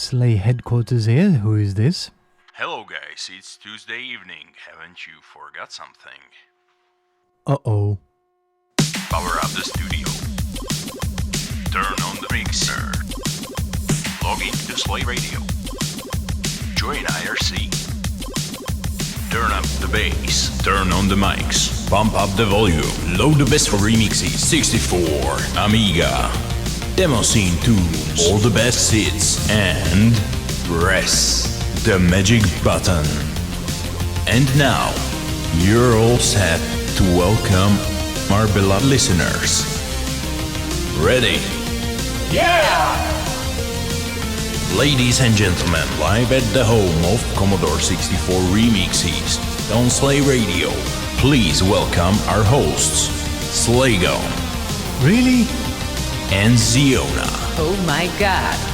Slay headquarters here. Who is this? Hello guys, it's Tuesday evening. Haven't you forgot something? Uh-oh. Power up the studio. Turn on the mixer. Log into Slay Radio. Join IRC. Turn up the bass. Turn on the mics. Pump up the volume. Load the best for remixes. 64 Amiga. Demo scene tunes. All the best hits. And press the magic button. And now, you're all set to welcome our beloved listeners. Ready? Yeah! Ladies and gentlemen, live at the home of Commodore 64 Remixes on Slay Radio, please welcome our hosts, Slaygon. Really? And Ziona. Oh my god.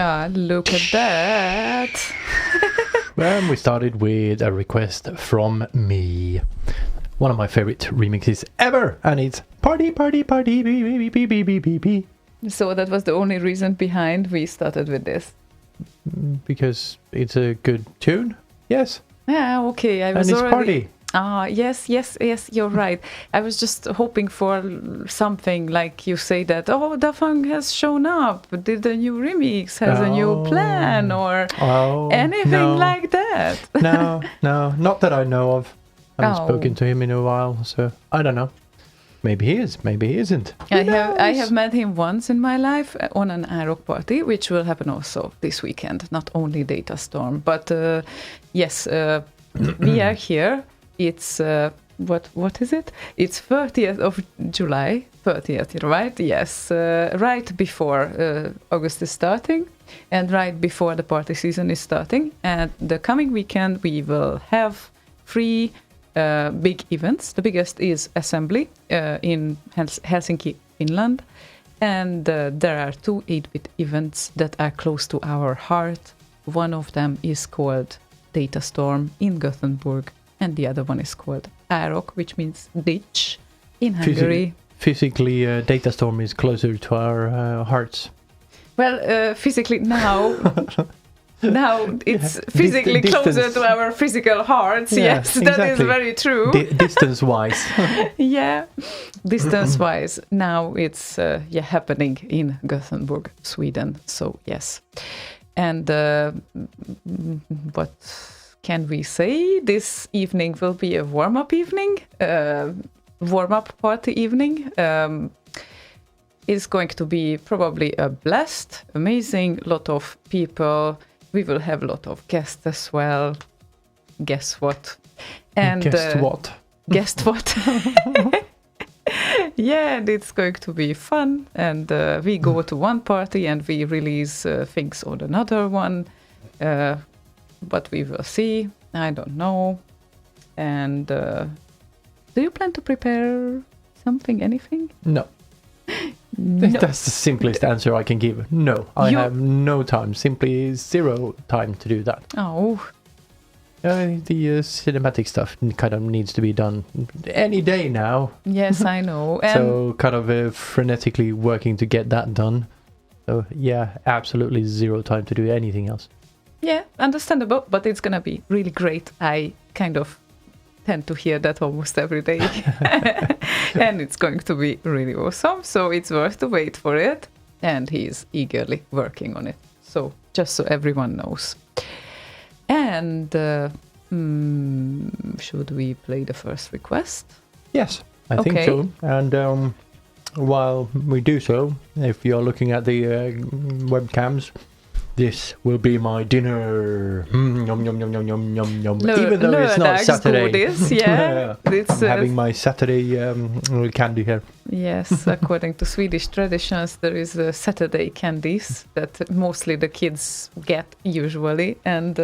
Yeah, look at that. Well, we started with a request from me. One of my favorite remixes ever, and it's Party, Party, Party, Bee, Bee, Bee, Bee, Bee, Bee, Bee. So that was the only reason behind we started with this. Because it's a good tune, yes. Yeah, okay. I was And it's already... party. Yes, you're right. I was just hoping for something like you say that, Da Funk has shown up, did a new remix, has a new plan, or anything like that. No, not that I know of. I haven't spoken to him in a while, so I don't know. Maybe he is, maybe he isn't. I have met him once in my life on an iRock party, which will happen also this weekend, not only Datastorm, but yes, we are here. It's what is it? It's 30th of July, 30th, right? Yes, right before August is starting, and right before the party season is starting. And the coming weekend we will have 3 big events. The biggest is Assembly in Helsinki, Finland, and there are 2 8-bit events that are close to our heart. One of them is called Datastorm in Gothenburg, and the other one is called iRock, which means ditch in Hungary. Physically, Datastorm is closer to our hearts. Well, physically now it's physically closer to our physical hearts. Yeah, yes, that is very true. Distance-wise. Yeah, distance-wise. Now it's happening in Gothenburg, Sweden. So yes, and what can we say? This evening will be a warm-up evening, warm-up party evening. It's going to be probably a blast, amazing, lot of people. We will have a lot of guests as well. Guess what? And guess what? Guess what? Yeah, and it's going to be fun. And we go to one party and we release things on another one. But we will see. I don't know. And do you plan to prepare something, anything? No. No. That's the simplest answer I can give. No, I have no time. Simply 0 time to do that. Oh. The cinematic stuff kind of needs to be done any day now. Yes, I know. So kind of frenetically working to get that done. So yeah, absolutely 0 time to do anything else. Yeah, understandable, but it's gonna be really great. I kind of tend to hear that almost every day. And it's going to be really awesome, so it's worth to wait for it. And he's eagerly working on it. So just so everyone knows. And should we play the first request? Yes, I think so. And while we do so, if you're looking at the webcams, this will be my dinner. Yum, yum, yum, yum, yum, yum, yum. Even though it's not Saturday. Godis, yeah. I'm having my Saturday candy here. Yes, according to Swedish traditions, there is Saturday candies that mostly the kids get usually. And,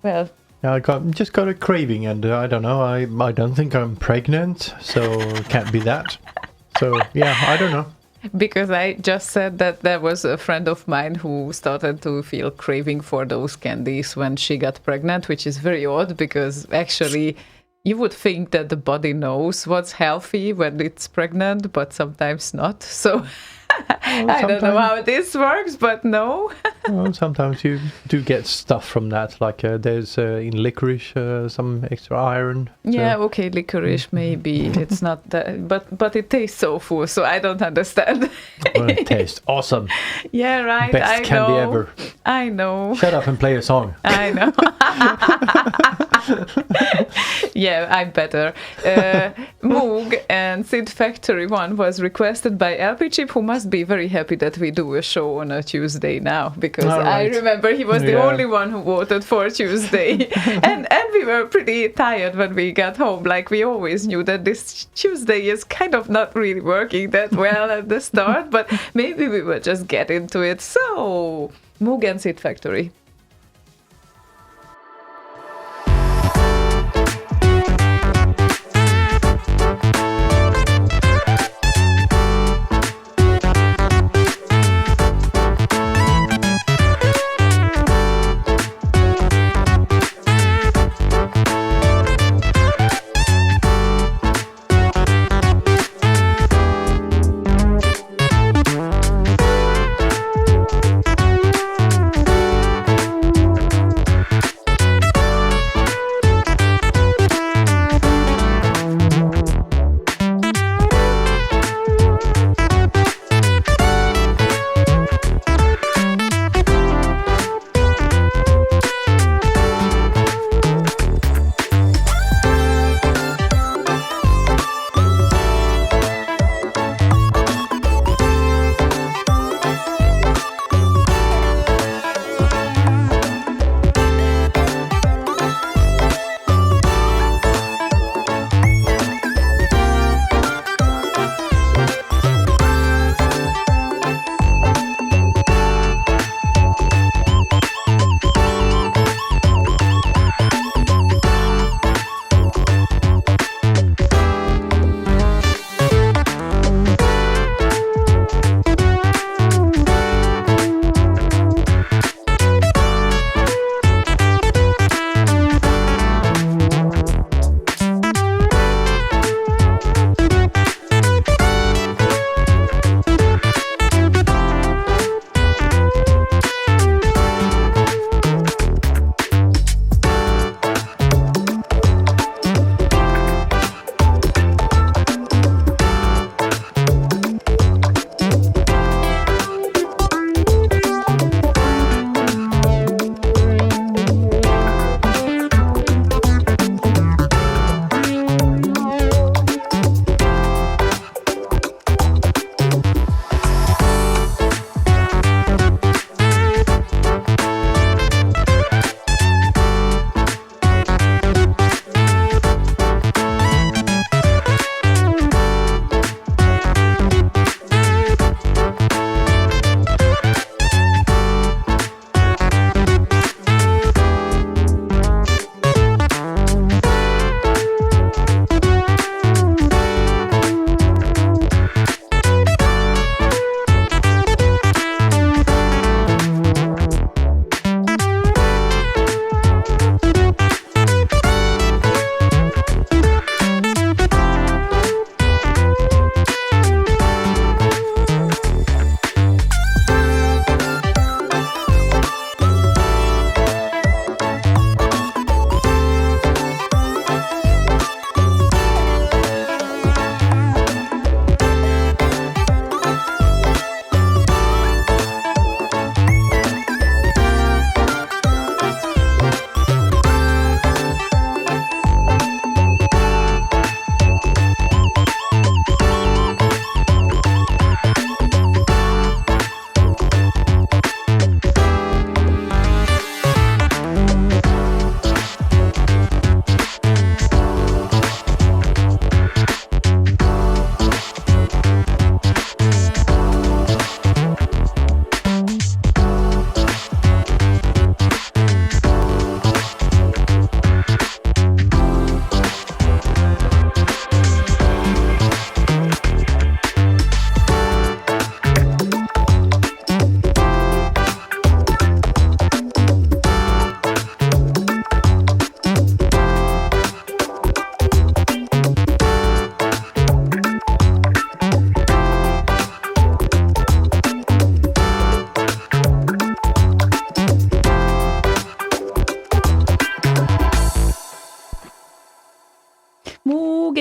well... I just got a craving, and I don't know, I don't think I'm pregnant, so it can't be that. So, yeah, I don't know. Because I just said that there was a friend of mine who started to feel craving for those candies when she got pregnant, which is very odd because actually you would think that the body knows what's healthy when it's pregnant, but sometimes not. So I don't know how this works, but no. Well, sometimes you do get stuff from that. Like there's in licorice some extra iron. Yeah, okay, licorice maybe. It's not that, but it tastes so full, so I don't understand. Well, it tastes awesome. Yeah, right. Best candy ever. I know. Shut up and play a song. I know. Yeah, I better. Moog and Sid Factory 1 was requested by LP Chip, who must be very happy that we do a show on a Tuesday now, because I remember he was the only one who voted for Tuesday. and we were pretty tired when we got home. Like, we always knew that this Tuesday is kind of not really working that well at the start, but maybe we will just get into it. So, Moog and Sid Factory.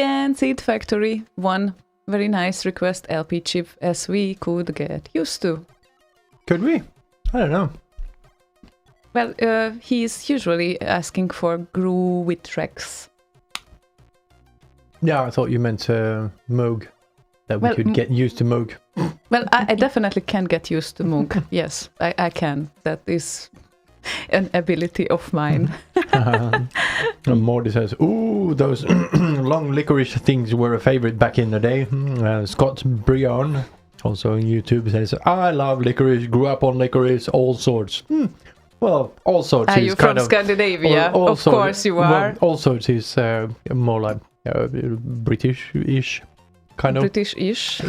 and Seed Factory. One very nice request LP chip as we could get used to. Could we? I don't know. Well, he's usually asking for GRU with tracks. Yeah, I thought you meant Moog. That we could get used to Moog. Well, I definitely can get used to Moog. Yes, I can. That is an ability of mine. And Morty says, ooh, those long licorice things were a favorite back in the day. Scott Brion, also on YouTube, says, I love licorice, grew up on licorice, all sorts. Well, all sorts are is you kind from Scandinavia? of Course you are. Well, all sorts is more like British-ish. Kind of British-ish.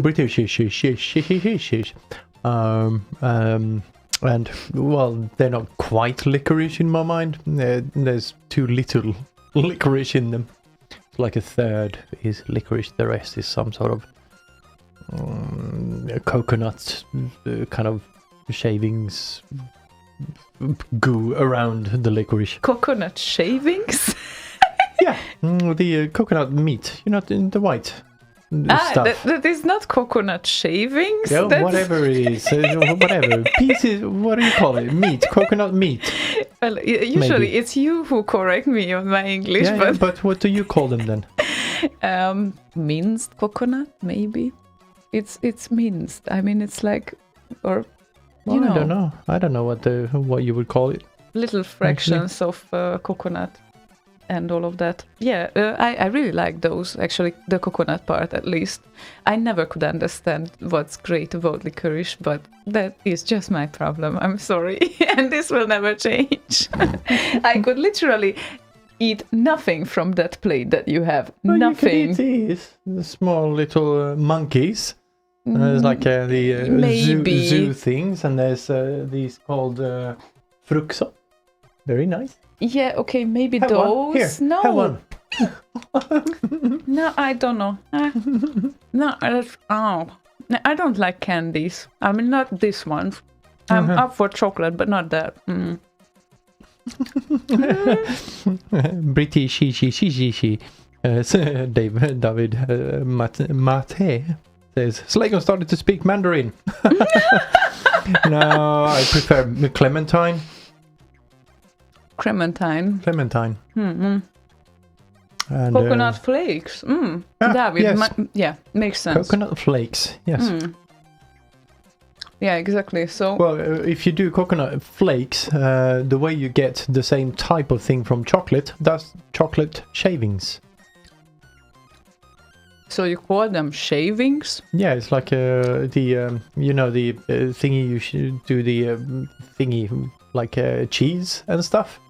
British-ish. And well, they're not quite licorice in my mind. There's too little licorice in them. It's like a third is licorice, the rest is some sort of coconut kind of shavings goo around the licorice. Coconut shavings? Yeah, the coconut meat, you know, the white stuff. That is not coconut shavings. Yeah, whatever it is, whatever pieces. What do you call it? Meat, coconut meat. Well, usually Maybe. It's you who correct me on my English, Yeah, but what do you call them then? Minced coconut, maybe. It's minced. I mean, it's like, or you know, I don't know what you would call it. little fractions of coconut. And all of that. Yeah, I really like those, actually, the coconut part at least. I never could understand what's great about licorice, but that is just my problem. I'm sorry. And this will never change. I could literally eat nothing from that plate that you have. Well, nothing. You could eat these, the small little monkeys. There's like the zoo things, and there's these called fruxa. Very nice. Yeah, okay, maybe have those. One. Here, no. have one. No, I don't know. No, I don't like candies. I mean, not this one. I'm up for chocolate, but not that. British she. David Mate says Slaygon started to speak Mandarin. No, I prefer Clementine. Clementine. And, Coconut flakes. David, yes. Makes sense. Coconut flakes, yes. Yeah, exactly. So, well, if you do coconut flakes, the way you get the same type of thing from chocolate, that's chocolate shavings. So you call them shavings? Yeah, it's like the thingy you should do the thingy like cheese and stuff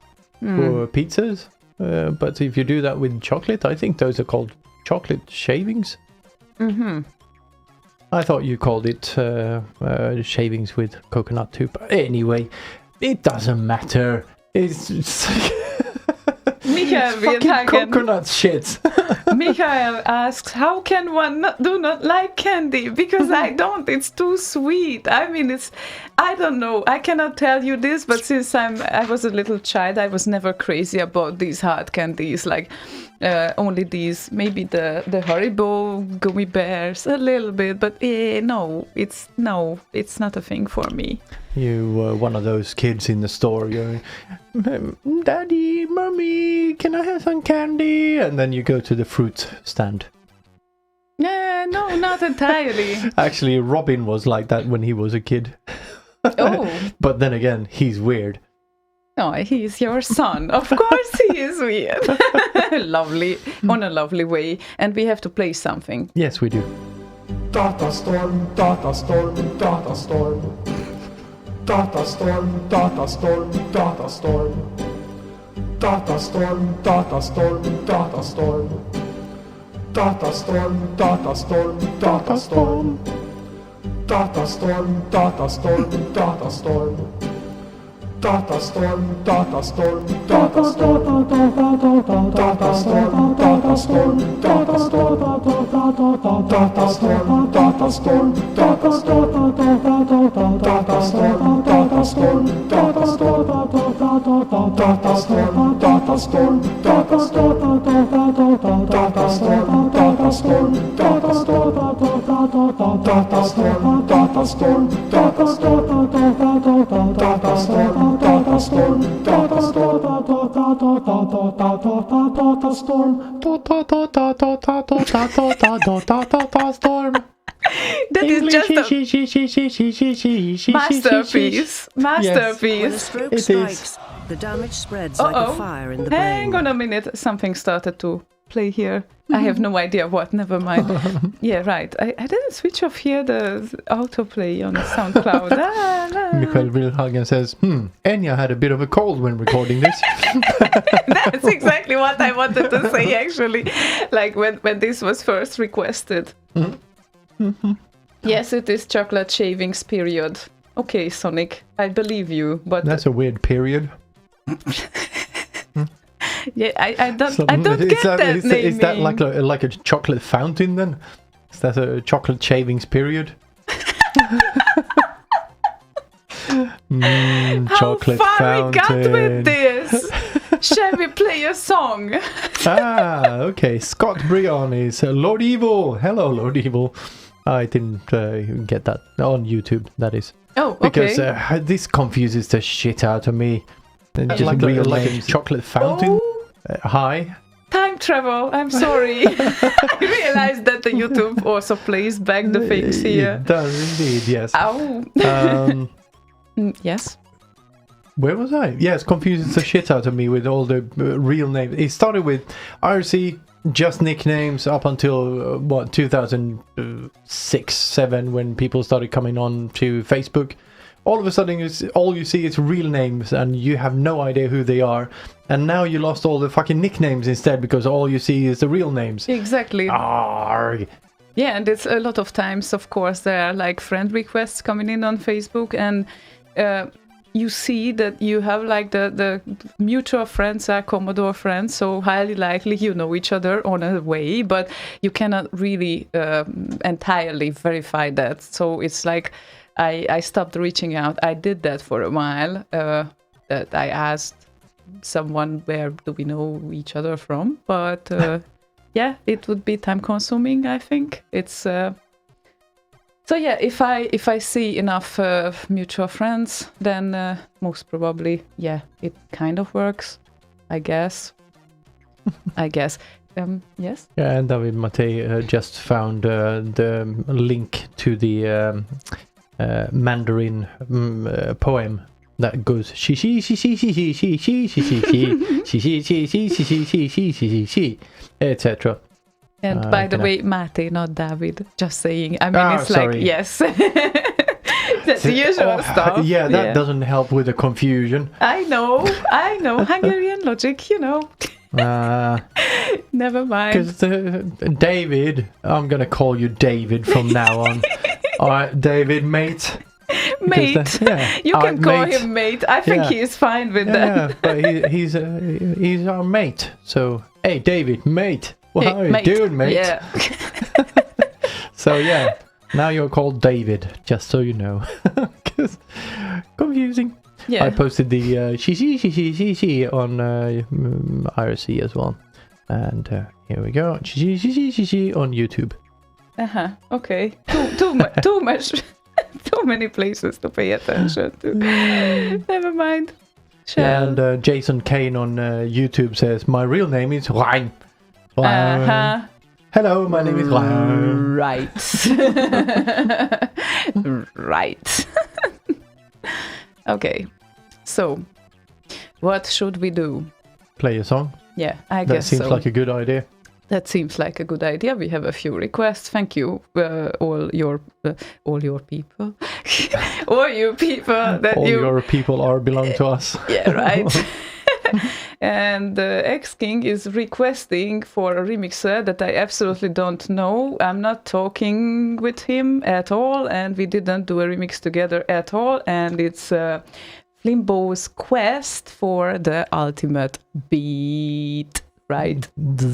for pizzas. But if you do that with chocolate, I think those are called chocolate shavings. Mm-hmm. I thought you called it shavings with coconut too. But anyway, it doesn't matter. It's fucking coconut shit. Michael asks, how can one do not like candy? Because I don't. It's too sweet. I mean, I don't know. I cannot tell you this, but since I was a little child, I was never crazy about these hard candies. Like only these, maybe the Haribo gummy bears a little bit, but it's not a thing for me. You were one of those kids in the store going, Daddy, Mommy, can I have some candy? And then you go to the fruit stand. No, not entirely. Actually, Robin was like that when he was a kid. Oh. But then again, he's weird. No, he's your son. Of course he is weird. Lovely, on a lovely way. And we have to play something. Yes, we do. Datastorm, datastorm, datastorm. Datastorm, datastorm, datastorm. Datastorm, datastorm, datastorm. Datastorm, datastorm, datastorm. Datastorm, datastorm, datastorm. Datastorm, datastorm, datastorm. Datastorm, datastorm, datastorm. Datastorm, datastorm, datastorm. Datastorm, datastorm, datastorm. That is just a masterpiece. Masterpiece. When a stroke It strikes, the damage spreads like a fire in the Hang brain. on a minute. Something started to play here. I have no idea what. Never mind. Yeah, right. I didn't switch off here the autoplay on SoundCloud. Mikael Wilhagen says, Enya had a bit of a cold when recording this. That's exactly what I wanted to say, actually. Like when this was first requested. Yes, it is chocolate shavings period. Okay, Sonic, I believe you, but That's a weird period. yeah, I don't get that naming. Is that like a chocolate fountain then? Is that a chocolate shavings period? Chocolate How far fountain. we got with this? Shall we play a song? Okay. Scott Brion is Lord Evil. Hello, Lord Evil. I didn't get that on YouTube, that is. Oh, okay. Because this confuses the shit out of me. Just like a chocolate fountain. Hi. Time travel. I'm sorry. I realized that the YouTube also plays back the things here. It does indeed, yes. Ow. Yes. Where was I? Yes, confuses the shit out of me with all the real names. It started with IRC, just nicknames up until 2006, 7 when people started coming on to Facebook. All of a sudden, all you see is real names, and you have no idea who they are. And now you lost all the fucking nicknames instead because all you see is the real names. Exactly. Arrgh. Yeah, and it's a lot of times, of course, there are like friend requests coming in on Facebook, and you see that you have like the mutual friends are Commodore friends, so highly likely you know each other on a way, but you cannot really entirely verify that. So it's like I stopped reaching out. I did that for a while, that I asked someone where do we know each other from, but yeah, it would be time consuming, I think. It's so yeah, if I see enough mutual friends, then most probably, yeah, it kind of works, I guess. Yes. Yeah, and David Matei just found the link to the Mandarin poem that goes she etc. And by the way, Mate, not David. Just saying. I mean, it's sorry. like, yes. That's the usual stuff. Yeah, that doesn't help with the confusion. I know. Hungarian logic, you know. Never mind. Because David, I'm going to call you David from now on. All right, David, mate. Mate. Yeah. You can call him mate. I think he is fine with that. Yeah, but he's our mate. So, hey, David, mate. What are you doing, mate? Yeah. So, yeah, now you're called David, just so you know. Because confusing. Yeah. I posted the she on IRC as well. And here we go. She on YouTube. Okay. Too much. Too many places to pay attention to. Never mind. And Jason Kane on YouTube says, my real name is Ryan. Hello, my name is Ryan. Right. Okay. So, what should we do? Play a song? Yeah, I That guess seems so. like a good idea. That seems like a good idea. We have a few requests. Thank you, all your people, all you people that All you. your people belong to us. Yeah, right. And X King is requesting for a remixer that I absolutely don't know. I'm not talking with him at all, and we didn't do a remix together at all. And it's Flimbo's quest for the ultimate beat. Right. Beat.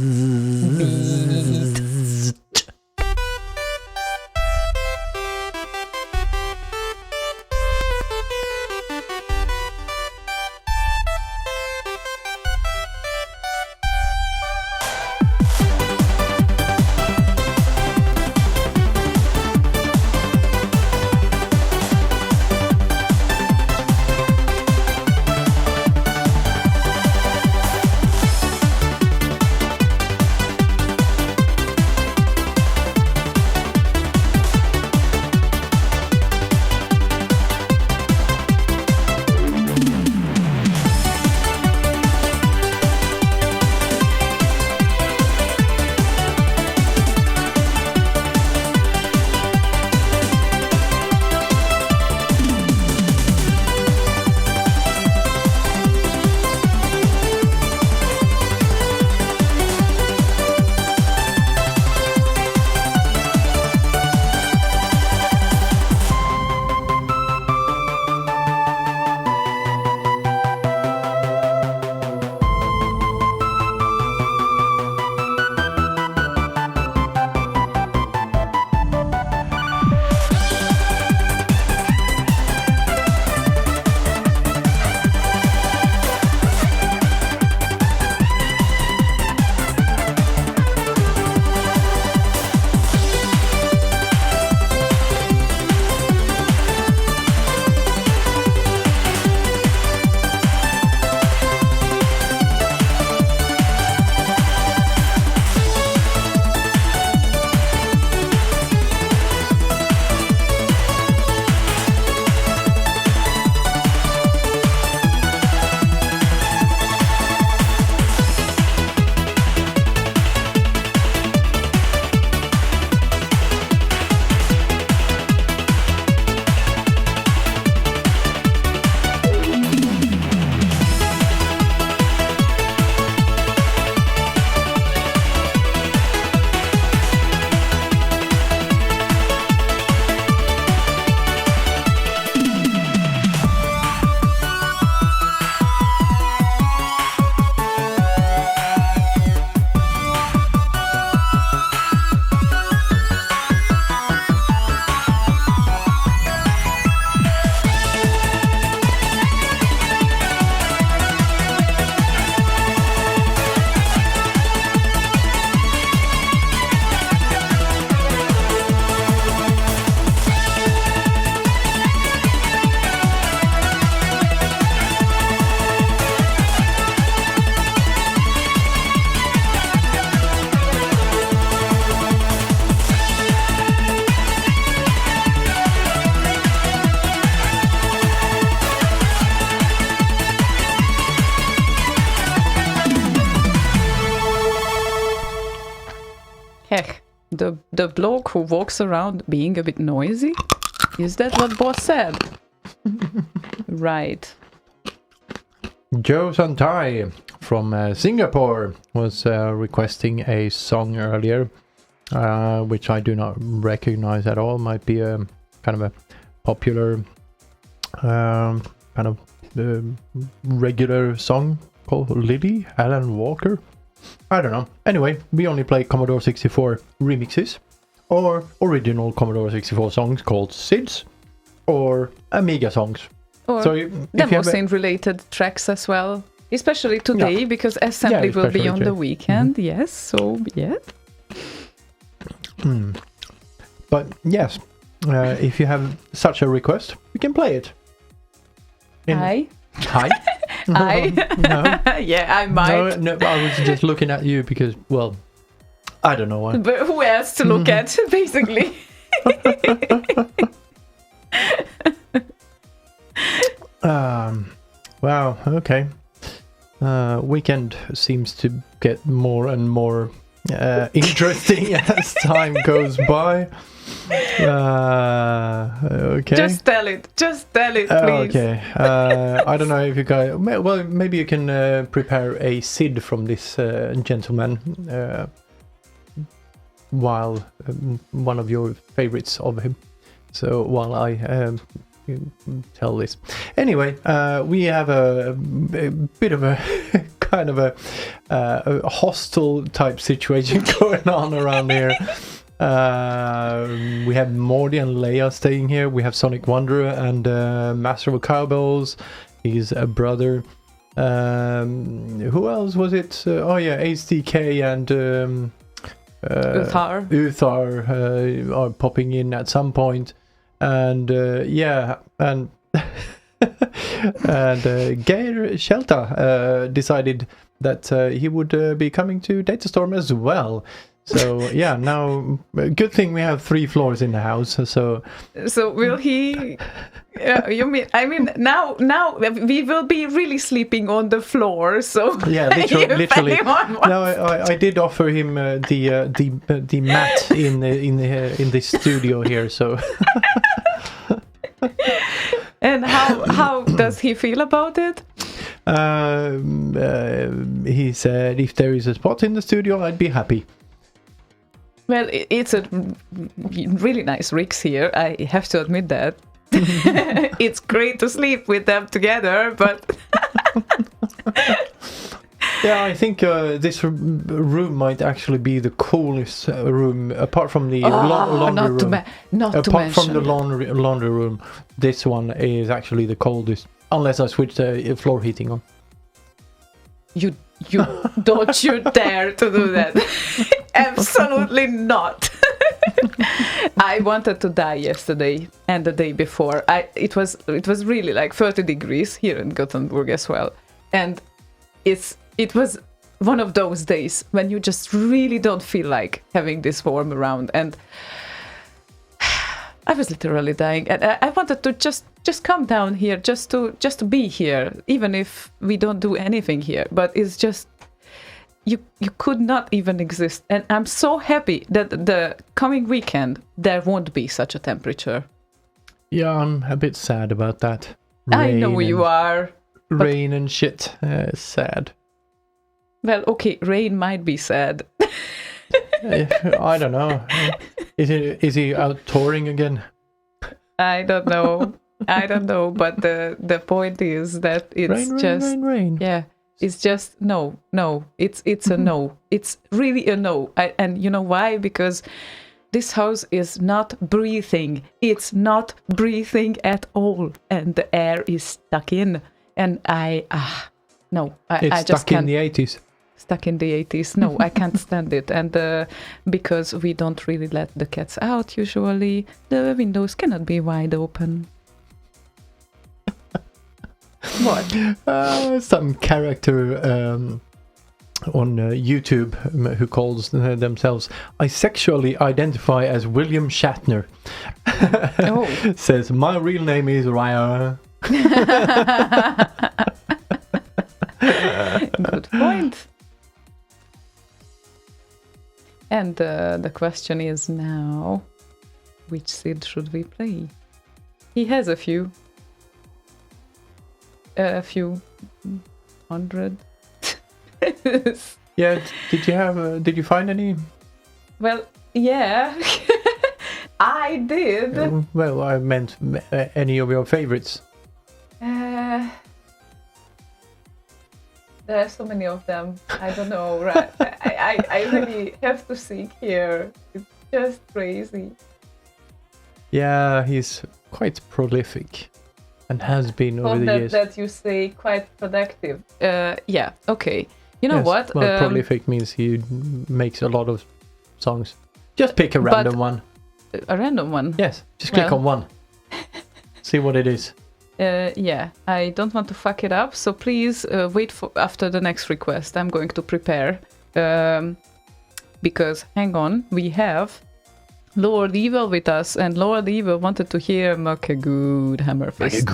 the bloke who walks around being a bit noisy? Is that what boss said? Right. Joe Santai from Singapore was requesting a song earlier, which I do not recognize at all. Might be a kind of a popular kind of regular song called Lily, Alan Walker. I don't know. Anyway, we only play Commodore 64 remixes or original Commodore 64 songs called SIDs or Amiga songs. Or so Demoscene-related tracks as well, especially today, because assembly will be on the weekend. Mm-hmm. Yes, so yeah. But yes, if you have such a request, we can play it. Hi. Hi. No. Yeah, I might. No, I was just looking at you because, well, I don't know why. But who else to look at, basically? Wow, okay. Weekend seems to get more and more interesting as time goes by. Okay. Just tell it, please. Okay. I don't know if you guys... Well, maybe you can prepare a SID from this gentleman while one of your favorites of him. So while I tell this. Anyway, we have a bit of a kind of a hostile type situation going on around here. We have Morty and Leia staying here. We have Sonic Wanderer and Master of Cowbells. He's a brother. Who else was it? HDK and Uthar are popping in at some point. And and Geir Shelta decided that he would be coming to Datastorm as well. So yeah, now good thing we have 3 floors in the house. So will he? You mean? I mean, now we will be really sleeping on the floor. So yeah, literally. No, I did offer him the mat in the studio here. So. And how does he feel about it? He said, if there is a spot in the studio, I'd be happy. Well, it's a really nice rigs here. I have to admit that. It's great to sleep with them together, but... Yeah, I think this room might actually be the coolest room, apart from the laundry room. Apart from the laundry room, this one is actually the coldest, unless I switch the floor heating on. You don't you dare to do that. Absolutely not. I wanted to die yesterday and the day before. It was really like 30 degrees here in Gothenburg as well. And it was one of those days when you just really don't feel like having this warm around. And I was literally dying, and I wanted to just come down here, just to be here, even if we don't do anything here. But it's just you could not even exist. And I'm so happy that the coming weekend there won't be such a temperature. Yeah, I'm a bit sad about that. I know you are. Rain and shit. Sad. Well, okay, rain might be sad. I don't know. Is he out touring again? I don't know. But the point is that it's rain. Yeah, it's just no. It's a no. It's really a no. And you know why? Because this house is not breathing. It's not breathing at all, and the air is stuck in. And I just stuck can't. In the 80s. Stuck in the 80s. No, I can't stand it. And because we don't really let the cats out usually, the windows cannot be wide open. What? Some character on YouTube who calls themselves, I sexually identify as William Shatner. Oh. Says, my real name is Ryan. Good point. And the question is now, which Sid should we play? He has a few hundred. Yeah. Did you find any? Well, yeah, I did. Well, I meant any of your favorites. There are so many of them. I don't know. Right? I really have to seek here. It's just crazy. Yeah, he's quite prolific, and has been over the years. That you say quite productive. Yeah. Okay. You know Yes, what? Well, prolific means he makes a lot of songs. Just pick a random one. A random one? Yes, just click on one. See what it is. Yeah, I don't want to fuck it up, so please wait for after the next request. I'm going to prepare. Because, hang on, we have Lord Evil with us, and Lord Evil wanted to hear Makagood Hammerfist.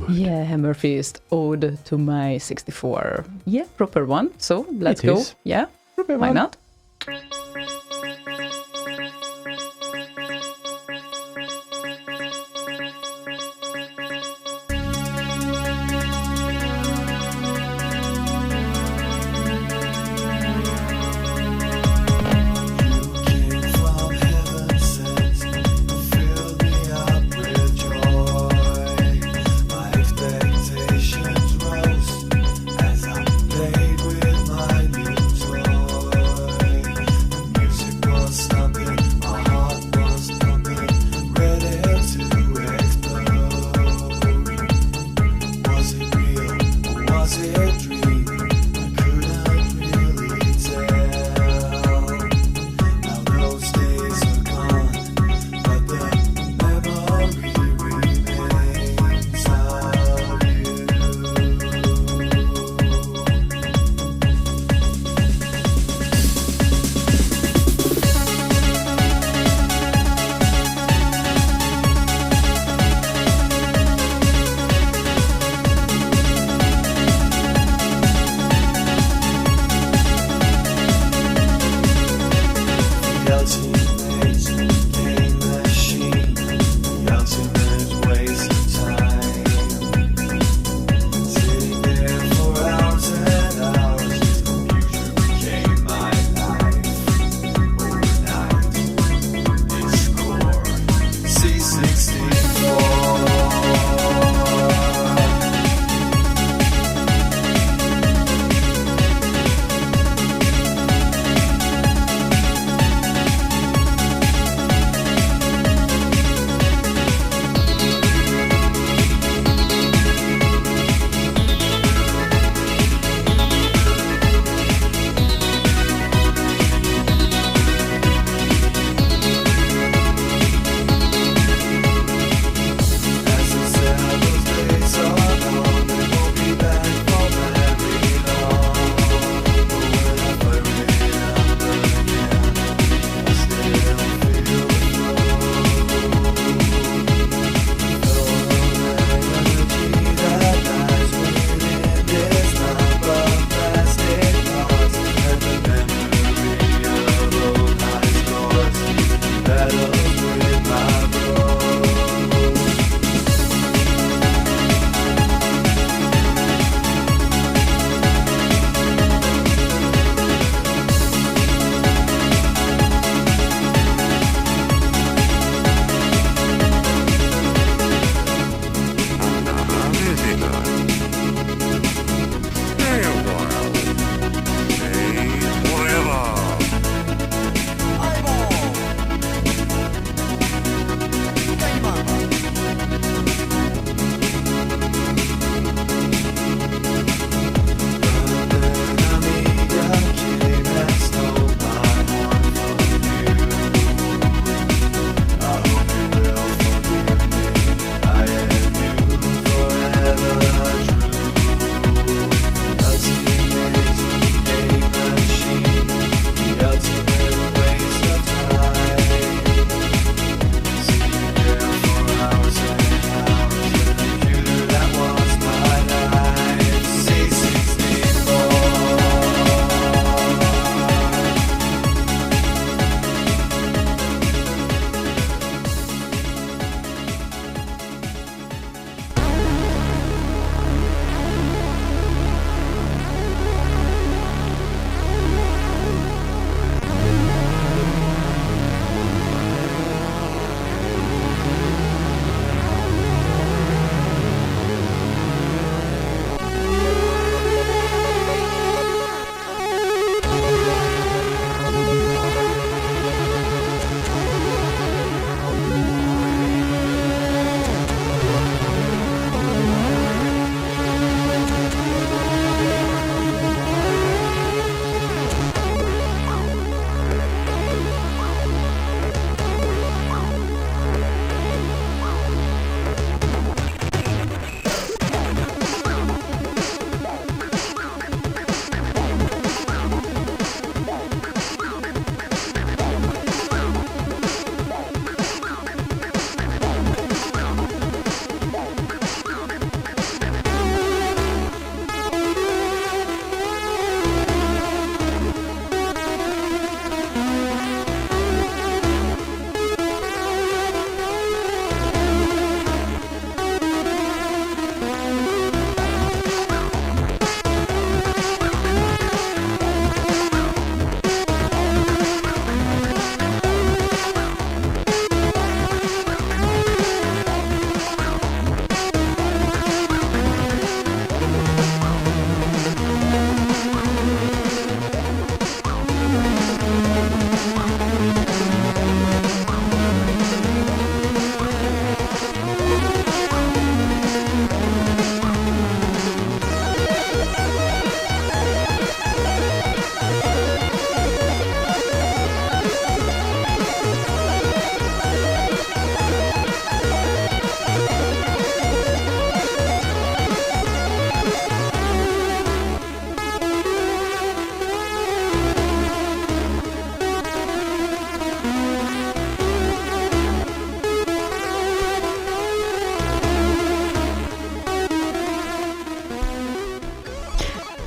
Yeah, Hammerfist, Ode to My 64. Yeah, proper one, so let's go. Yeah, Proper why one. not? As I played with my new toy,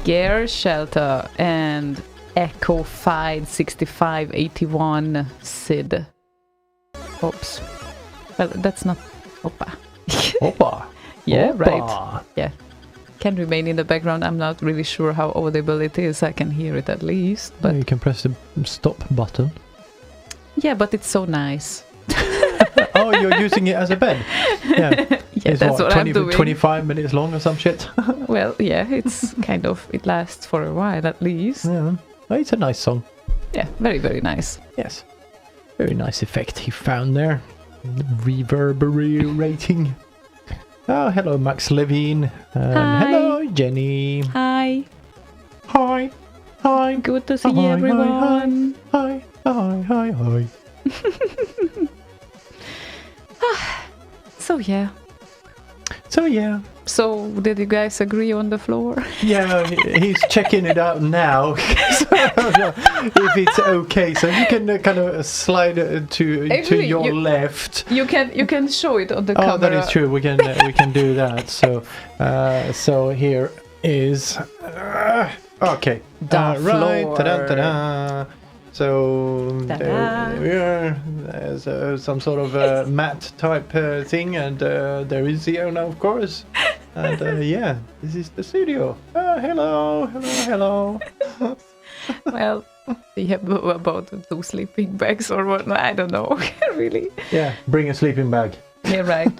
Gear Shelter and Echo Fied 6581 Sid. Oops. Well, that's not Opa. Opa. Yeah, Opa. right. Yeah. Can remain in the background. I'm not really sure how audible it is. I can hear it at least. But You can press the stop button. yeah, but it's so nice. Oh, you're using it as a bed? Yeah. Yeah, It's that's what I'm doing. 25 minutes long or some shit? Well, yeah, it's kind of, it lasts for a while at least. Yeah. Oh, it's a nice song. Yeah, very, very nice. Yes. Very nice effect he found there. Reverberating. Oh, hello, Max Levine. Hi. Hello, Jenny. Hi. Hi. Hi. Good to see Hi, everyone. Hi. Hi. Hi. Hi. So, yeah. So, yeah. So, did you guys agree on the floor? Yeah, he's checking it out now. If it's okay, so you can kind of slide to Actually, your left. You can show it on the camera. Oh, that is true. We can do that. So here is okay. The right. floor. Ta-da, ta-da. So Ta-da. there we are. There's some sort of mat type thing, and there is Ziona, of course. And yeah, this is the studio. Hello. Well, we have about 2 sleeping bags or what? I don't know, really. Yeah, bring a sleeping bag. Yeah, right.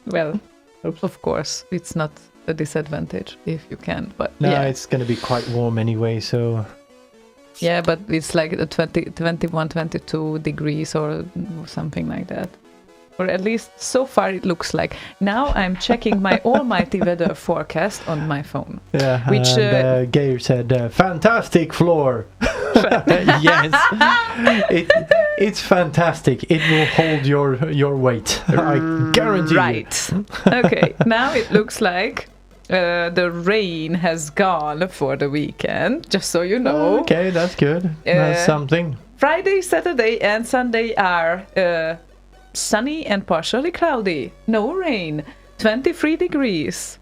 Well, of course, it's not a disadvantage if you can, but No, yeah. it's going to be quite warm anyway, so... Yeah, but it's like 21, 22 degrees or something like that. Or at least so far it looks like. Now I'm checking my almighty weather forecast on my phone. Yeah, Which, and Geir said, fantastic floor. Yes, it's fantastic. It will hold your weight. I guarantee Right. Okay, now it looks like the rain has gone for the weekend, just so you know. Okay, that's good. That's something. Friday, Saturday and Sunday are sunny and partially cloudy. No rain. 23 degrees.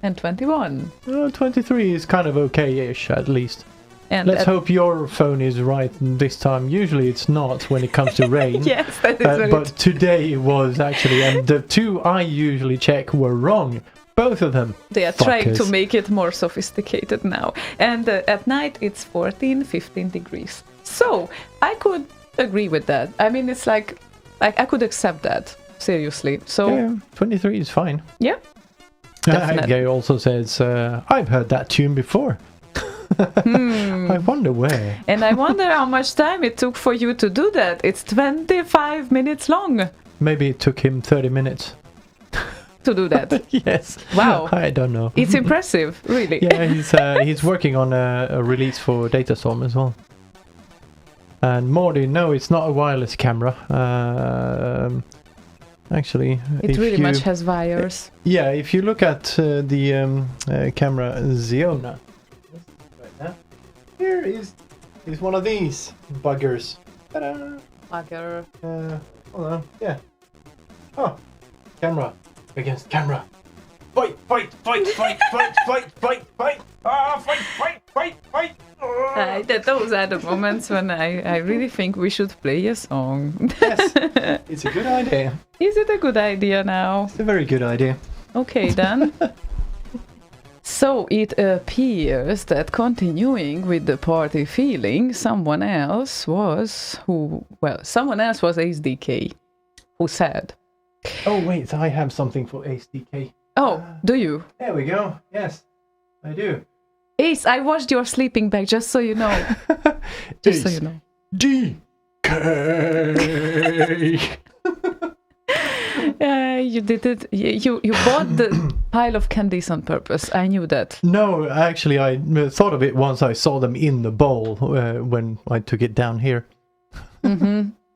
And 21. 23 is kind of okay-ish, at least. And Let's hope your phone is right this time. Usually it's not when it comes to rain. Yes, that is very But today it was actually, and the two I usually check were wrong. Both of them. They are trying to Fuckers. make it more sophisticated now. And at night it's 14, 15 degrees. So I could agree with that. I mean, it's like I could accept that, seriously. So Yeah, 23 is fine. yeah. Definitely. Gay also says, I've heard that tune before. I wonder where. And I wonder how much time it took for you to do that. It's 25 minutes long Maybe it took him 30 minutes. to do that. Yes. Wow. I don't know. It's impressive, really. Yeah, he's working on a release for Datastorm as well. And Morty, no, it's not a wireless camera. Actually, It really much has wires. Yeah, if you look at the camera Ziona, right now, here is one of these buggers. Ta-da! Bugger. Hold on, yeah. Oh, camera against camera. Fight! Ah, fight! Those are the moments when I really think we should play a song. Yes, it's a good idea. Is it a good idea now? It's a very good idea. Okay, then. So it appears that continuing with the party feeling, someone else was AceDK, who said, Oh wait, I have something for AceDK. "Oh, do you? There we go. Yes, I do. Ace, I watched your sleeping bag, just so you know. Just so you know. DK. You did it. You bought the pile of candies on purpose. I knew that. No, actually, I thought of it once I saw them in the bowl when I took it down here.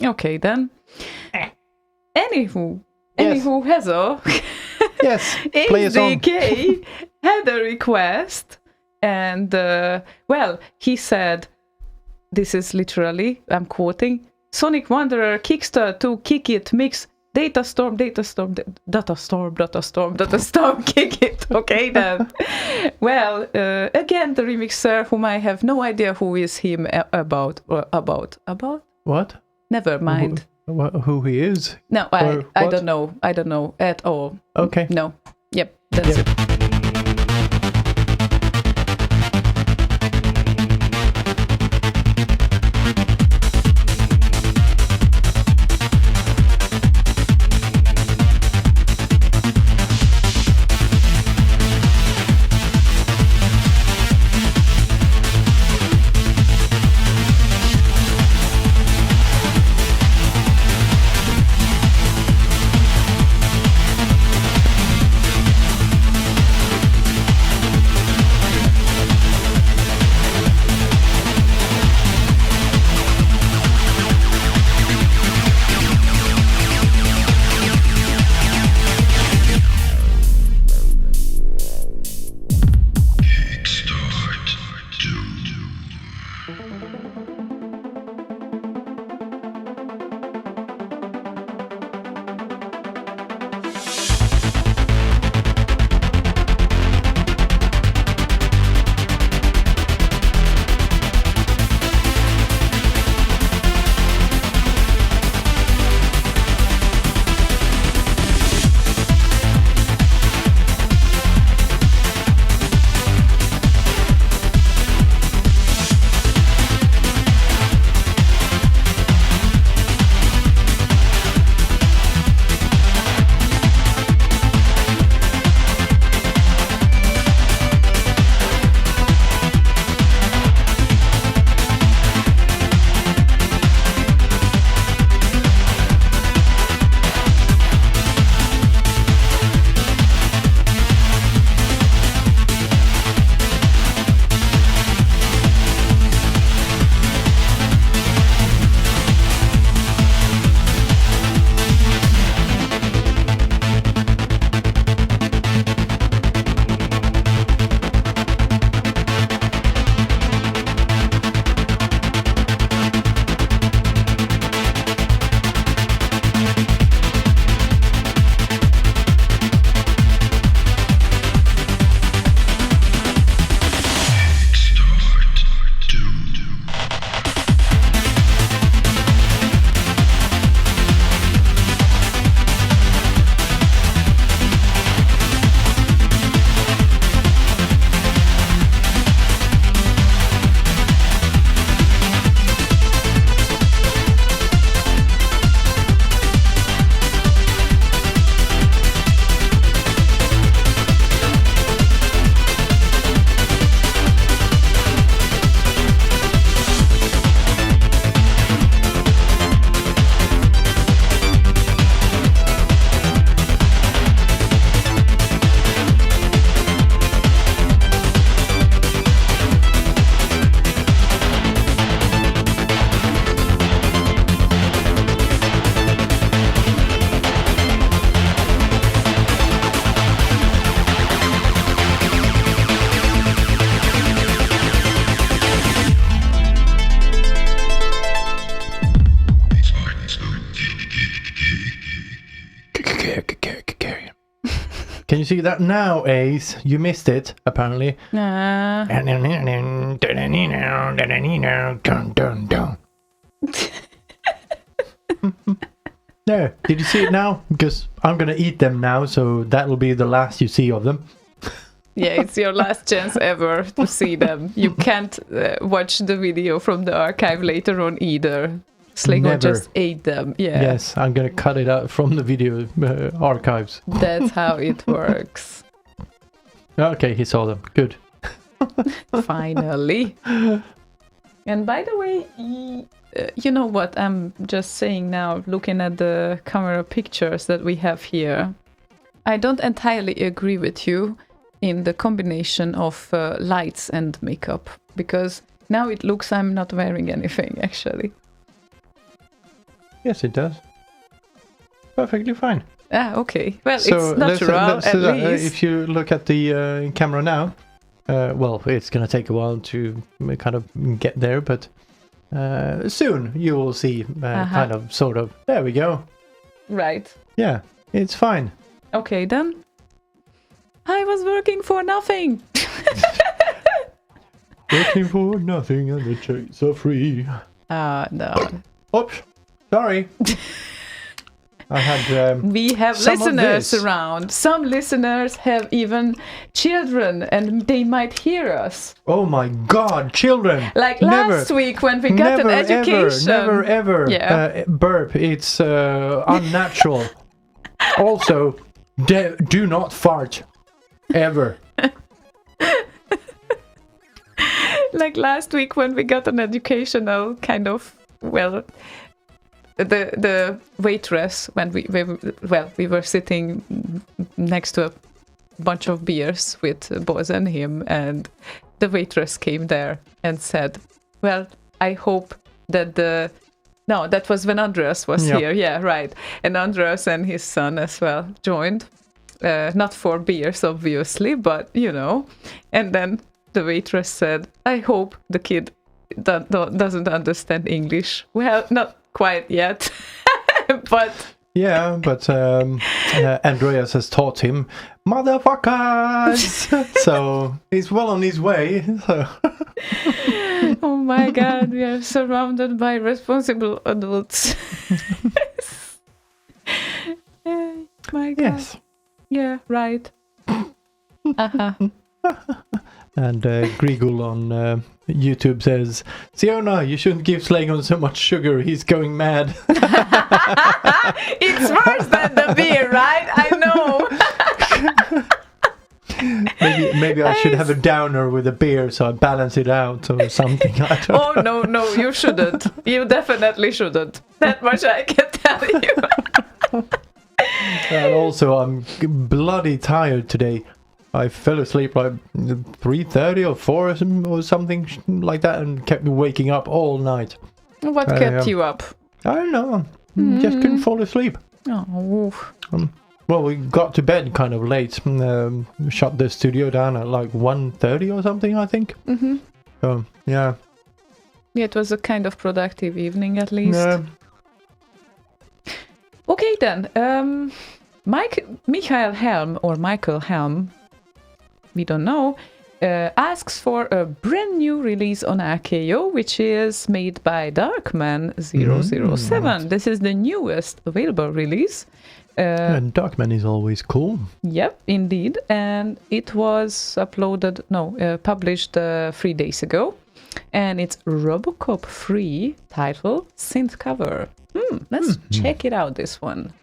Okay, then. Anywho, Yes. Hezo. Yes, play a song. AceDK had a request, and he said, this is literally, I'm quoting, Sonic Wanderer Kickstart to Kick It Mix Datastorm, kick it. Okay, then. Well, again, the remixer, whom I have no idea who is him about. What? Never mind. Who he is? No, I don't know. I don't know at all. Okay. No. Yep, that's it. Can you see that now, Ace? You missed it, apparently. There, did you see it now? Because I'm gonna eat them now, so that will be the last you see of them. Yeah, it's your last chance ever to see them. You can't watch the video from the archive later on either. Slaygon just ate them. Yeah. Yes, I'm gonna cut it out from the video archives. That's how it works. Okay, he saw them. Good. Finally. And by the way, you know what I'm just saying now, looking at the camera pictures that we have here. I don't entirely agree with you in the combination of lights and makeup, because now it looks I'm not wearing anything, actually. Yes, it does. Perfectly fine. Ah, okay. Well, so it's natural, at least. If you look at the camera now, well, it's going to take a while to kind of get there, but soon you will see kind of, sort of. There we go. Right. Yeah, it's fine. Okay, then. I was working for nothing. Working for nothing and the checks are free. No. Oops, sorry. I had. We have some of listeners this. around. Some listeners have even children, and they might hear us. Oh my God, children! Like Never. last week when we got an education. Never ever Yeah. burp. It's unnatural. Also, do not fart. Ever. Like last week when we got an educational kind of, well, the waitress, when we were sitting next to a bunch of beers with Boz and him, and the waitress came there and said, well, I hope that that was when Andreas was here. Yeah, right. And Andreas and his son as well joined. Not for beers, obviously, but, And then the waitress said, I hope the kid doesn't understand English. Well, not quite yet, but... Yeah, but Andreas has taught him, motherfuckers! So he's well on his way. So. Oh my God, we are surrounded by responsible adults. My God. Yes. Yeah, right. Uh-huh. And Grigul on YouTube says, Ziona, you shouldn't give Slaygon so much sugar. He's going mad. It's worse than the beer, right? I know. maybe I should have a downer with a beer so I balance it out or something. I don't know. No, you shouldn't. You definitely shouldn't. That much I can tell you. And also, I'm bloody tired today. I fell asleep like 3:30 or 4 or something like that, and kept me waking up all night. What kept you up? I don't know. Just couldn't fall asleep. Oh. Well, we got to bed kind of late. Shut the studio down at like 1:30 or something, I think. Mm-hmm. So, yeah. Yeah, it was a kind of productive evening at least. Yeah. Okay then. Michael Helm, we don't know, asks for a brand new release on RKO, which is made by Darkman007. This is the newest available release. And Darkman is always cool. Yep, indeed. And it was published 3 days ago. And it's Robocop free, title synth cover. Let's check it out, this one.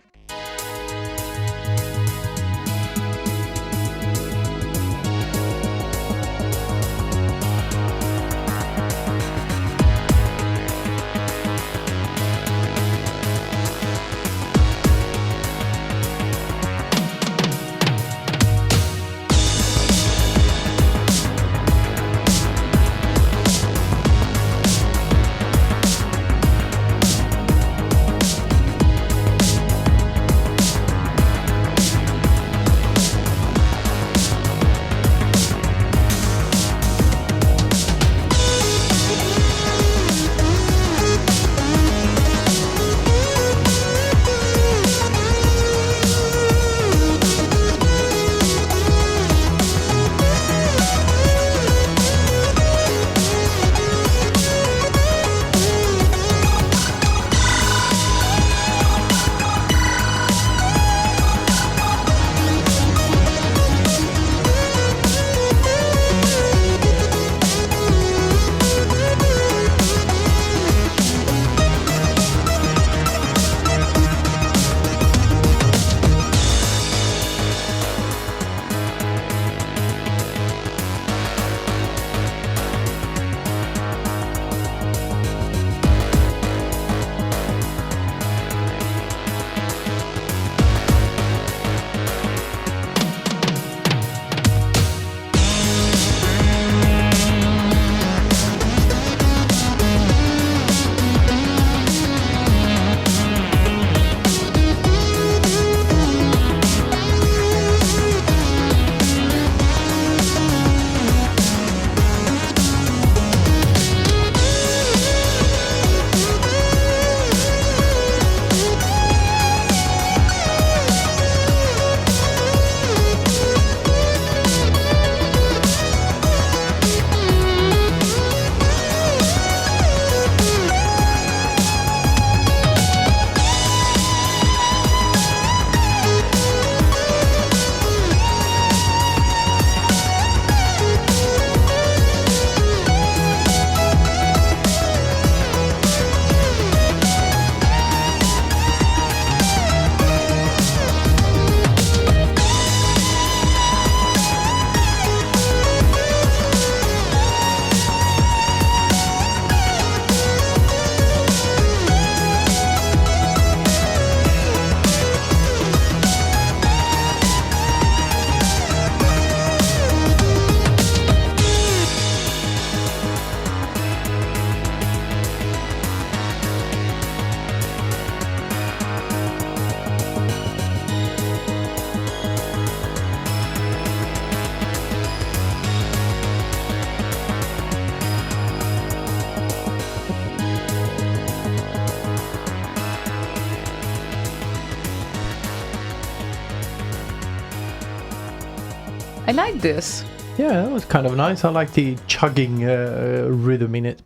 like this. Yeah, that was kind of nice. I like the chugging rhythm in it.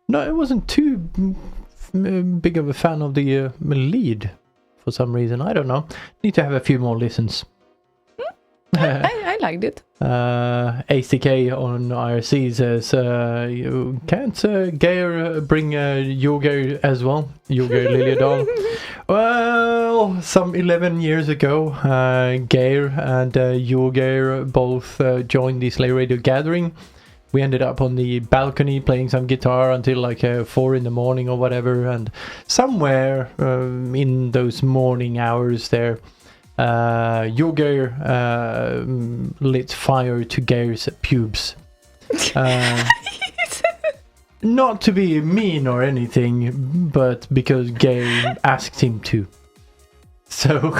No, I wasn't too big of a fan of the lead for some reason. I don't know. Need to have a few more listens. I liked it. ACK on IRC says, you can't Geir bring Yogeir as well? Yogeir Liljedahl. Well, some 11 years ago, Geir and Yogeir both joined the Slay Radio gathering. We ended up on the balcony playing some guitar until like 4 in the morning or whatever, and somewhere in those morning hours there, Yogeir lit fire to Geir's pubes. Not to be mean or anything, but because Geir asked him to. So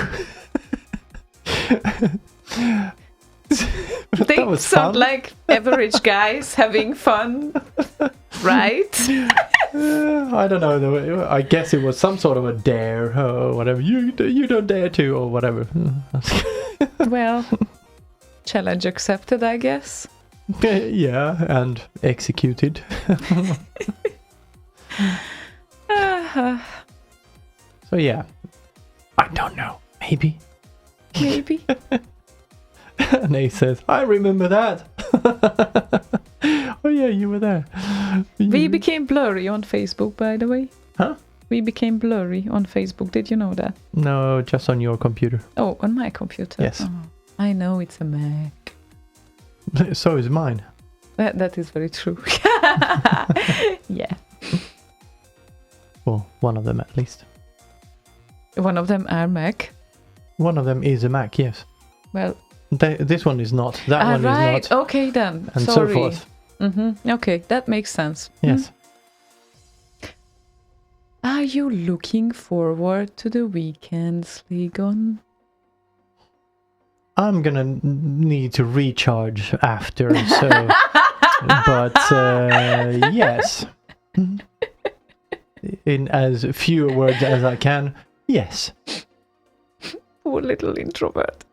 they sound like average guys having fun, right? I don't know though. I guess it was some sort of a dare or whatever. You don't dare to or whatever. Well, challenge accepted, I guess. Yeah, and executed. So yeah, I don't know. Maybe. And he says, I remember that. Oh yeah, you were there. We became blurry on Facebook, by the way. Huh? We became blurry on Facebook. Did you know that? No, just on your computer. Oh, on my computer. Yes. Oh, I know it's a Mac. So is mine. That is very true. Yeah. Well, one of them at least. One of them are Mac. One of them is a Mac, yes. Well, this one is not. That one right. is not. Okay then. And Sorry. so forth. Okay, that makes sense. Yes. Are you looking forward to the weekend, Slaygon? I'm gonna need to recharge after, so. But yes. In as few words as I can, yes. Poor little introvert.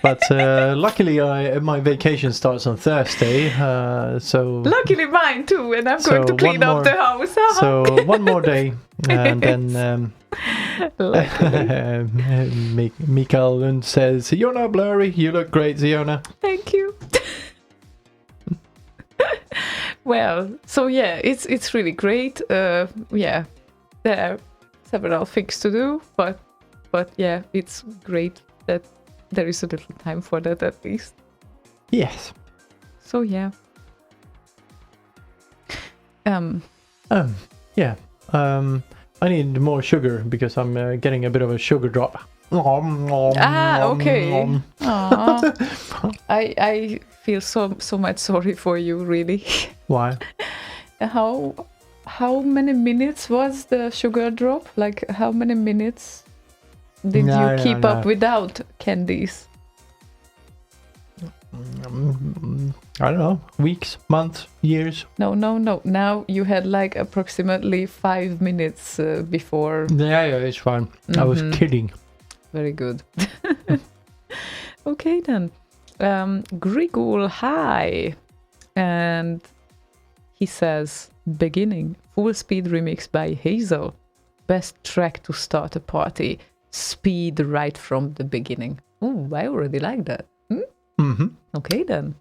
But luckily, my vacation starts on Thursday, so... Luckily mine too, and I'm going to clean up the house. So one more day, and then Mikael Lund says, you're not blurry, you look great, Ziona. Thank you. Well, so yeah, it's really great. Yeah, there are several things to do, but yeah, it's great that there is a little time for that at least. Yes. So yeah. Yeah. I need more sugar because I'm getting a bit of a sugar drop. Okay. I feel so much sorry for you, really. Why? How many minutes was the sugar drop? Like how many minutes did you keep up without candies? I don't know. Weeks, months, years. No. Now you had like approximately 5 minutes before. Yeah, it's fine. I was kidding. Very good. Okay then. Grigul, hi. And he says, beginning, full speed remix by Hazel. Best track to start a party. Speed right from the beginning. Oh, I already like that. Okay then.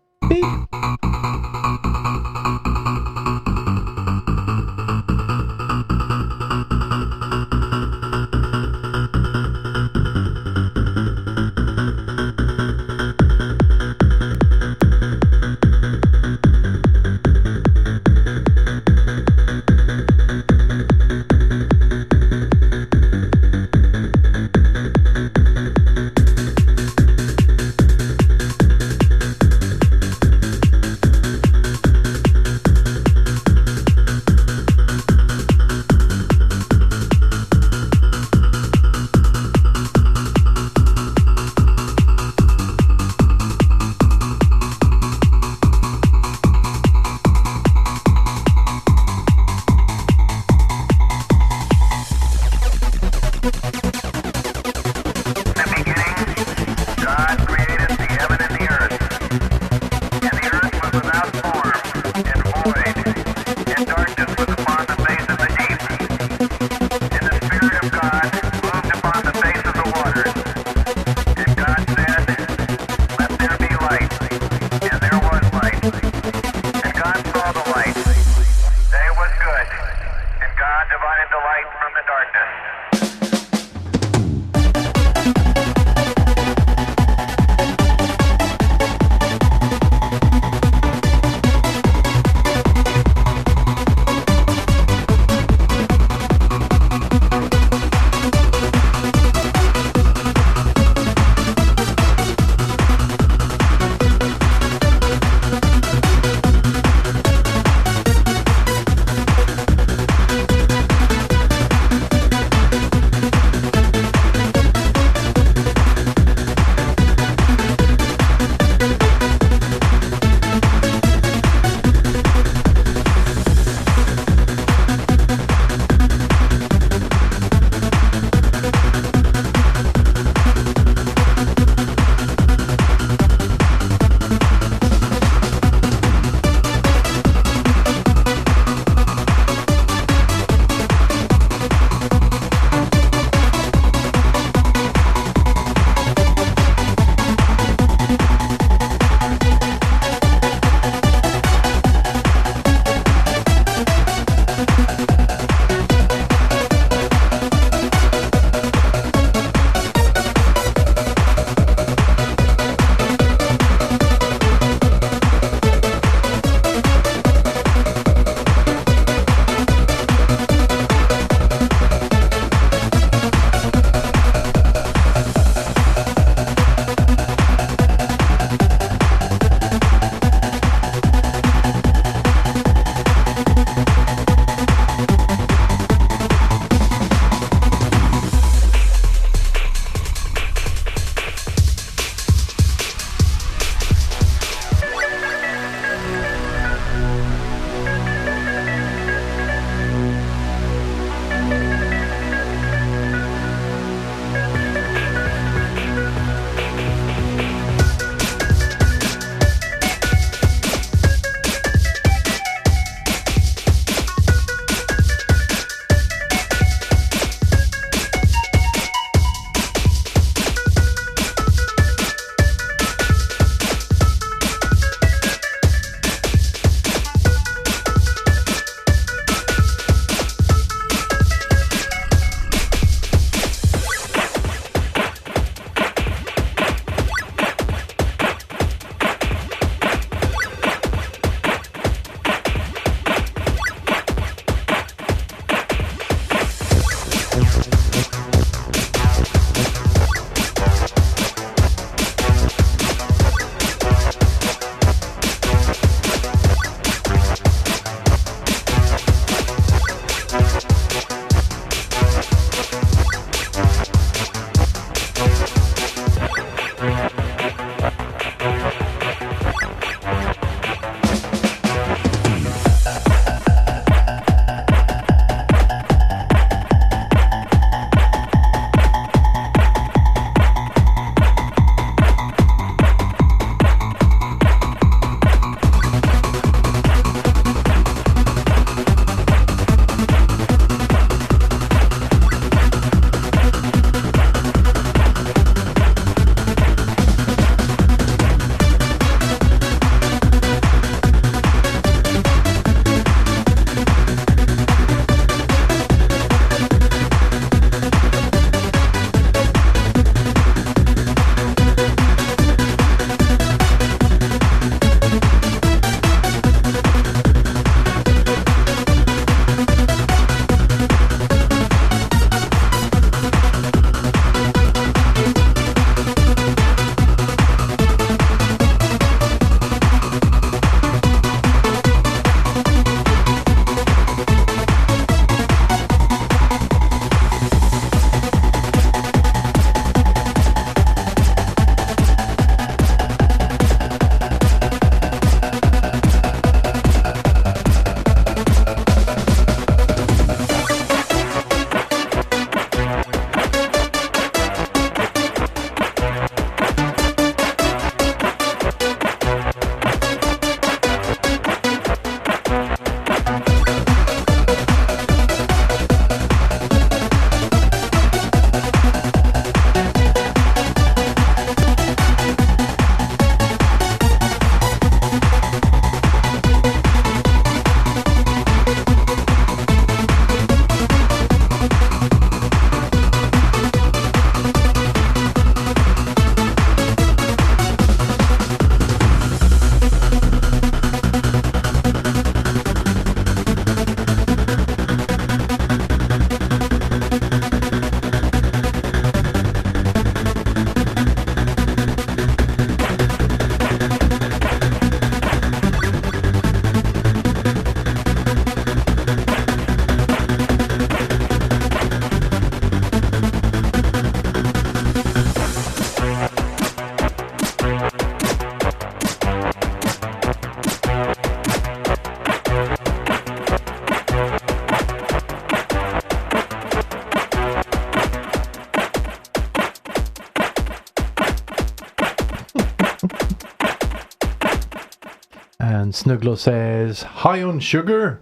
Snuggler says, high on sugar?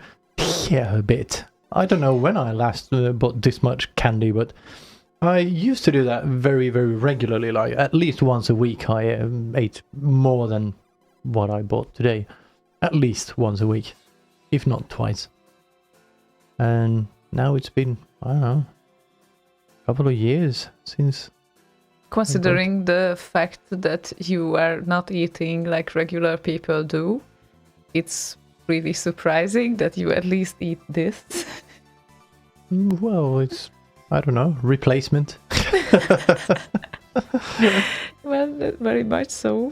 Yeah, a bit. I don't know when I last bought this much candy, but I used to do that very, very regularly. Like at least once a week I ate more than what I bought today. At least once a week, if not twice. And now it's been, I don't know, a couple of years since... Considering the fact that you are not eating like regular people do, it's really surprising that you at least eat this. Well, it's, I don't know, replacement. Well, very much so.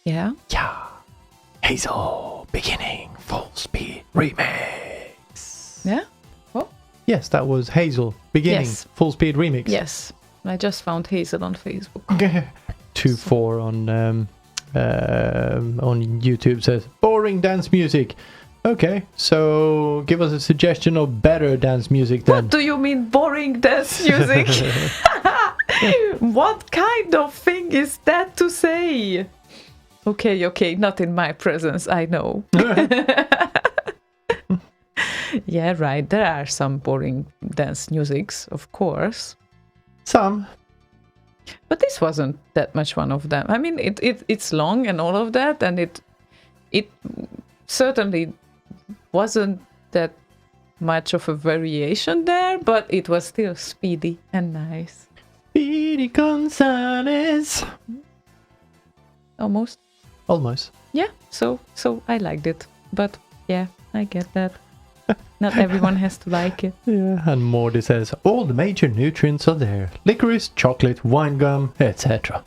Yeah. Hazel, beginning, full speed remix. Yeah? Yes, that was Hazel, beginning, Yes. full speed remix. Yes. I just found Hazel on Facebook. 2-4 on YouTube says, boring dance music. Okay, so give us a suggestion of better dance music then. What do you mean boring dance music? What kind of thing is that to say? Okay, not in my presence, I know. Yeah, right, there are some boring dance musics, of course. Some. But this wasn't that much one of them. I mean, it's long and all of that, and it certainly wasn't that much of a variation there, but it was still speedy and nice. Speedy Gonzalez. Almost. Yeah, so I liked it. But yeah, I get that. Not everyone has to like it. Yeah, and Morty says, all the major nutrients are there. Licorice, chocolate, wine gum, etc.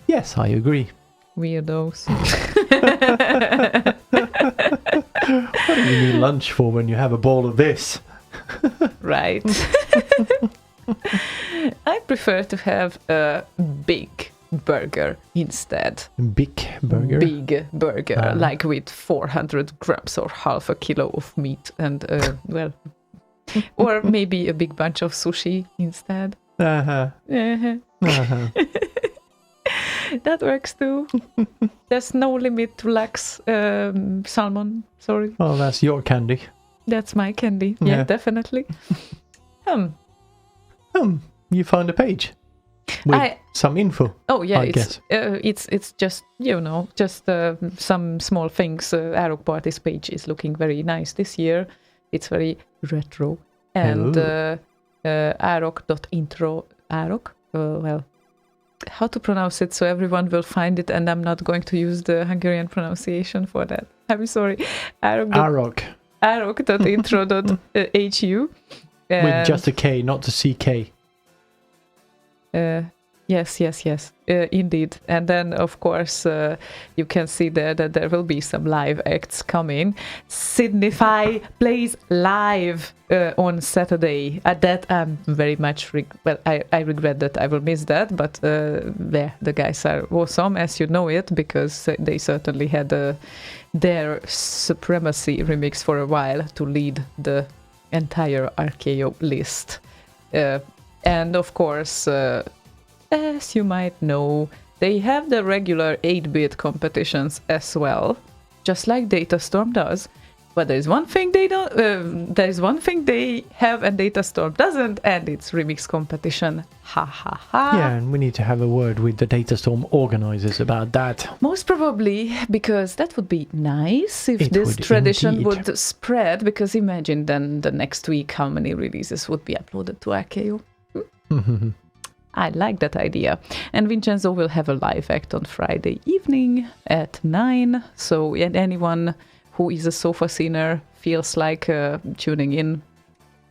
Yes, I agree. Weirdos. What do you need lunch for when you have a bowl of this? Right. I prefer to have a big burger instead. Big burger? Big burger, like with 400 grams or half a kilo of meat and, well, or maybe a big bunch of sushi instead. Uh-huh. Uh-huh. Uh-huh. That works too. There's no limit to lax salmon, sorry. Oh, that's your candy. That's my candy. Yeah, definitely. You found a page with some info. Oh yeah, I guess. It's just just some small things. Arok Party's page is looking very nice this year. It's very retro, and arok.intro. Arok. Well, how to pronounce it so everyone will find it, and I'm not going to use the Hungarian pronunciation for that. I'm sorry. Arok. Arok.intro.hu. With just a K, not a CK. Yes, indeed. And then, of course, you can see there that there will be some live acts coming. Signify plays live on Saturday. At that, I'm very much... I regret that I will miss that, but the guys are awesome, as you know it, because they certainly had their Supremacy remix for a while to lead the entire RKO list. And of course, as you might know, they have the regular 8-bit competitions as well, just like Datastorm does. But there's one thing they don't. There's one thing they have and Datastorm doesn't, and it's remix competition. Ha ha ha. Yeah, and we need to have a word with the Datastorm organizers about that. Most probably, because that would be nice if this tradition would spread. Because imagine then the next week how many releases would be uploaded to RKO. I like that idea. And Vincenzo will have a live act on Friday evening at 9. So anyone who is a sofa scener feels like tuning in,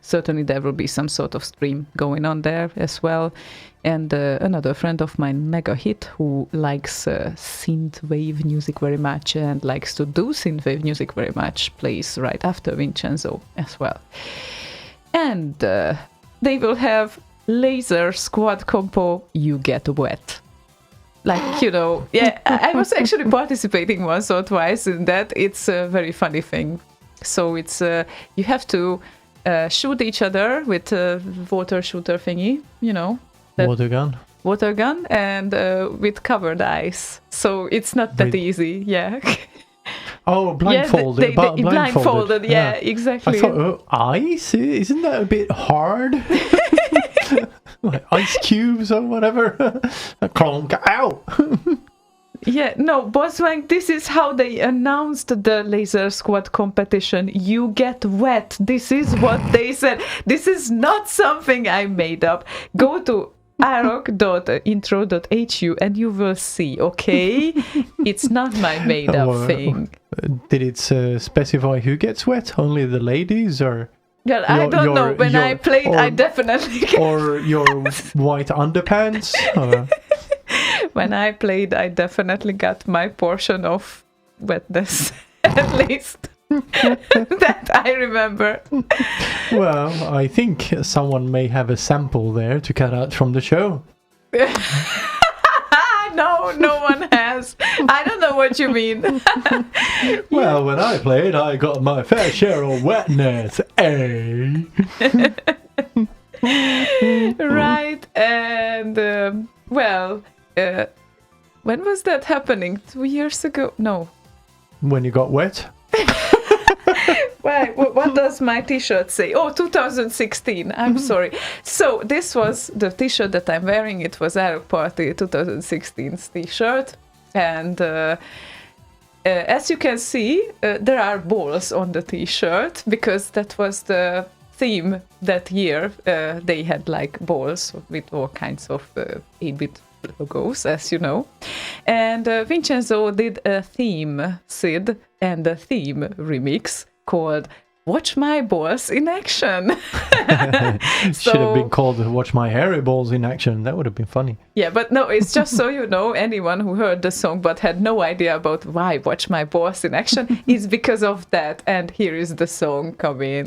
certainly there will be some sort of stream going on there as well. And another friend of mine, Mega Hit, who likes synthwave music very much and likes to do synthwave music very much, plays right after Vincenzo as well. And they will have Laser Squad Compo You Get Wet. Like, yeah, I was actually participating once or twice in that. It's a very funny thing. So it's, you have to shoot each other with a water shooter thingy, Water gun? water gun and with covered eyes. So it's not that easy. Yeah. Oh, blindfolded. Yeah, blindfolded. Yeah, exactly. I thought, ice? Isn't that a bit hard? Like ice cubes or whatever. Clonk out. Yeah, no, Boswank, this is how they announced the laser squad competition. You get wet. This is what they said. This is not something I made up. Go to arok.intro.hu and you will see, okay? It's not my made up thing. Did it specify who gets wet? Only the ladies or... Well, I don't know. When I played, I definitely... Or your white underpants? When I played, I definitely got my portion of wetness, at least. That I remember. Well, I think someone may have a sample there to cut out from the show. No one has. I don't know what you mean. Well, when I played, I got my fair share of wetness, eh? Right, and when was that happening? 2 years ago? No. When you got wet? Well, what does my t-shirt say? Oh, 2016. I'm sorry. So this was the t-shirt that I'm wearing. It was Arok Party 2016's t-shirt. And as you can see, there are balls on the t-shirt because that was the theme that year. They had like balls with all kinds of 8-bit logos, as you know. And Vincenzo did a theme SID and a theme remix called Watch My Balls in Action. Should have been called Watch My Hairy Balls in Action. That would have been funny. Yeah, but no, it's just so you know, anyone who heard the song but had no idea about why Watch My Balls in Action is because of that. And here is the song coming.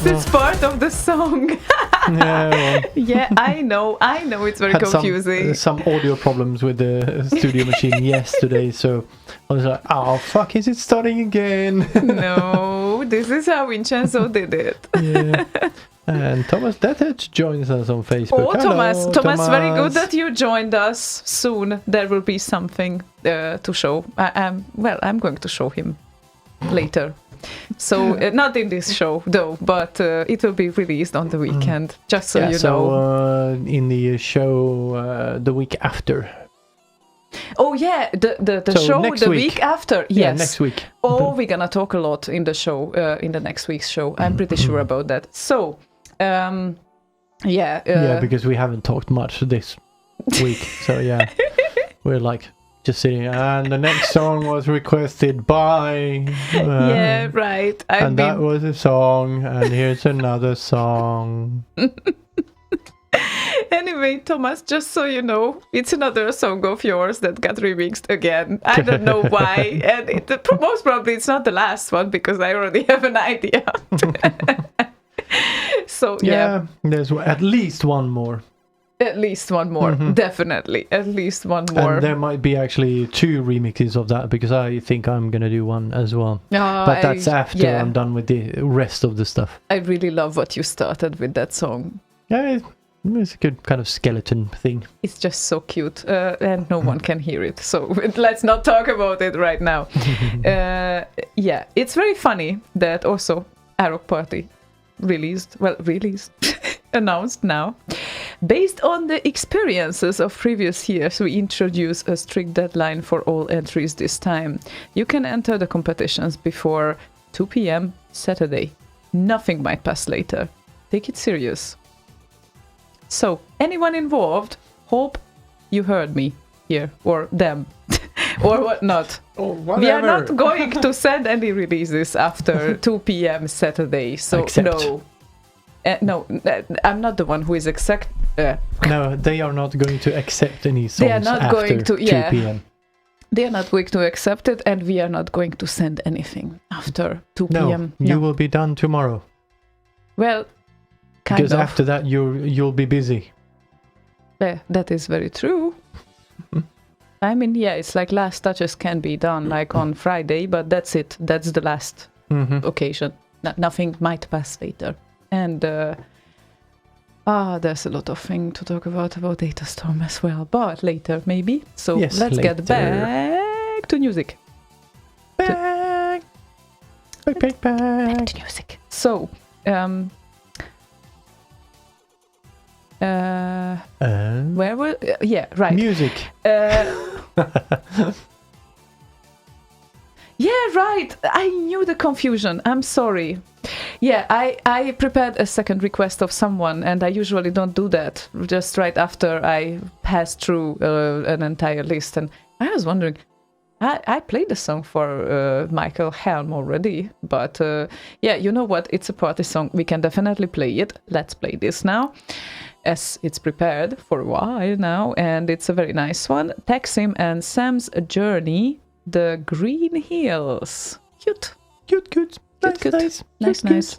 because it's part of the song. Yeah, well, Yeah, I know. It's very had confusing. some audio problems with the studio machine yesterday, so I was like, oh fuck, is it starting again? No, this is how Vincenzo did it. Yeah. And Thomas Detich joins us on Facebook. Oh, Hello, Thomas, very good that you joined us. Soon there will be something to show. I'm going to show him later. So not in this show though, but it will be released on the weekend. Just so you know. In the show the week after. Oh yeah, the show the week after. Yes. Yeah, next week. Oh, we're gonna talk a lot in the show, in the next week's show. I'm pretty sure about that. So, yeah, because we haven't talked much this week. So yeah, we're like just sitting, and the next song was requested by. Yeah, right. That was a song, and here's another song. Anyway, Thomas, just so you know, it's another song of yours that got remixed again. I don't know why, and most probably it's not the last one because I already have an idea. So yeah, there's at least one more. At least one more, definitely. At least one more. And there might be actually 2 remixes of that because I think I'm gonna do one as well. But that's after I'm done with the rest of the stuff. I really love what you started with that song. Yeah, it's a good kind of skeleton thing. It's just so cute, and no one can hear it. So let's not talk about it right now. Yeah, it's very funny that also Arok Party released, announced now. Based on the experiences of previous years, we introduce a strict deadline for all entries this time. You can enter the competitions before 2 p.m. Saturday. Nothing might pass later. Take it serious. So, anyone involved, hope you heard me here, or them, or whatnot. Or whatever. We are not going to send any releases after 2 p.m. Saturday, so no. No, I'm not the one who is No, they are not going to accept any songs they are not after going to, 2 p.m. They are not going to accept it, and we are not going to send anything after 2 p.m. No, you will be done tomorrow. Well, because after that you'll be busy. Yeah, that is very true. I mean, yeah, it's like last touches can be done like on Friday, but that's it. That's the last occasion. Nothing might pass later. And there's a lot of things to talk about Datastorm as well, but later maybe. So yes, let's get back to music. Back to music. So, where were yeah, right. Music. Yeah, right. I knew the confusion. I'm sorry. Yeah, I prepared a second request of someone, and I usually don't do that just right after I pass through an entire list. And I was wondering, I played the song for Michael Helm already, but yeah, you know what? It's a party song. We can definitely play it. Let's play this now, as it's prepared for a while now, and it's a very nice one. Taksim and Sam's Journey, The Green Hills. Cute. Cute. Nice.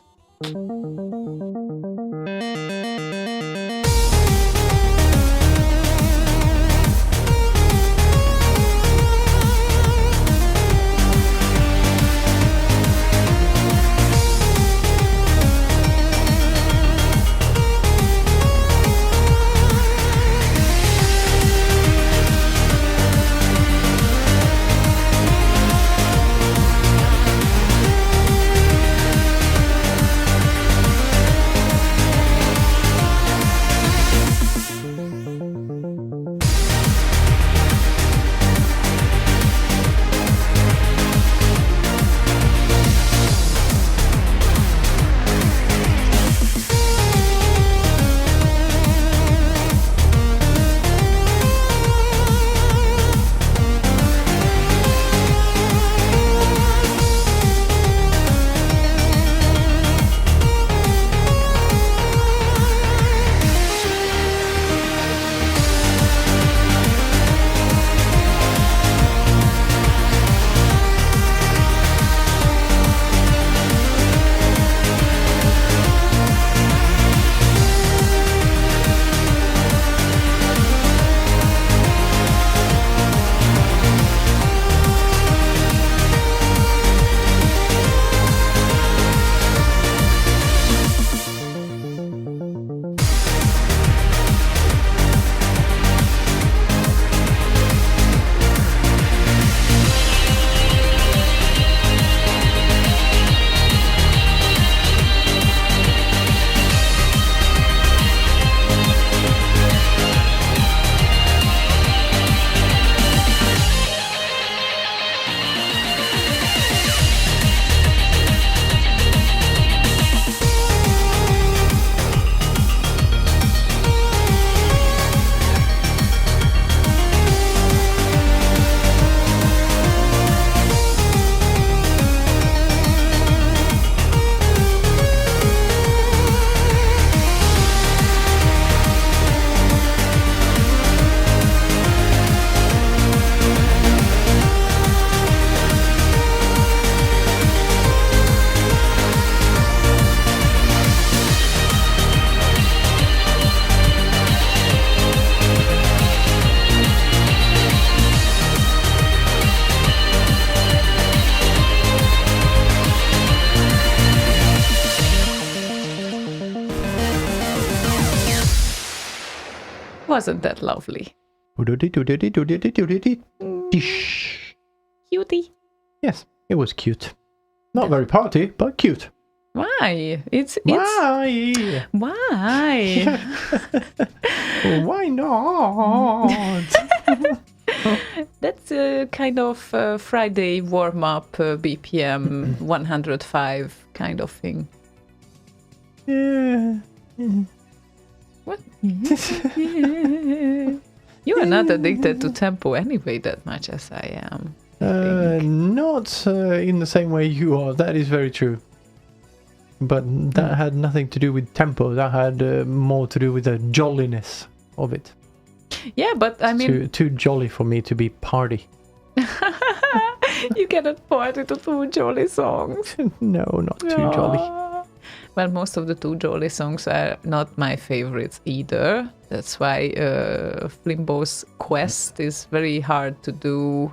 Wasn't that lovely? Cutie. Yes, it was cute. Not very party, but cute. Why? It's Why? why? Why not? That's a kind of Friday warm-up BPM 105 kind of thing. Yeah. What? You are not addicted to tempo anyway that much as I am. Not in the same way you are. That is very true. But that had nothing to do with tempo. That had more to do with the jolliness of it. Yeah, but I mean... Too jolly for me to be party. You cannot party to two jolly songs. No, not too jolly. Well, most of the two jolly songs are not my favorites either. That's why Flimbo's Quest is very hard to do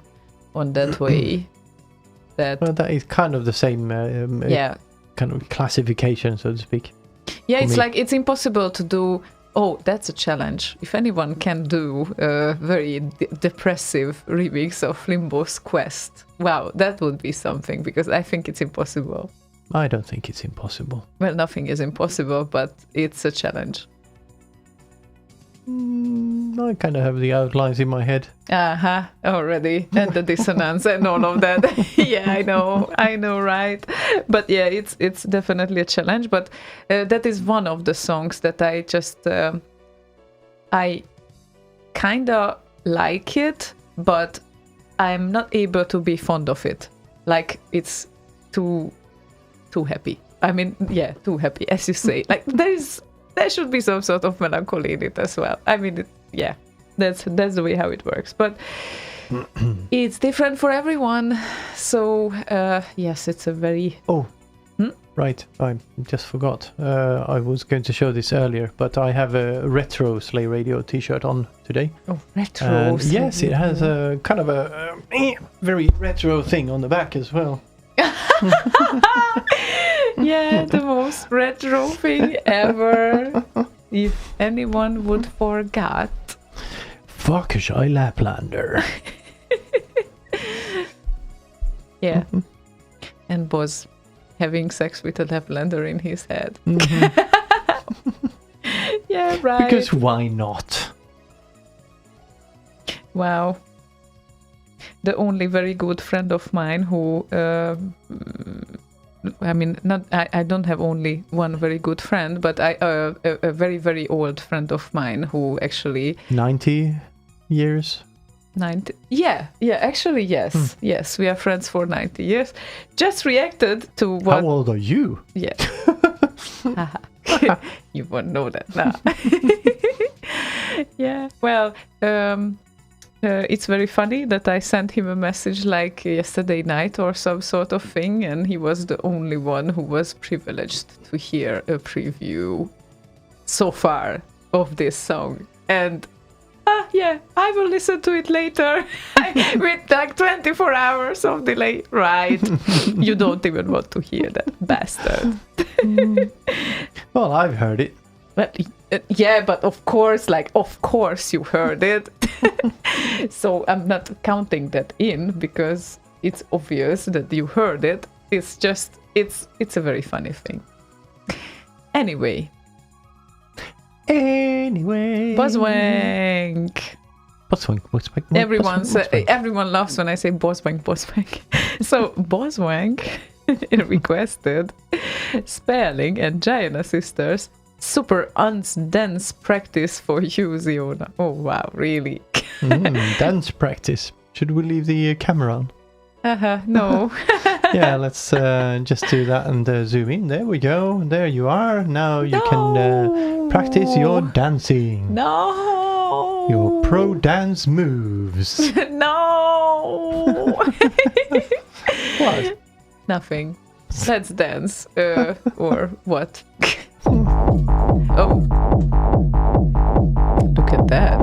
on that way. Well, that is kind of the same kind of classification, so to speak. Yeah, it's like it's impossible to do. Oh, that's a challenge. If anyone can do a very depressive remix of Flimbo's Quest, wow, that would be something, because I think it's impossible. I don't think it's impossible. Well, nothing is impossible, but it's a challenge. I kind of have the outlines in my head. Already. And the dissonance and all of that. Yeah, I know, right? But yeah, it's definitely a challenge. But that is one of the songs that I just, I kind of like it, but I'm not able to be fond of it. Like, it's too happy. I mean, yeah, too happy, as you say. Like, there should be some sort of melancholy in it as well. I mean, that's the way how it works. But it's different for everyone. So, yes, it's a very... Oh, right. I just forgot. I was going to show this earlier, but I have a retro Slay Radio t-shirt on today. Oh, retro. Yes, it has a kind of a very retro thing on the back as well. Yeah, the most retro thing ever. If anyone would forget. Fuckers, I Laplander. Yeah. And was having sex with a Laplander in his head. Yeah, right. Because why not? Wow. The only very good friend of mine who, I mean, I don't have only one very good friend, but a very, very old friend of mine who actually... 90 years? 90? Yeah, actually, yes. Yes, we are friends for 90 years. Just reacted to what... How old are you? Yeah. You won't know that now. Yeah, well... it's very funny that I sent him a message like yesterday night or some sort of thing, and he was the only one who was privileged to hear a preview so far of this song. And yeah, I will listen to it later with like 24 hours of delay. Right. You don't even want to hear that, bastard. Well, I've heard it. But yeah, but of course you heard it. So I'm not counting that in because it's obvious that you heard it. It's just, it's a very funny thing. Anyway. Buzzwank. Everyone laughs when I say Buzzwank. So Buzzwank requested Spelling and Ziona Sisters super dance practice for you, Ziona. Oh wow, really? Dance practice. Should we leave the camera on? No. Yeah, let's just do that and zoom in. There we go. There you are. Now you can practice your dancing. No. Your pro dance moves. No. What? Nothing. Let's dance. Or what? Oh. Look at that.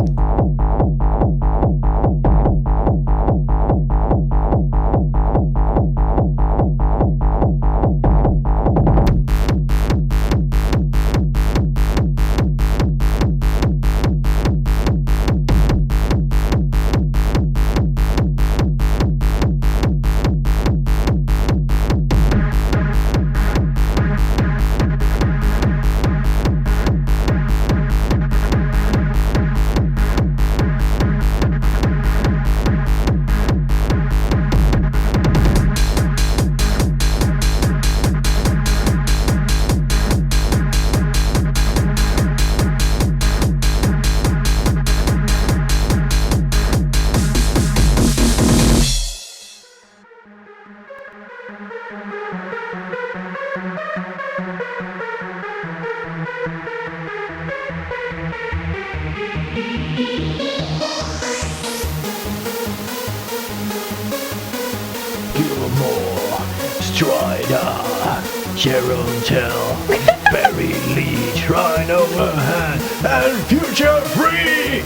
Sharon Tell, Barry Leach, Rhino Mahan, and Future Freak!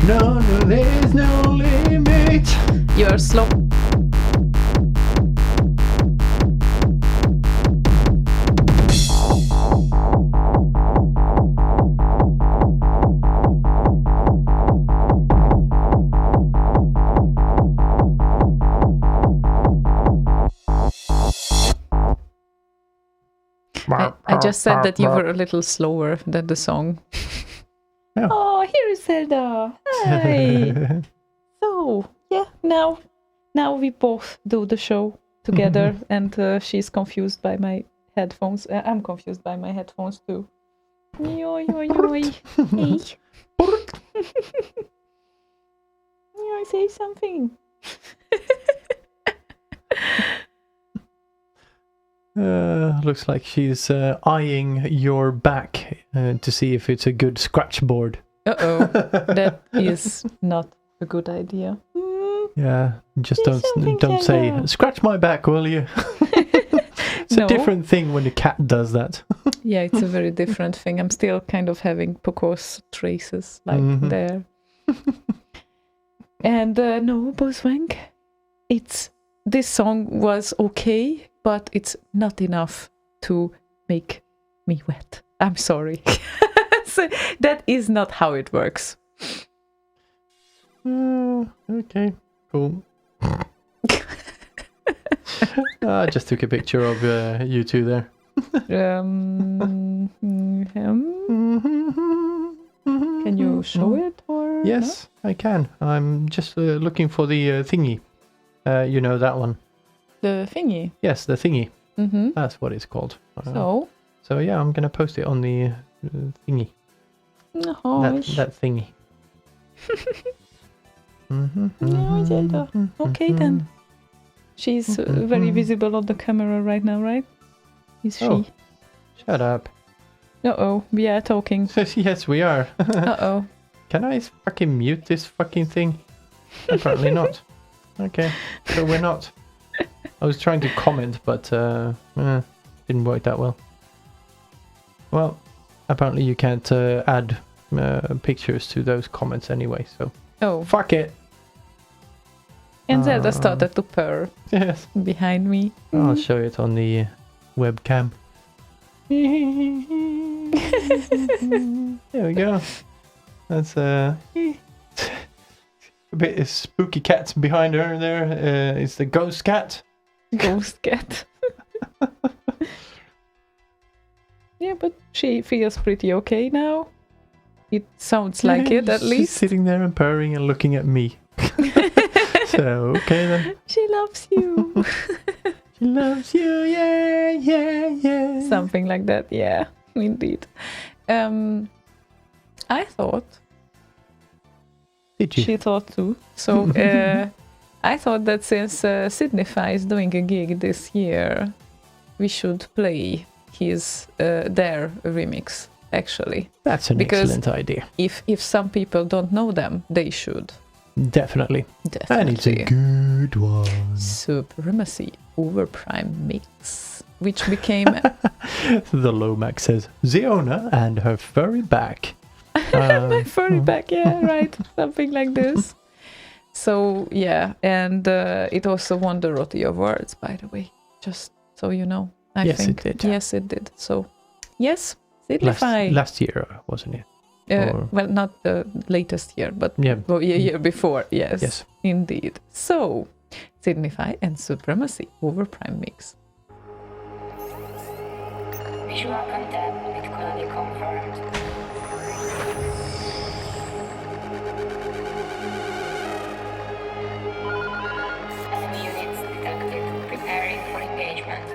No, there's no limit. You're slow. I just said that you were a little slower than the song. Yeah. Oh, here is Zelda. Hi. So, yeah, now we both do the show together, and she's confused by my headphones. I'm confused by my headphones too. Yoy, yoy, yoy. Hey. I say something. Looks like she's eyeing your back to see if it's a good scratch board. Uh-oh, that is not a good idea. Yeah, just don't say, scratch my back, will you? It's No. a different thing when the cat does that. Yeah, it's a very different thing. I'm still kind of having Poco's traces there. And no, Boswank, this song was okay, but it's not enough to make me wet. I'm sorry. So that is not how it works. Okay, cool. I just took a picture of you two there. Can you show it? Or yes, no? I can. I'm just looking for the thingy. You know that one. The thingy? Yes, the thingy. Mm-hmm. That's what it's called. So yeah, I'm gonna post it on the thingy. That thingy. No, Zelda. Okay then. She's very visible on the camera right now, right? Is she? Oh, shut up. Uh-oh, we are talking. Yes, we are. Uh-oh. Can I fucking mute this fucking thing? Apparently not. Okay, so we're not. I was trying to comment, but didn't work that well. Well, apparently you can't add pictures to those comments anyway, so Oh, fuck it. and Zelda started to purr Yes. behind me. I'll show it on the webcam. There we go. That's a bit of spooky cat behind her there. It's the ghost cat. Ghost cat. Yeah, but she feels pretty okay now. It sounds like it, at She's least. sitting there and purring and looking at me. So, okay then. She loves you. She loves you, yeah, yeah, yeah. Something like that, yeah, indeed. I thought Did you? she thought too. So I thought that since Signify is doing a gig this year, we should play their remix. Actually, That's an because excellent idea. if some people don't know them, they should. Definitely. And it's a good one. Supremacy over Prime Mix, which became The Lomax says, Ziona and her furry back. my furry back, yeah, right, something like this. So yeah, and it also won the Roti Awards, by the way, just so you know. I Yes, think it did. Yes, it did. So yes, Signify. Last year, wasn't it? Well, not the latest year, but Yeah. year before. Yes, Yes. indeed. So Signify and Supremacy over Prime Mix. Visual content with colony confirmed. Enemy units detected. Preparing for engagement.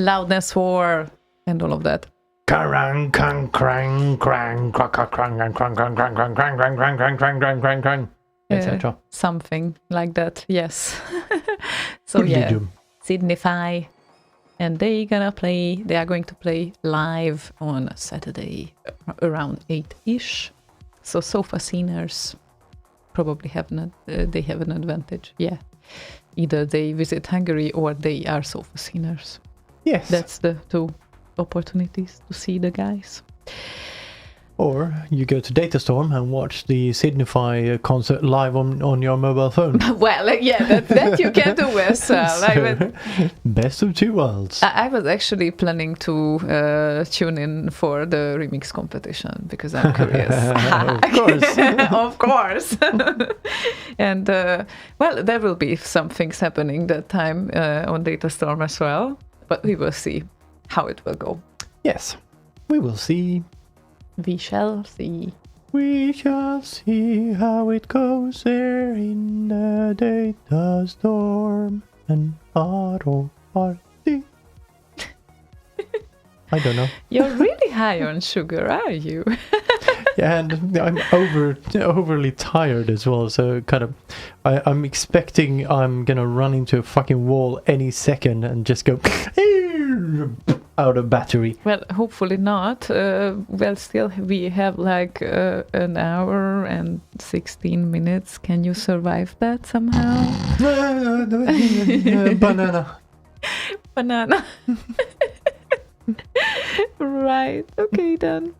loudness war and all of that. Krang, krang, krang, krang, krang, krang, krang, krang, krang, krang, krang, krang, krang, krang, krang, krang, krang, krang, krang, etc. Something like that, yes. So Signify. And they are going to play live on Saturday around 8-ish. So sofa sceners probably they have an advantage. Yeah. Either they visit Hungary or they are sofa sceners. Yes. That's the two opportunities to see the guys. Or you go to Datastorm and watch the Signify concert live on your mobile phone. Well, that you can do as well. So, best of two worlds. I was actually planning to tune in for the remix competition because I'm curious. Of course. Of course. And, there will be some things happening that time on Datastorm as well. But we will see how it will go. Yes, we will see. We shall see. We shall see how it goes there in the Datastorm and auto party. I don't know. You're really high on sugar, are you? Yeah, and I'm overly tired as well. So kind of, I'm expecting I'm gonna run into a fucking wall any second and just go out of battery. Well, hopefully not. Still, we have like an hour and 16 minutes. Can you survive that somehow? Banana. Banana. Right. Okay, then.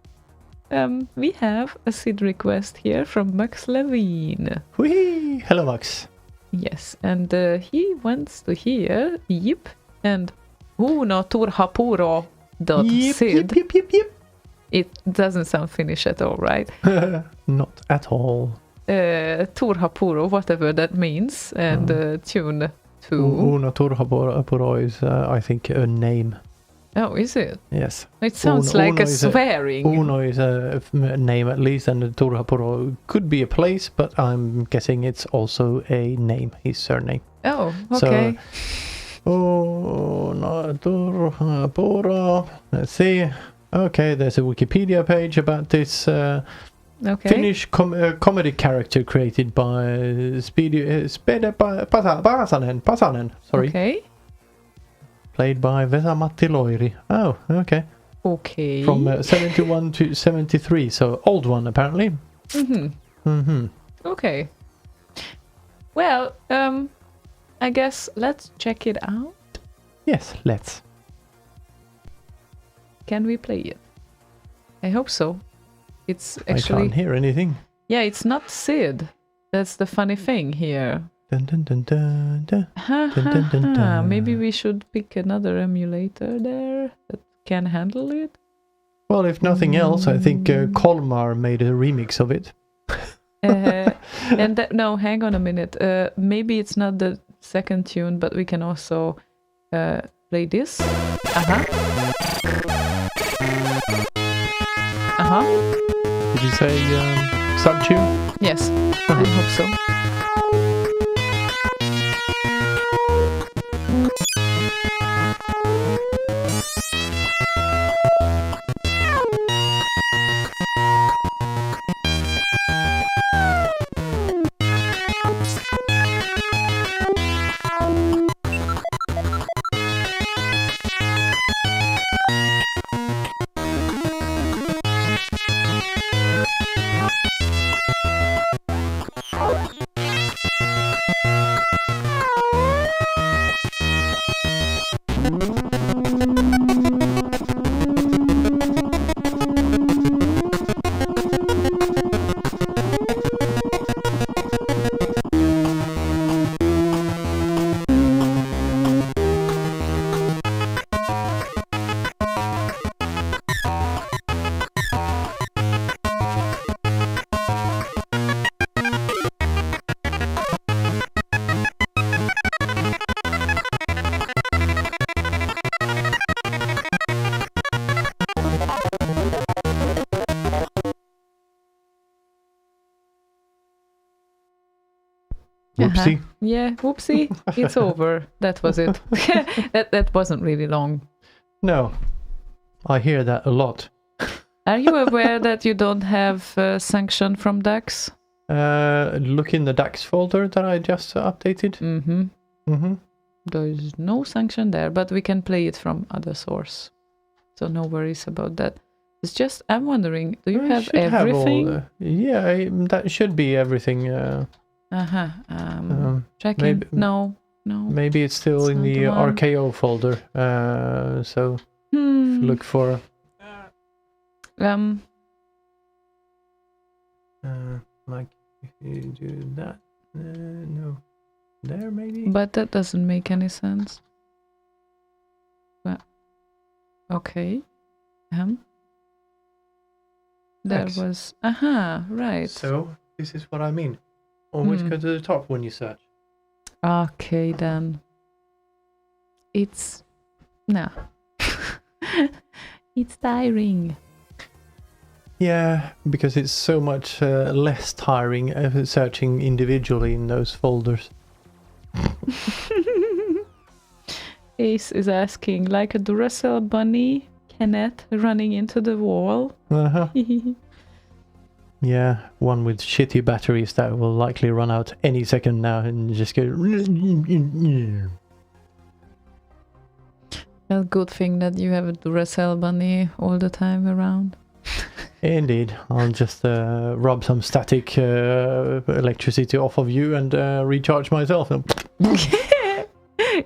We have a SID request here from Max Levine. Whee! Hello, Max. Yes, and he wants to hear Yip and Uno Turha Puro .sid. Yep. It doesn't sound Finnish at all, right? Not at all. Turha Puro, whatever that means, and tune to... Uno Turha Puro is, I think, a name. Oh, is it? Yes. It sounds like a swearing. Uno is a name at least, and Turha Puro could be a place, but I'm guessing it's also a name, his surname. Oh, okay. So, Uno Turha Puro. Let's see. Okay, there's a Wikipedia page about this Finnish comedy character created by Pasanen. Sorry. Okay. Played by Vesa-Matti Loiri. Oh, okay. Okay. From 71 to 73, so old one apparently. Okay. Well, I guess let's check it out. Yes, let's. Can we play it? I hope so. It's actually... I can't hear anything. Yeah, it's not Sid. That's the funny thing here. Dun, dun, dun, dun, dun. Dun, dun, dun, dun. Maybe we should pick another emulator there that can handle it. Well, if nothing else, I think Kolmar made a remix of it. No, hang on a minute. Maybe it's not the second tune, but we can also play this. Did you say sub-tune? Yes, I hope so. Whoopsie. Yeah, whoopsie. It's over. That was it. that wasn't really long. No, I hear that a lot. Are you aware that you don't have sanction from DAX? Look in the DAX folder that I just updated. There's no sanction there, but we can play it from other source. So no worries about that. It's just, I'm wondering, do you have everything? That should be everything. Checking. Maybe, no. Maybe it's still in the RKO folder. So look for. Like if you do that, no, there maybe. But that doesn't make any sense. Well, okay. There X. was. Right. So this is what I mean. Always go to the top when you search. Okay then. It's it's tiring. Yeah, because it's so much less tiring searching individually in those folders. Ace is asking, like a Duracell bunny, Kenneth running into the wall. Yeah, one with shitty batteries that will likely run out any second now and just go. Well, good thing that you have a Duracell bunny all the time around. Indeed, I'll just rub some static electricity off of you and recharge myself.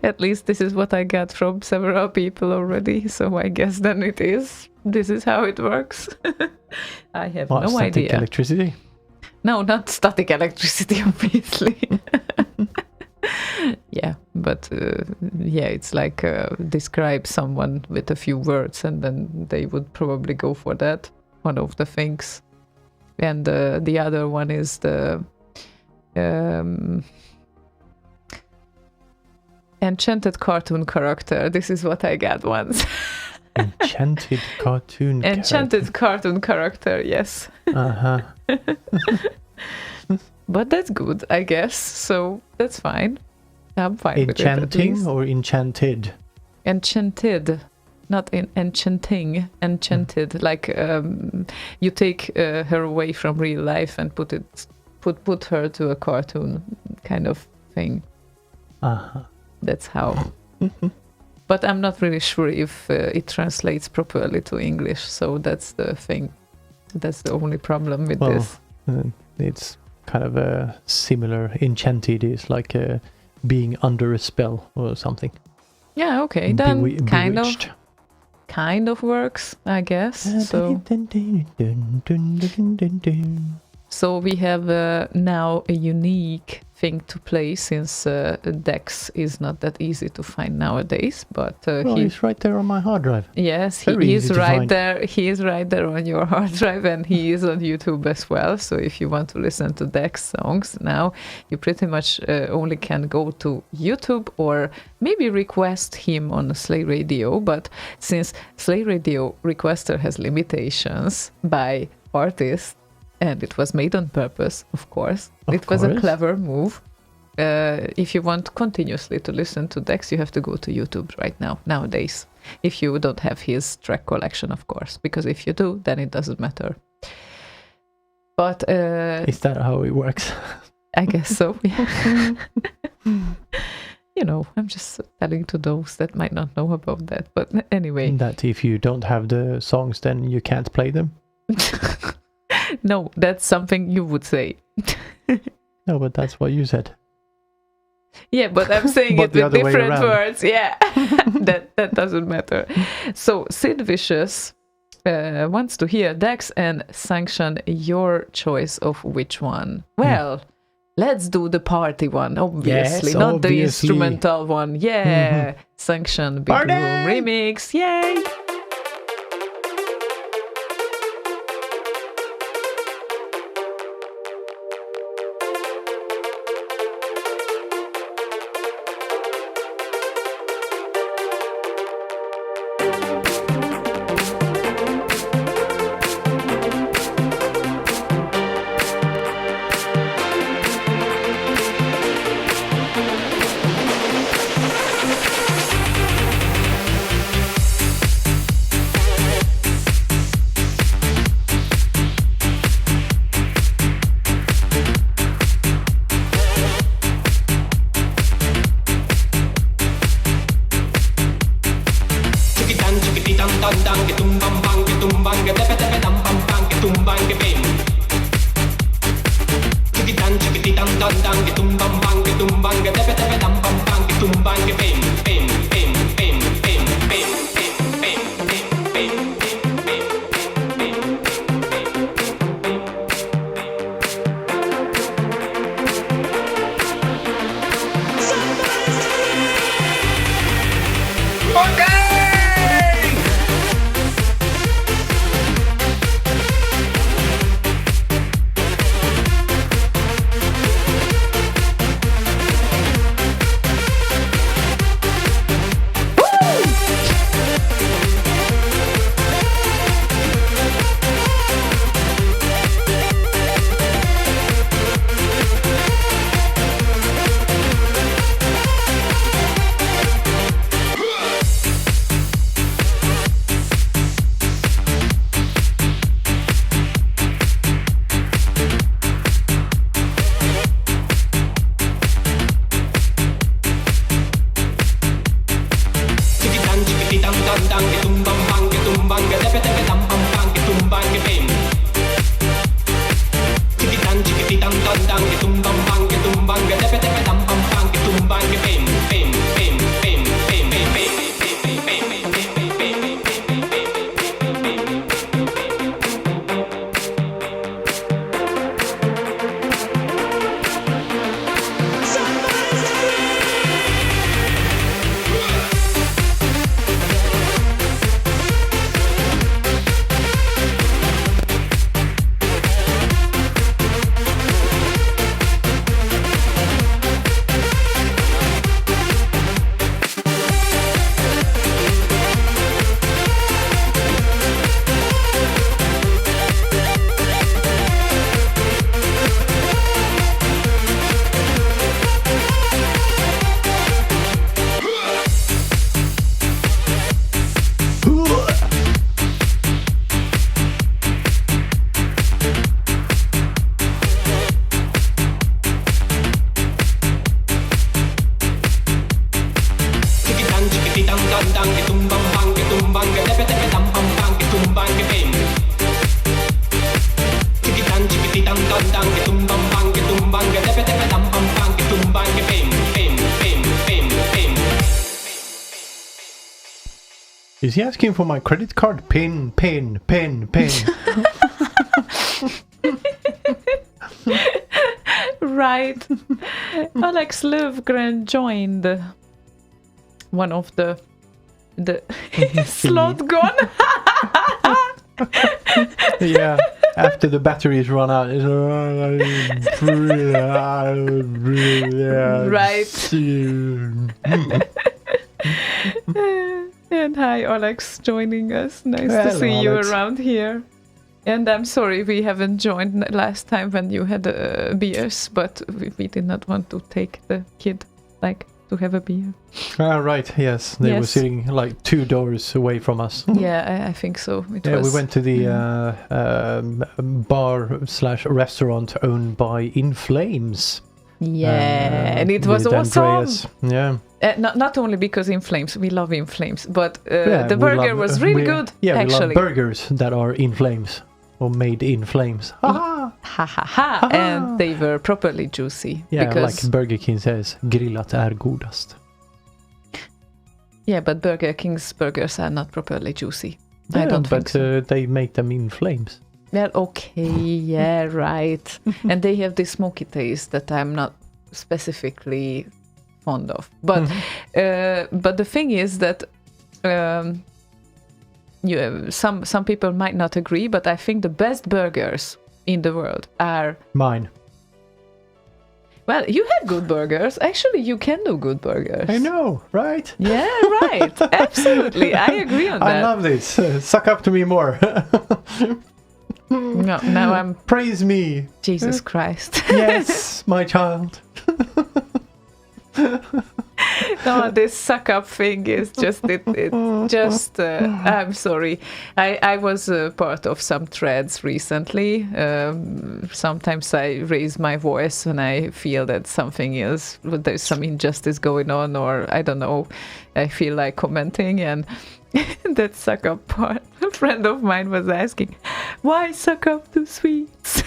At least this is what I got from several people already, so I guess then this is how it works. I have no static idea. Electricity? No, not static electricity, obviously. Yeah, but it's like describe someone with a few words and then they would probably go for that, one of the things. And the other one is the enchanted cartoon character. This is what I got once. Enchanted cartoon character. Enchanted cartoon character, yes. But that's good, I guess. So that's fine. I'm fine with it. Enchanting or enchanted? Enchanted. Not enchanting. Enchanted. Like you take her away from real life and put her to a cartoon kind of thing. That's how. But I'm not really sure if it translates properly to English, so that's the thing. That's the only problem with this. It's kind of a similar. Enchanted is like being under a spell or something. Yeah, okay, then bewitched. kind of works, I guess. So we have now a unique thing to play, since Dex is not that easy to find nowadays. But he's right there on my hard drive. Yes, he is right there. He is right there on your hard drive, and he is on YouTube as well. So if you want to listen to Dex songs now, you pretty much only can go to YouTube or maybe request him on Slay Radio. But since Slay Radio requester has limitations by artists, and it was made on purpose, of course. It was a clever move. If you want continuously to listen to Dex, you have to go to YouTube right now, nowadays. If you don't have his track collection, of course. Because if you do, then it doesn't matter. But is that how it works? I guess so, yeah. You know, I'm just telling to those that might not know about that. But anyway. That if you don't have the songs, then you can't play them? No, that's something you would say. No, but that's what you said. Yeah, but I'm saying it with different words. Yeah, that doesn't matter. So Sid Vicious wants to hear Dex and sanction your choice of which one. Well, let's do the party one, obviously, not the instrumental one. Yeah, sanction Big Room Remix. Yay! Is he asking for my credit card? Pin. Right. Alex Löfgren joined one of the Slaygon. Yeah, after the batteries run out. Right. And hi, Alex, joining us. Nice to see Alex. you around here. And I'm sorry we haven't joined last time when you had beers, but we did not want to take the kid to have a beer. Right, yes. They were sitting like 2 doors away from us. Yeah, I think so. We went to the bar/restaurant owned by In Flames. Yeah, and it was awesome. Andreas. Yeah. Not only because In Flames, we love In Flames, but the burger was really good. Yeah, actually. we love burgers that are in flames or made in flames. Ha ha ha! And they were properly juicy. Yeah, because... like Burger King says, grillat är godast. Yeah, but Burger King's burgers are not properly juicy. I don't think so. They make them in flames. Well, okay, yeah, right. And they have this smoky taste that I'm not specifically fond of. But but the thing is that some people might not agree, but I think the best burgers in the world are mine. Well, you have good burgers. Actually, you can do good burgers. I know, right? Yeah, right. Absolutely. I agree on that. I love this. Suck up to me more. No, now I'm... Praise me. Jesus Christ. Yes, my child. No, this suck up thing is just I'm sorry. I was part of some threads recently. Sometimes I raise my voice when I feel that there's some injustice going on, or I don't know, I feel like commenting, and that suck up part, a friend of mine was asking, why suck up to sweets?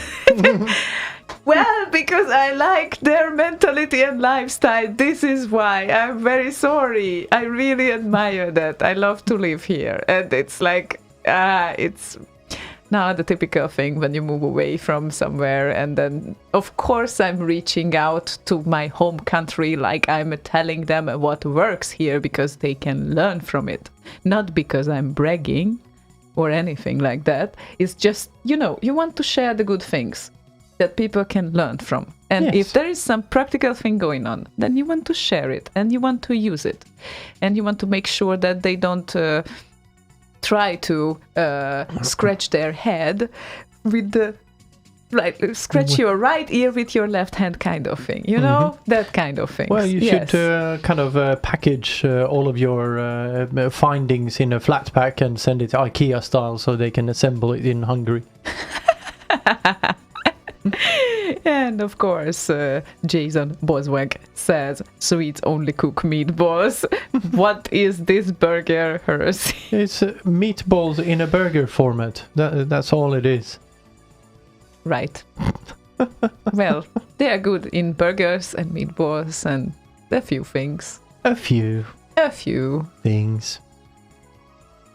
Well, because I like their mentality and lifestyle. This is why. I'm very sorry. I really admire that. I love to live here. And it's like, it's now the typical thing when you move away from somewhere. And then, of course, I'm reaching out to my home country, like I'm telling them what works here because they can learn from it. Not because I'm bragging or anything like that. It's just, you want to share the good things that people can learn from. And Yes. if there is some practical thing going on, then you want to share it and you want to use it. And you want to make sure that they don't try to scratch their head with the scratch your right ear with your left hand kind of thing, that kind of thing. Well, you should kind of package all of your findings in a flat pack and send it IKEA style so they can assemble it in Hungary. And of course, Jason Bosweg says, Swedes only cook meatballs. What is this burger, Hersey? It's meatballs in a burger format. That's all it is. Right. Well, they are good in burgers and meatballs and a few things. A few Things.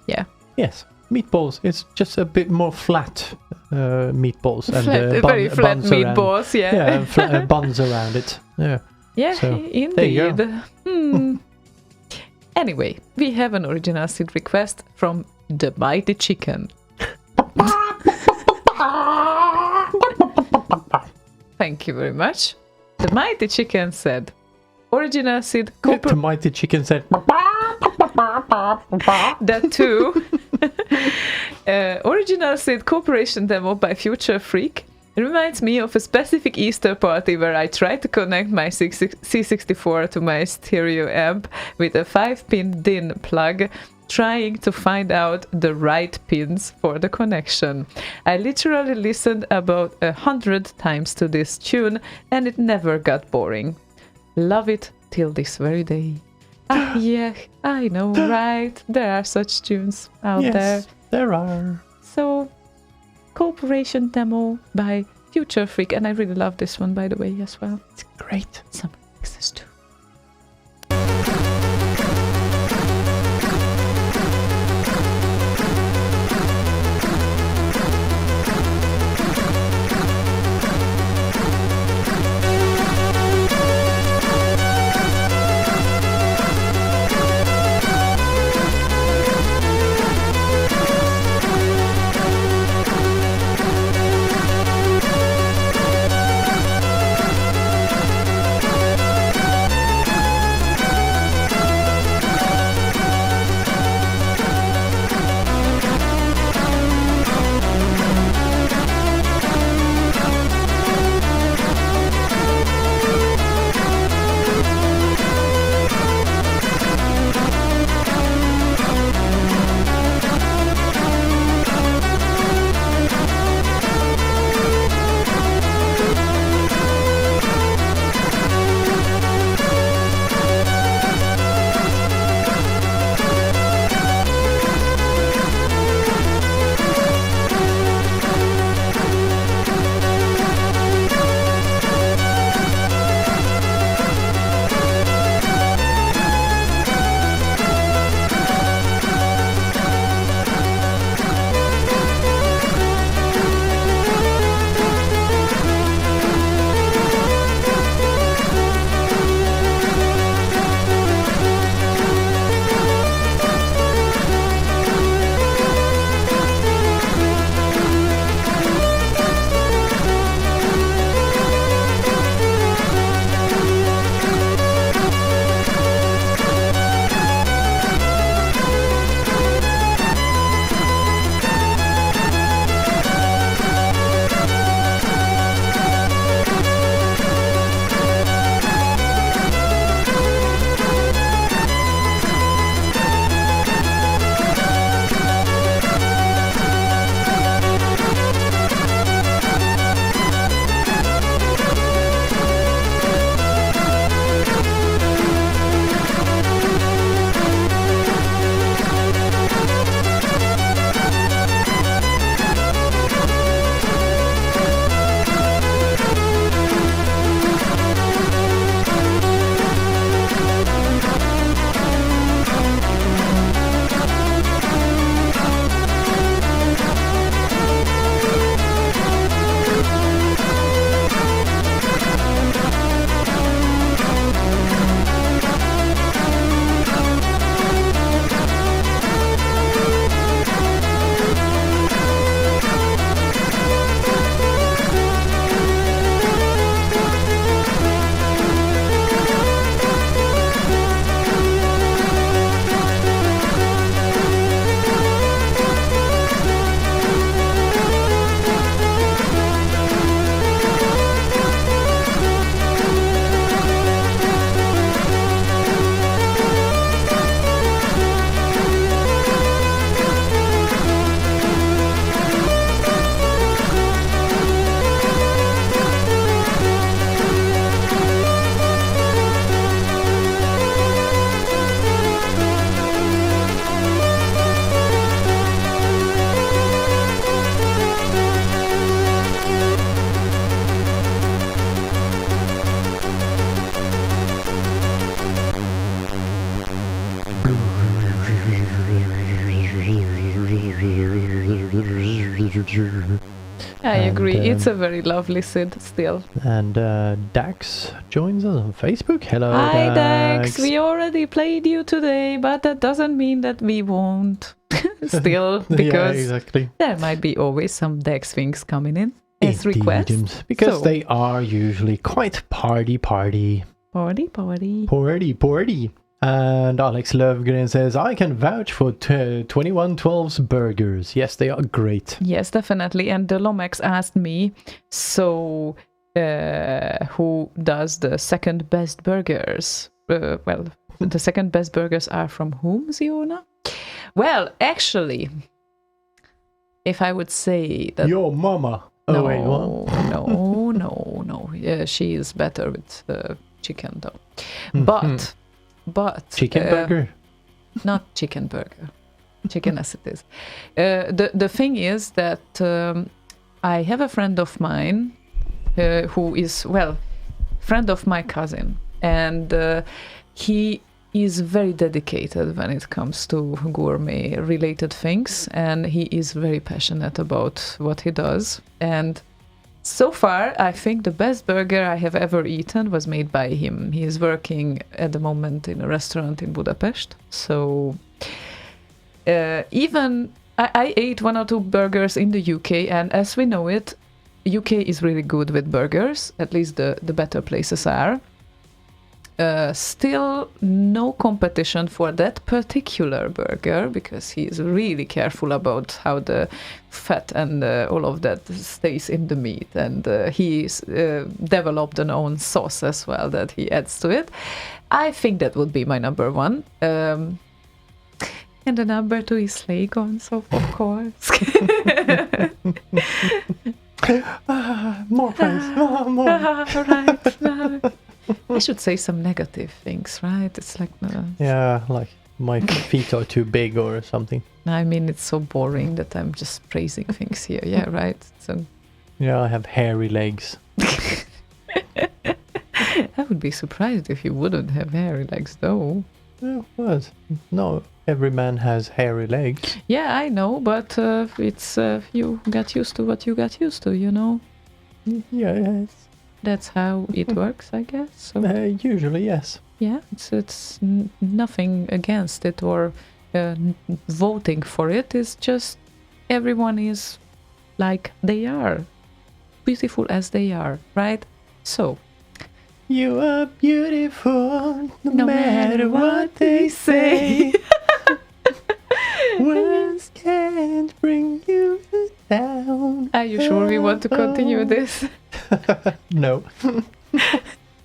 Yeah. Yes. Meatballs. It's just a bit more flat meatballs and very flat buns meatballs. around, yeah, buns around it. Yeah. Yeah, So, indeed. there you go. Anyway, we have an original seed request from the Mighty Chicken. Thank you very much. The Mighty Chicken said, original seed The Mighty Chicken said, that too. Original seed cooperation demo by Future Freak reminds me of a specific Easter party where I tried to connect my C64 to my stereo amp with a 5-pin DIN plug, trying to find out the right pins for the connection. I literally listened about 100 times to this tune and it never got boring. Love it till this very day. Yeah, I know, right? There are such tunes out there. yes, there are. So, Cooperation demo by Future Freak, and I really love this one, by the way, as well. It's great. Some mixes too. I agree. It's a very lovely Sid still. And Dax joins us on Facebook. Hello, Hi, Dax. Dax. We already played you today, but that doesn't mean that we won't still, because yeah, exactly. there might be always some Dax things coming in as requests. Because they are usually quite party. Party. And Alex Löfgren says, I can vouch for 2112's burgers. Yes, they are great. Yes, definitely. And the Lomax asked me, so who does the second best burgers? Well, the second best burgers are from whom, Ziona? Well, actually, if I would say that... Your mama. No, wait, what? no. Yeah, she is better with chicken, though. But chicken burger? Not chicken burger. Chicken as it is. The thing is that I have a friend of mine who is, friend of my cousin. And he is very dedicated when it comes to gourmet-related things. And he is very passionate about what he does. And so far, I think the best burger I have ever eaten was made by him. He is working at the moment in a restaurant in Budapest. So even I ate 1 or 2 burgers in the UK, and as we know it, UK is really good with burgers. At least the better places are. Still no competition for that particular burger, because he is really careful about how the fat and all of that stays in the meat, and he's developed an own sauce as well that he adds to it. I think that would be my number 1. And the number 2 is Slaygon, so of course. More praise. More. Right. I should say some negative things, right? It's like... Yeah, like my feet are too big or something. I mean, it's so boring that I'm just praising things here. Yeah, right? So... Yeah, I have hairy legs. I would be surprised if you wouldn't have hairy legs, though. Well, no, every man has hairy legs. Yeah, I know, but it's you got used to what you got used to, you know? Yes. That's how it works, I guess. So, usually, yes. Yeah, it's nothing against it or voting for it. It's just everyone is like they are, beautiful as they are, right? So, you are beautiful no matter what they say. Words can't bring you down. Are you sure we want to continue this? No.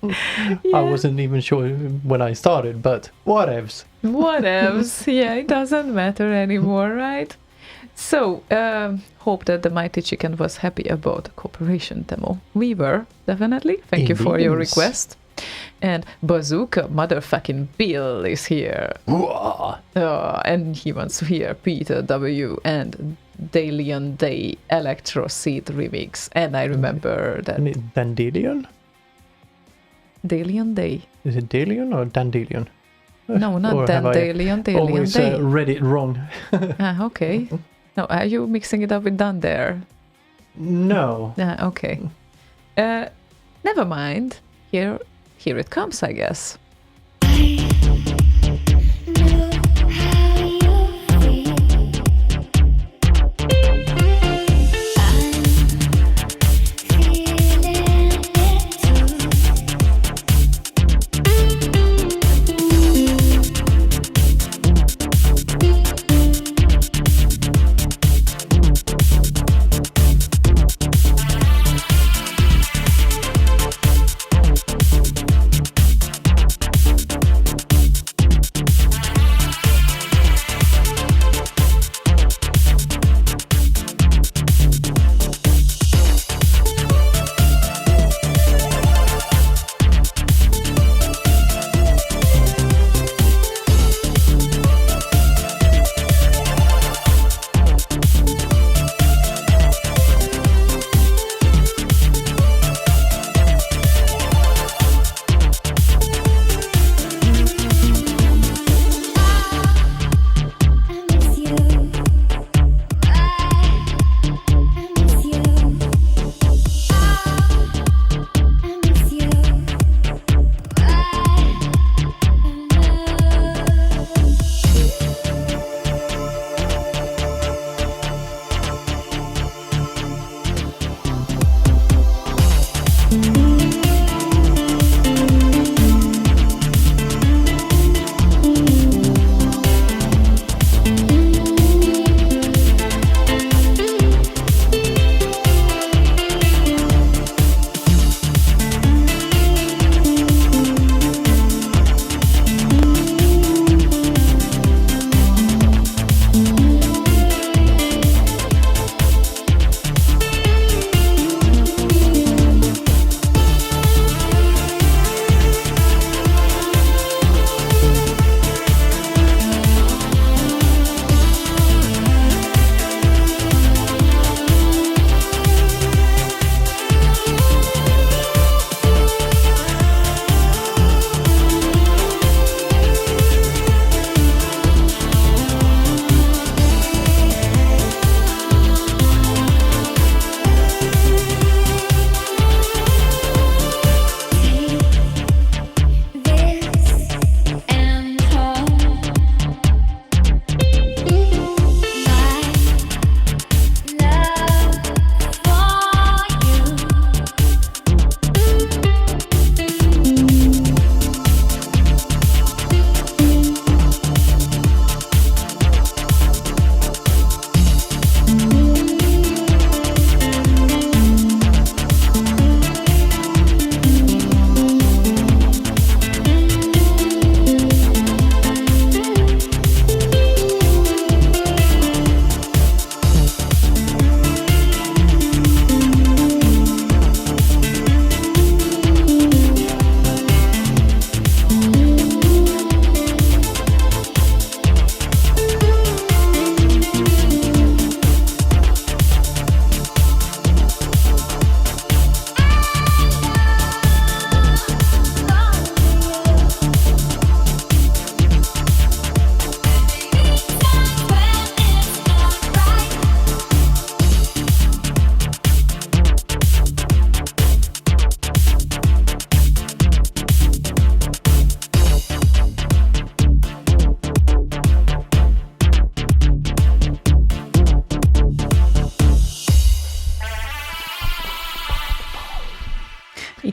Yeah. I wasn't even sure when I started, but whatevs. Whatevs. Yeah, it doesn't matter anymore, right? So, hope that the Mighty Chicken was happy about the cooperation demo. We were, definitely. Thank you for your request. And Bazooka motherfucking Bill is here. And he wants to hear Peter W. and Dalian Day Electro Seed remix. And I remember that. Dandelion? Dalian Day. Is it Dalian or Dandelion? No, not Dandelion. Dalian always Day. Read it wrong. Okay. No, are you mixing it up with Dunder? No. Okay. Never mind. Here it comes, I guess.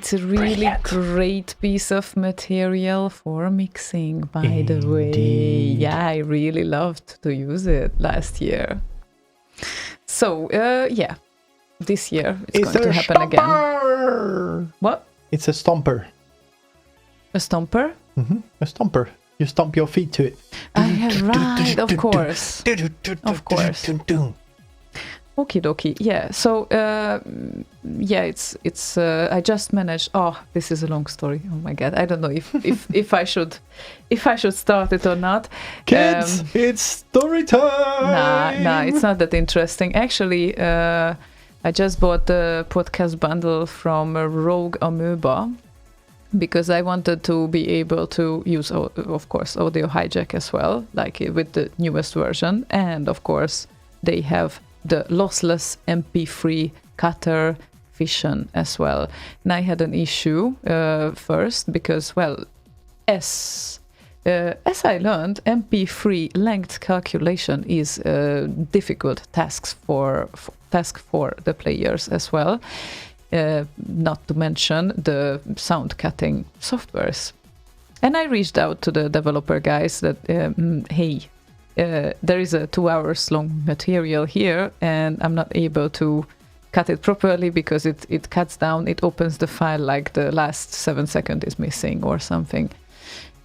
It's a really great piece of material for mixing, by the way. Yeah, I really loved to use it last year. So, this year it's going to happen again. What? It's a stomper. A stomper? Mm-hmm. A stomper. You stomp your feet to it. Right, of course. Of course. Okie dokie. Yeah. So, it's. I just managed. Oh, this is a long story. Oh my god, I don't know if I should start it or not. Kids, it's story time. Nah, it's not that interesting. Actually, I just bought the podcast bundle from Rogue Amoeba because I wanted to be able to use, of course, Audio Hijack as well, like with the newest version, and of course they have the lossless MP3 cutter fission as well. And I had an issue first because, well, as I learned, MP3 length calculation is a difficult task for the players as well. Not to mention the sound cutting softwares. And I reached out to the developer guys that, hey, there is a 2 hours long material here and I'm not able to cut it properly because it cuts down, it opens the file like the last 7 seconds is missing or something.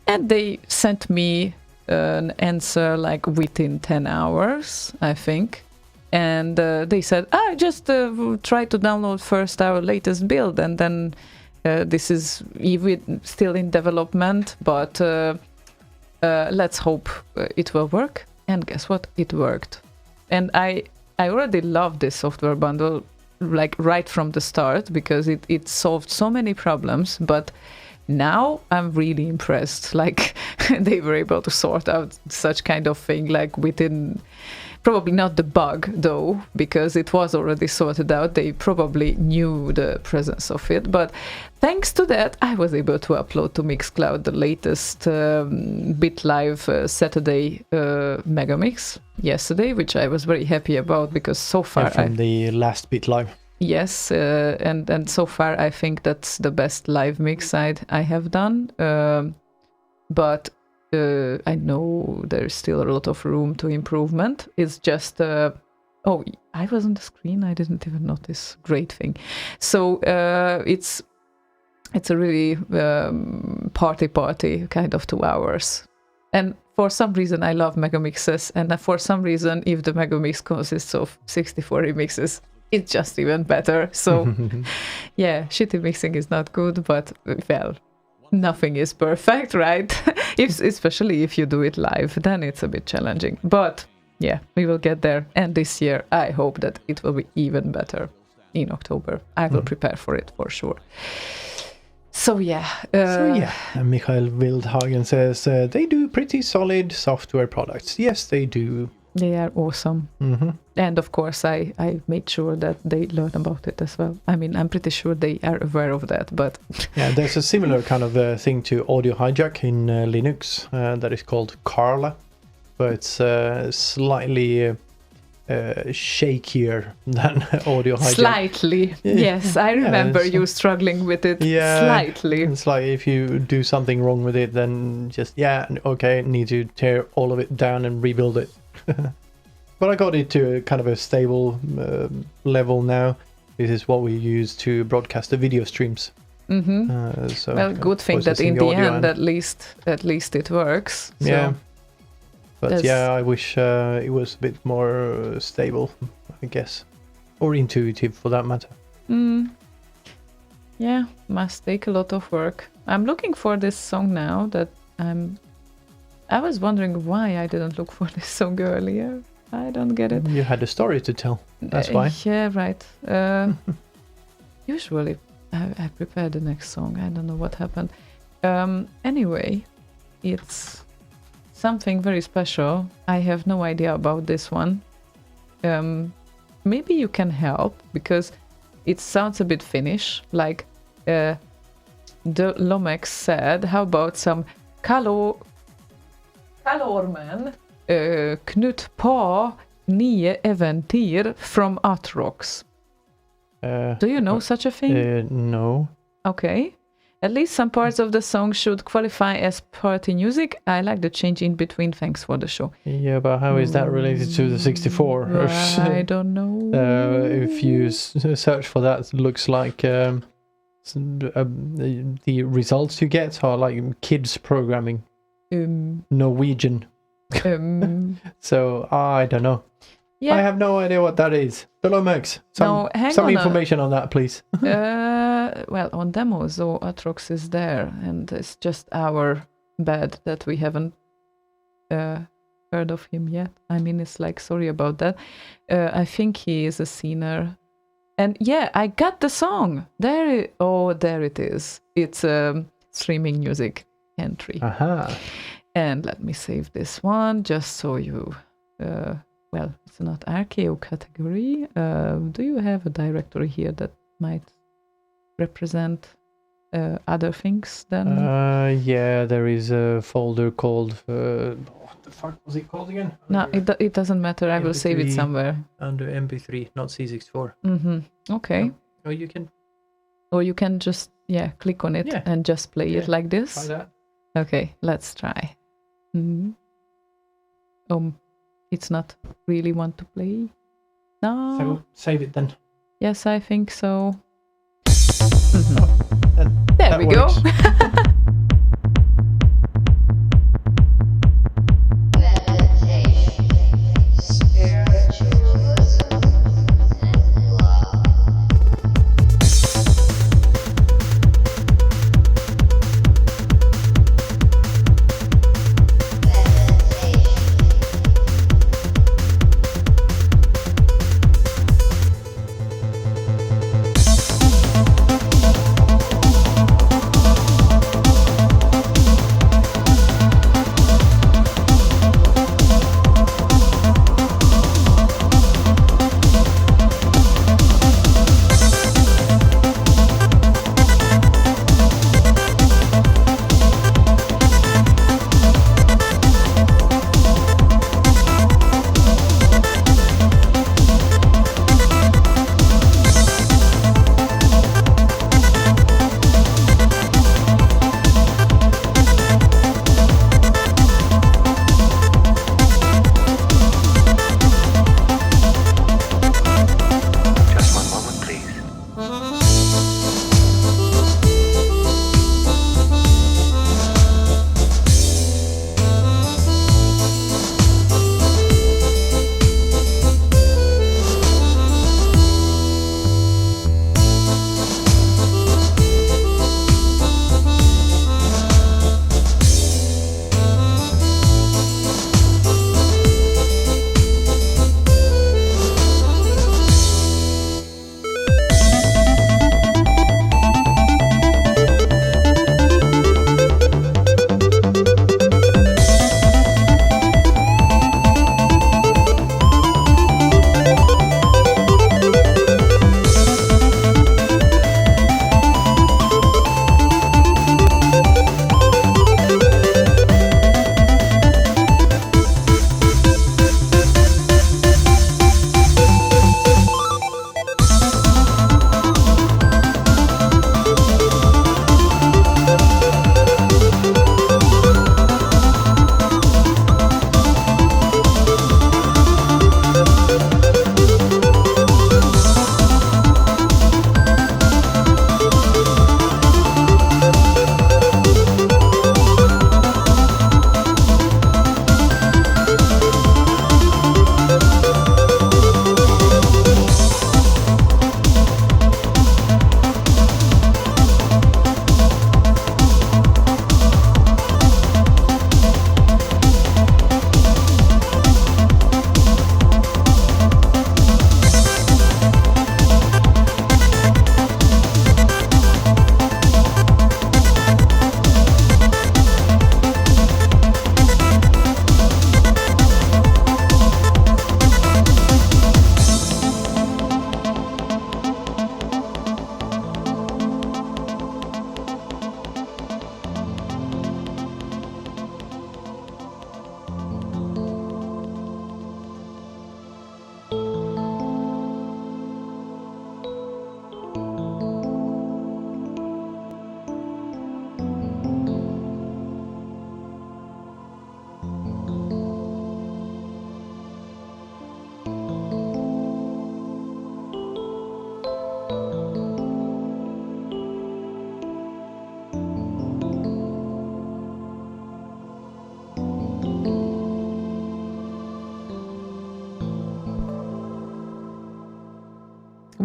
And they sent me an answer like within 10 hours, I think. And they said, just try to download first our latest build and then this is even still in development, but let's hope it will work. And guess what? It worked. And I already love this software bundle like right from the start because it solved so many problems. But now I'm really impressed. Like they were able to sort out such kind of thing like within, probably not the bug though, because it was already sorted out. They probably knew the presence of it. But thanks to that, I was able to upload to Mixcloud the latest BitLive Saturday Megamix yesterday, which I was very happy about because so far... from the last BitLive. Yes, and so far I think that's the best live mix I have done. But I know there's still a lot of room to improvement. It's just... oh, I was on the screen. I didn't even notice. Great thing. So it's a really party kind of 2 hours. And for some reason, I love megamixes. And for some reason, if the megamix consists of 64 remixes, it's just even better. So yeah, shitty mixing is not good, but well, nothing is perfect, right? Especially if you do it live, then it's a bit challenging. But yeah, we will get there. And this year, I hope that it will be even better in October. I will prepare for it for sure. So yeah. And Michael Wildhagen says they do pretty solid software products. Yes, they do. They are awesome. Mm-hmm. And of course, I made sure that they learn about it as well. I mean, I'm pretty sure they are aware of that, but... yeah, there's a similar kind of thing to Audio Hijack in Linux that is called Carla, but it's slightly shakier than Audio Hijack. Slightly, yes. I remember you struggling with it slightly. It's like if you do something wrong with it, then just, need to tear all of it down and rebuild it. But I got it to kind of a stable level now. This is what we use to broadcast the video streams. Mm-hmm. Well, good thing that in the end, at least it works. So. Yeah. But I wish it was a bit more stable, I guess, or intuitive for that matter. Yeah, must take a lot of work. I'm looking for this song now that I was wondering why I didn't look for this song earlier. I don't get it. You had a story to tell. That's why. Yeah, right. Usually, I prepare the next song. I don't know what happened. Anyway, it's something very special. I have no idea about this one. Maybe you can help because it sounds a bit Finnish. Like the Lomex said, how about some Kalorman Knut på nye äventyr from Atrox. Do you know such a thing? No. Okay. At least some parts of the song should qualify as party music. I like the change in between. Thanks for the show. Yeah, but how is that related to the 64? I don't know. If you search for that, it looks like the results you get are like kids programming. Norwegian. So I don't know. Yeah. I have no idea what that is. Dolomex, some information on that, please. Well, on demo, so Atrox is there, and it's just our bad that we haven't heard of him yet. I mean, it's like, sorry about that. I think he is a singer. And yeah, I got the song. There it is. It's a streaming music entry. Aha. And let me save this one just so you... well, it's not RKO category. Do you have a directory here that might represent other things then? Yeah, there is a folder called... what the fuck was it called again? No, it doesn't matter. I will save it somewhere. Under MP3, not C64. Mm-hmm. Okay. Or you can... Or you can just, click on it and just play it like this. Try that. Okay, let's try. It's not really want to play. No. So save it then. Yes, I think so. Oh, there we go.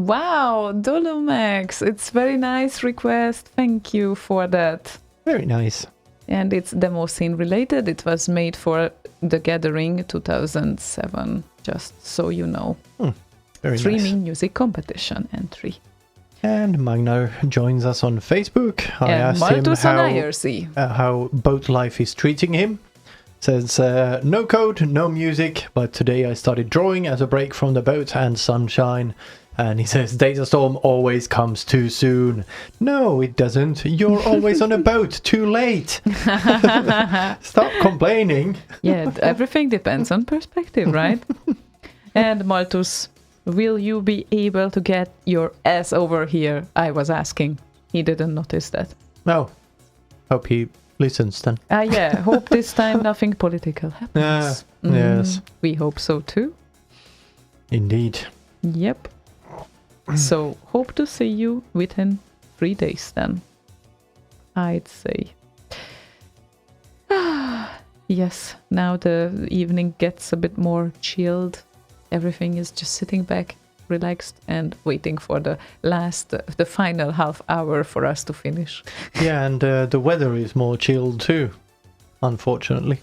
Wow, Dolomax. It's very nice request. Thank you for that. Very nice. And it's demo scene related. It was made for The Gathering 2007, just so you know. Very Streaming nice. music competition entry. And Magnar joins us on Facebook. I And asked him Malthus on IRC. how boat life is treating him. Says, no code, no music, but today I started drawing as a break from the boat and sunshine. And he says, Datastorm always comes too soon. No, it doesn't. You're always on a boat, too late. Stop complaining. Yeah, everything depends on perspective, right? And Malthus, will you be able to get your ass over here? I was asking. He didn't notice that. No. Hope he listens then. Yeah, hope this time nothing political happens. Yes. We hope so too. Indeed. Yep. So, hope to see you within 3 days then, I'd say. Yes, now the evening gets a bit more chilled. Everything is just sitting back, relaxed, and waiting for the final half hour for us to finish. Yeah, and the weather is more chilled too, unfortunately.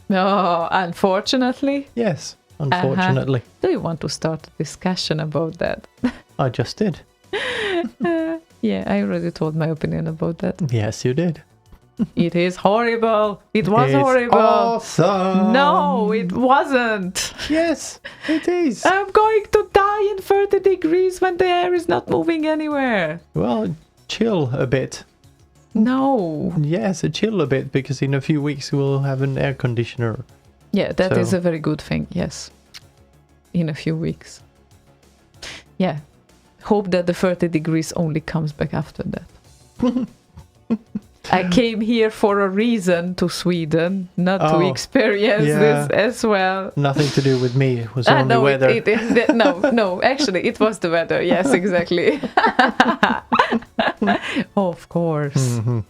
Oh, unfortunately. Yes, unfortunately. Do you want to start a discussion about that? I just did. Yeah, I already told my opinion about that. Yes, you did. It is horrible. It was It's horrible. awesome. No, it wasn't. Yes, it is. I'm going to die in 30 degrees when the air is not moving anywhere. Well, chill a bit. No. Yes, chill a bit, because in a few weeks we'll have an air conditioner. Yeah, that is So- a very good thing. Yes. In a few weeks. Yeah. Hope that the 30 degrees only comes back after that. I came here for a reason to Sweden, not to experience this as well. Nothing to do with me. It was only no, weather. no, actually, it was the weather. Yes, exactly. Of course. Mhm.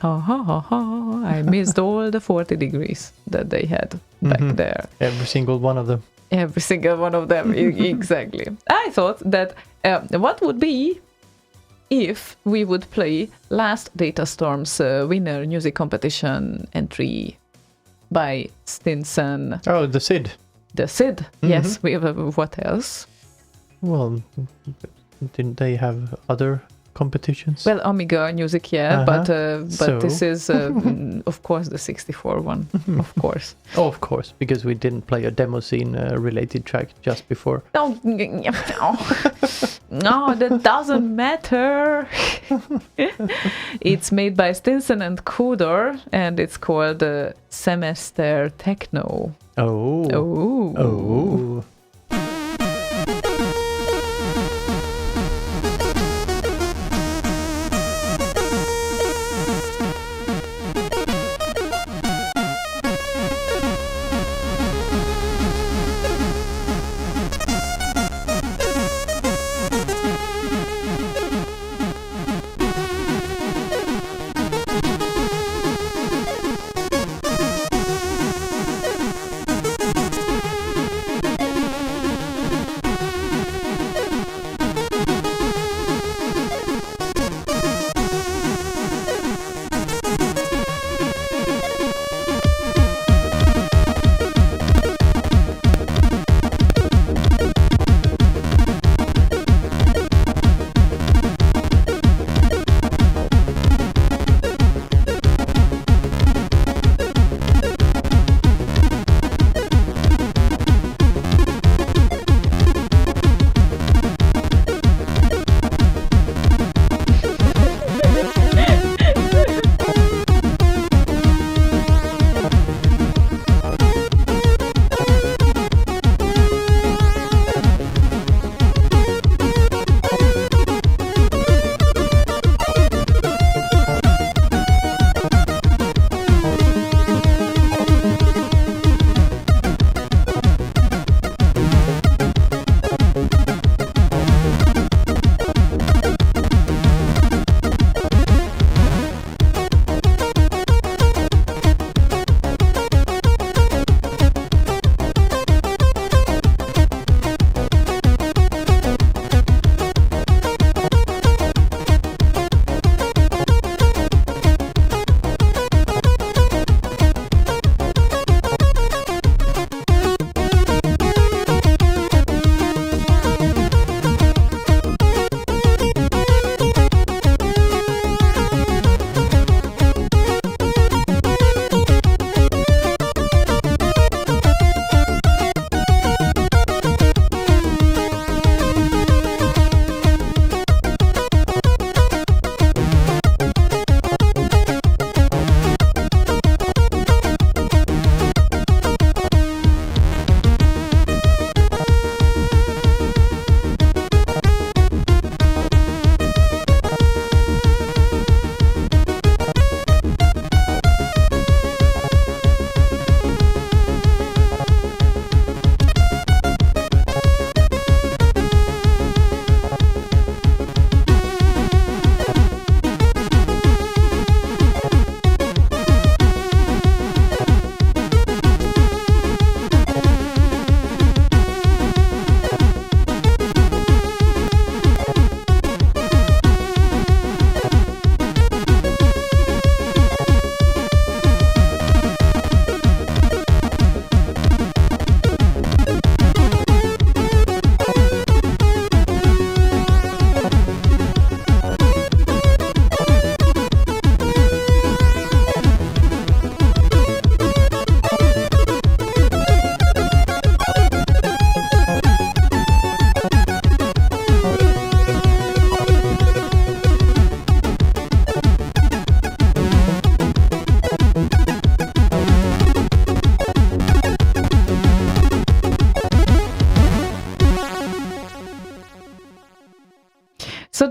I missed all the 40 degrees that they had back there. Every single one of them. Every single one of them, exactly. I thought that what would be if we would play last Datastorm's winner music competition entry by Stinson. Oh, the Sid. The Sid. Yes, we have what else? Well, didn't they have other competitions? Well, Amiga music, yeah, but So? this is of course the 64 one, of course. Oh, of course, because we didn't play a demo scene related track just before. No, that doesn't matter. It's made by Stinson and Kudor, and it's called Semester Techno. Oh. Oh.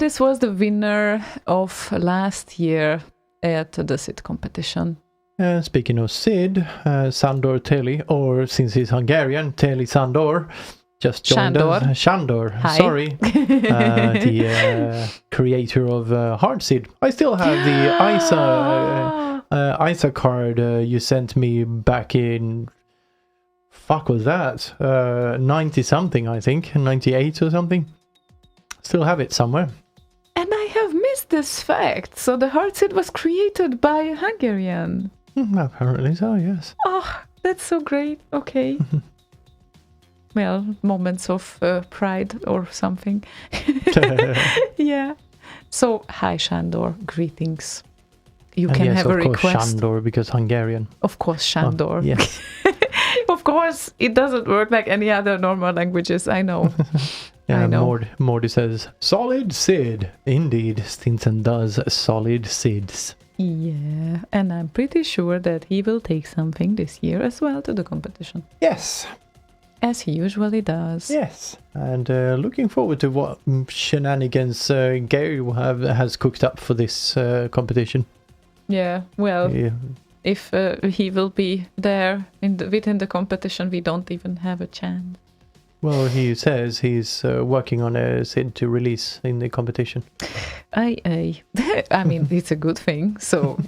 this was the winner of last year at the SID competition. Speaking of SID, Sandor Teli, or since he's Hungarian, Teli Sandor, just joined us. Shandor, Hi. sorry. The creator of Hard SID. I still have the ISA card you sent me back in... Fuck was that? 90-something, I think. 98 or something. Still have it somewhere. And I have missed this fact. So the Hard SID was created by a Hungarian. Apparently so, yes. Oh, that's so great. Okay. Well, moments of pride or something. Yeah. So, hi Shandor, greetings. You can have a request. Of course Shandor, because Hungarian. Of course Shandor. Oh, yes. Of course, it doesn't work like any other normal languages, I know. Yeah, I know. Mordy says, solid SID. Indeed, Stinson does solid SIDs. Yeah, and I'm pretty sure that he will take something this year as well to the competition. Yes. As he usually does. Yes. And looking forward to what shenanigans Gary has cooked up for this competition. Yeah, well, Yeah. if he will be there within the competition, we don't even have a chance. Well, he says he's working on a SID to release in the competition. I mean, it's a good thing. So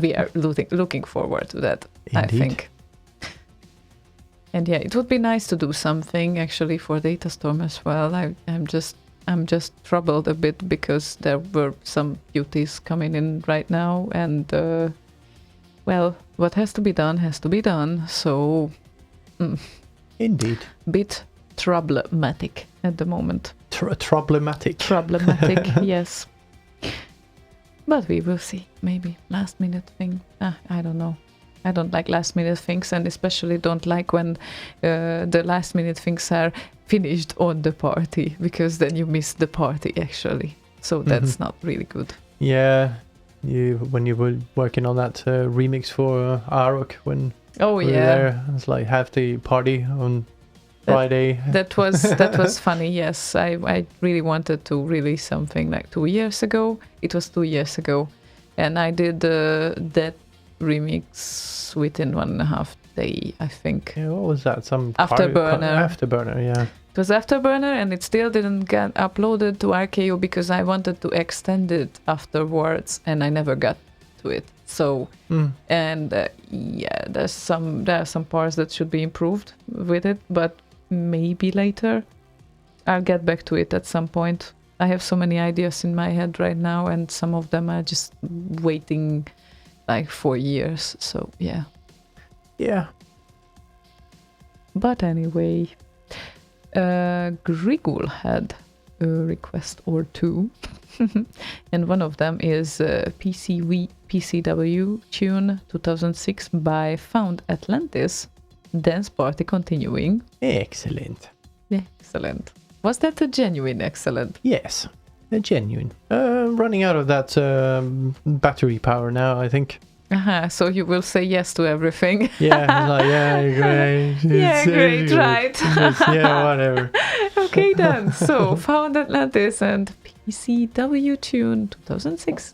we are looking forward to that, Indeed. I think. And yeah, it would be nice to do something actually for Datastorm as well. I'm just troubled a bit because there were some duties coming in right now, and well, what has to be done has to be done. So, Indeed. bit problematic at the moment. Problematic. Problematic, yes. But we will see. Maybe last minute thing. I don't know. I don't like last minute things, and especially don't like when the last minute things are finished on the party, because then you miss the party actually. So that's not really good. Yeah. When you were working on that remix for Arok when Oh we were yeah. there, it's like half the party on Friday. That was funny. Yes, I really wanted to release something like 2 years ago. It was 2 years ago, and I did that remix within 1.5 days, I think. Yeah, what was that? Some Afterburner. Afterburner, yeah. It was Afterburner, and it still didn't get uploaded to RKO because I wanted to extend it afterwards, and I never got to it. So, and yeah, there are some parts that should be improved with it, but maybe later. I'll get back to it at some point. I have so many ideas in my head right now, and some of them are just waiting like 4 years. So yeah. Yeah. But anyway, Grigul had a request or two, and one of them is PCW tune 2006 by Found Atlantis, Dance Party Continuing. Excellent. Excellent. Was that a genuine excellent? Yes, a genuine. Running out of that battery power now, I think. So you will say yes to everything. Yeah, like, yeah, great. Yeah, great, right. Yeah, whatever. Okay then. So Found Atlantis and PCW tune 2006.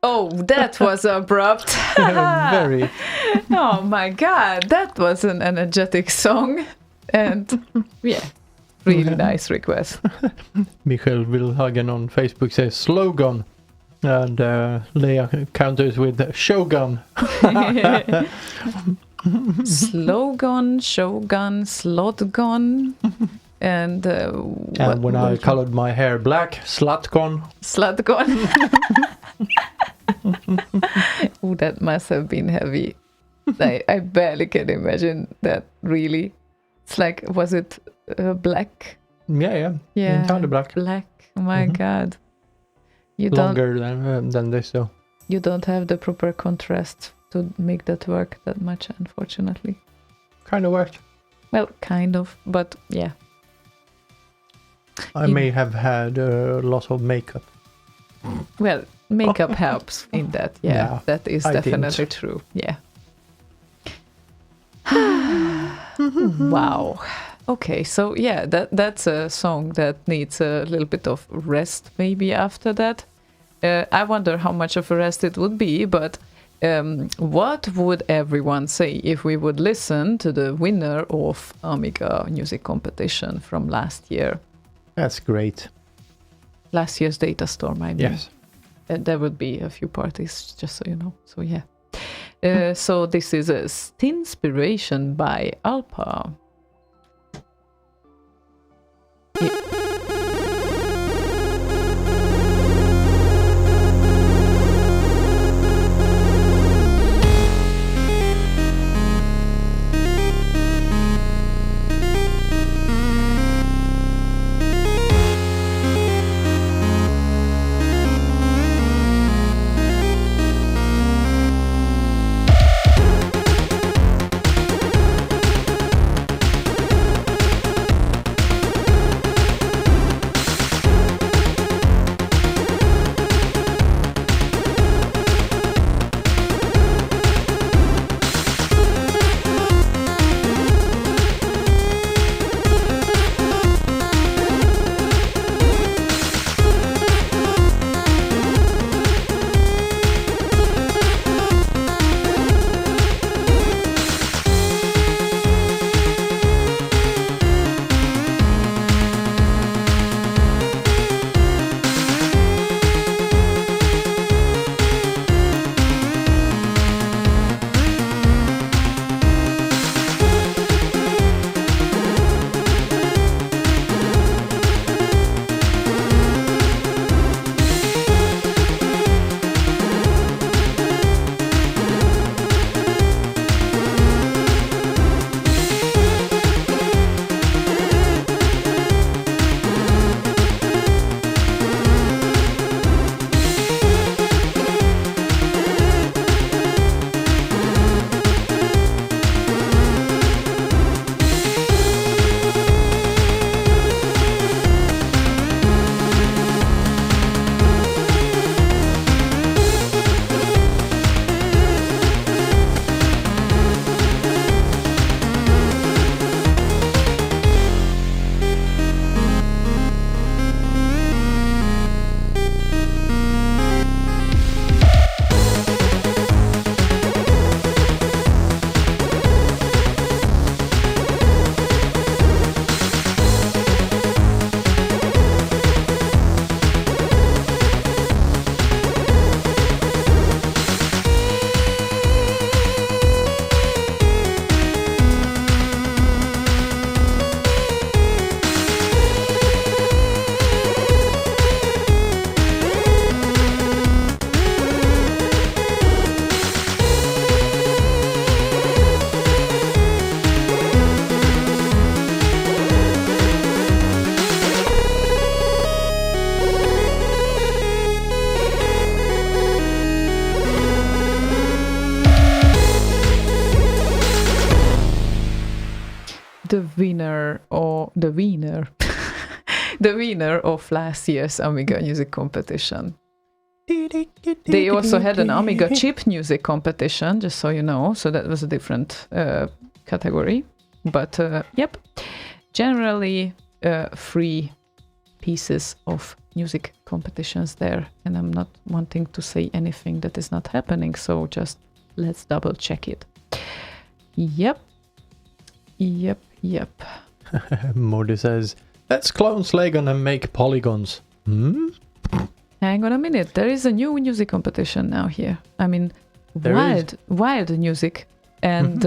Oh, that was abrupt. Very. Oh my God, that was an energetic song. And yeah, really nice request. Michael Wilhagen on Facebook says Slogan. And Leah counters with Shogun. Slogan, Shogun, Slotgon. And when I colored my hair black, Slutgon. Slutgon. Oh, that must have been heavy. I barely can imagine that, really. It's like, was it black? Yeah. Entirely black. Black. Oh my God. You Longer than this, though. You don't have the proper contrast to make that work that much, unfortunately. Kind of worked. Well, kind of, but yeah. I may have had a lot of makeup. Well, makeup helps in that. Yeah, that is definitely true. Yeah. Wow. Okay, so yeah, that's a song that needs a little bit of rest maybe after that. I wonder how much of a rest it would be, but what would everyone say if we would listen to the winner of Amiga music competition from last year? That's great. Last year's Datastorm, I mean. Yes. There would be a few parties, just so you know. So yeah. So this is a Stinspiration by Alpa. the winner of last year's Amiga music competition. They also had an Amiga chip music competition, just so you know, so that was a different category. But yep, generally 3 pieces of music competitions there, and I'm not wanting to say anything that is not happening, so just let's double check it. Yep. Morty says, let's clone Slaygon and make polygons. Hang on a minute, there is a new music competition now here. I mean, wild music, and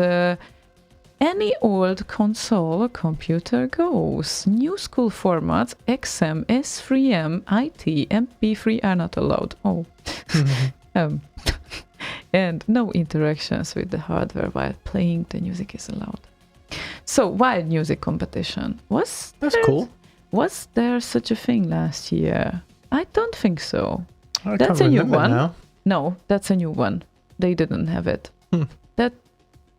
any old console or computer goes. New school formats, XM, S3M, IT, MP3 are not allowed. And no interactions with the hardware while playing the music is allowed. So, wild music competition. That's cool. Was there such a thing last year? I don't think so. That's a new one. Now. No, that's a new one. They didn't have it.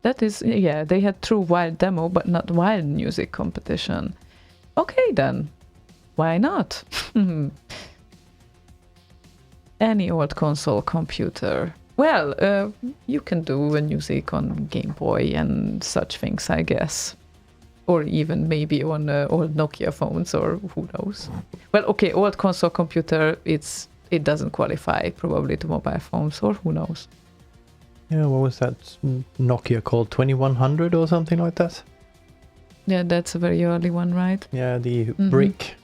That is, yeah, they had true wild demo, but not wild music competition. Okay then, why not? Any old console computer. Well, you can do a music on Game Boy and such things, I guess. Or even maybe on old Nokia phones, or who knows. Well, okay, old console computer, it doesn't qualify probably to mobile phones, or who knows. Yeah, what was that Nokia called? 2100 or something like that? Yeah, that's a very early one, right? Yeah, the brick.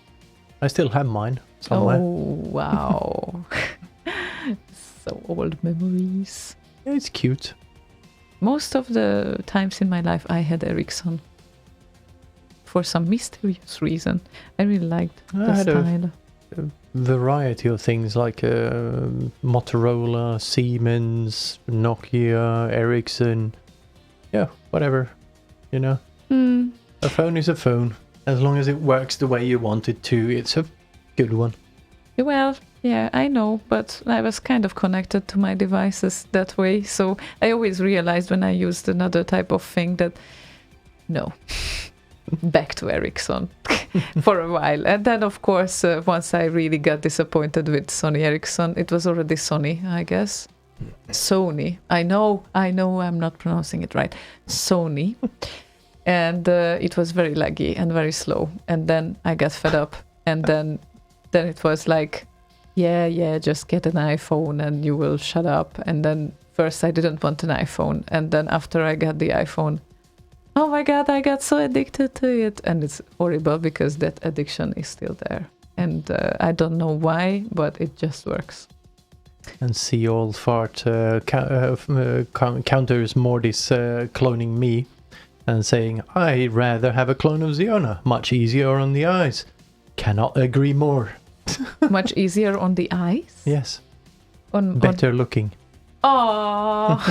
I still have mine somewhere. Oh, wow. So old memories. Yeah, it's cute. Most of the times in my life I had Ericsson. For some mysterious reason. I really liked the style. A variety of things like Motorola, Siemens, Nokia, Ericsson. Yeah, whatever. You know? A phone is a phone. As long as it works the way you want it to, it's a good one. Well, yeah, I know, but I was kind of connected to my devices that way, so I always realized when I used another type of thing that, no, back to Ericsson for a while. And then, of course, once I really got disappointed with Sony Ericsson, it was already Sony, I guess. Sony. I know, I'm not pronouncing it right. Sony. And it was very laggy and very slow. And then I got fed up. And then it was like, yeah, just get an iPhone and you will shut up. And then first I didn't want an iPhone. And then after I got the iPhone, oh my God, I got so addicted to it. And it's horrible because that addiction is still there. And I don't know why, but it just works. And see old fart counters Morty's cloning me and saying, I'd rather have a clone of Ziona. Much easier on the eyes. Cannot agree more. Much easier on the eyes? Yes. Better looking. Oh,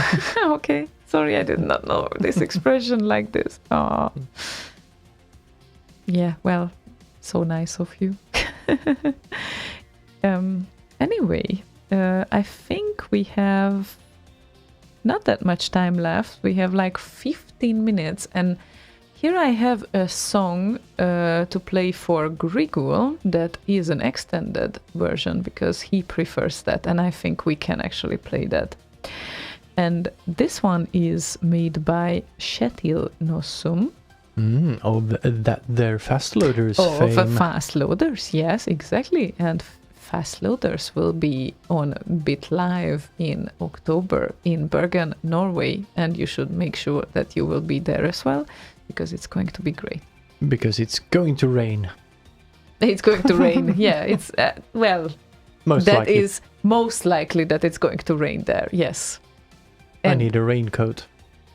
okay. Sorry, I did not know this expression like this. Oh. Yeah, well, so nice of you. Anyway, I think we have not that much time left. We have like 15 minutes, and here I have a song to play for Grigul that is an extended version because he prefers that, and I think we can actually play that. And this one is made by Shetil Nosum. They're fast loaders. For fast loaders, yes, exactly. And fast loaders will be on BitLive in October in Bergen, Norway, and you should make sure that you will be there as well because it's going to be great. Because it's going to rain. It's going to rain. Yeah, it's most likely. Is most likely that it's going to rain there. Yes. I need a raincoat.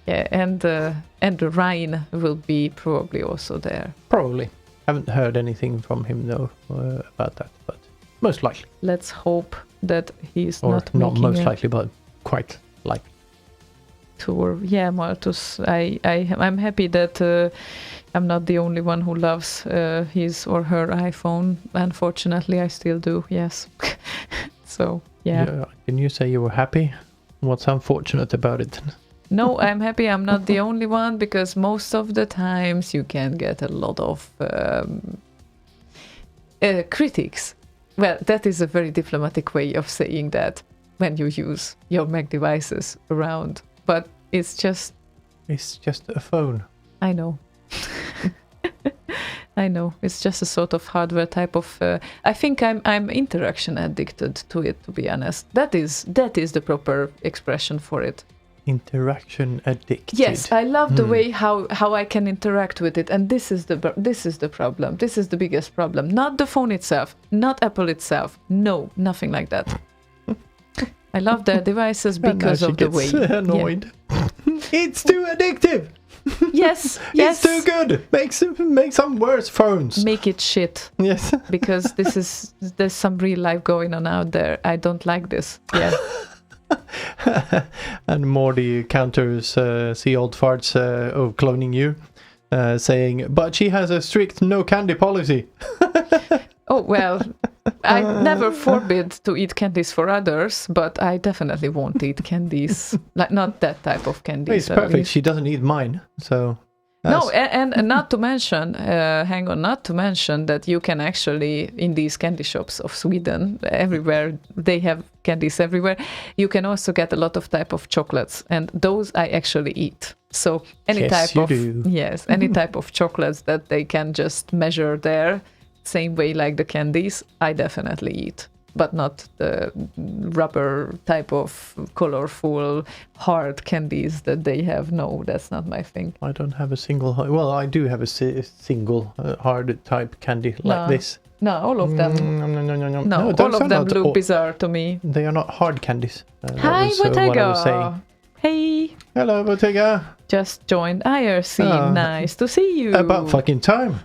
Yeah, and the Ryan will be probably also there. Probably. Haven't heard anything from him though about that, but most likely. Let's hope that he's or not making most likely, but quite likely. Tour. Yeah, Martus. I'm happy that I'm not the only one who loves his or her iPhone. Unfortunately, I still do. Yes. So yeah. Can you say you were happy? What's unfortunate about it? No, I'm happy I'm not the only one because most of the times you can get a lot of critics. Well, that is a very diplomatic way of saying that when you use your Mac devices around. But it's just a phone. I know. I know. It's just a sort of hardware type of. I think I'm interaction addicted to it. To be honest, that is the proper expression for it. Interaction addicted. Yes, I love the way how I can interact with it, and this is the problem. This is the biggest problem. Not the phone itself, not Apple itself. No, nothing like that. I love their devices because of the way. Annoyed. Yeah. It's too addictive. Yes, It's too good. Make some worse phones. Make it shit. Yes. Because there's some real life going on out there. I don't like this. Yeah. And Morty counters see old farts of cloning you, saying, but she has a strict no candy policy. Oh, well, I never forbid to eat candies for others, but I definitely won't eat candies. Like, not that type of candies. It's perfect. She doesn't eat mine, so... No, and not to mention, not to mention that you can actually, in these candy shops of Sweden, everywhere, they have candies everywhere, you can also get a lot of type of chocolates, and those I actually eat. So any type of chocolates that they can just measure there, same way like the candies, I definitely eat. But not the rubber type of colorful hard candies that they have. No, that's not my thing. I don't have a single... Well, I do have a single hard type candy like this. No, all of them. No, all of them look bizarre to me. They are not hard candies. Hi, Bottega. Hey. Hello, Bottega. Just joined IRC. Nice to see you. About fucking time.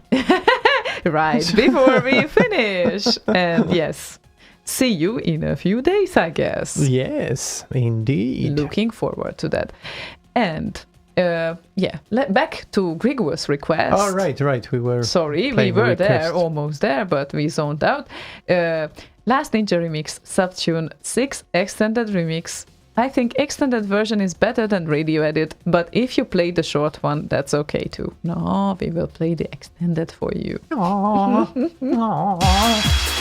Right, before we finish. And yes. See you in a few days, I guess. Yes, indeed. Looking forward to that. And back to Grigor's request. Oh, right. We were there, almost there, but we zoned out. Last Ninja Remix, Subtune 6 Extended Remix. I think extended version is better than radio edit, but if you play the short one, that's okay too. No, we will play the extended for you. Aww. Aww.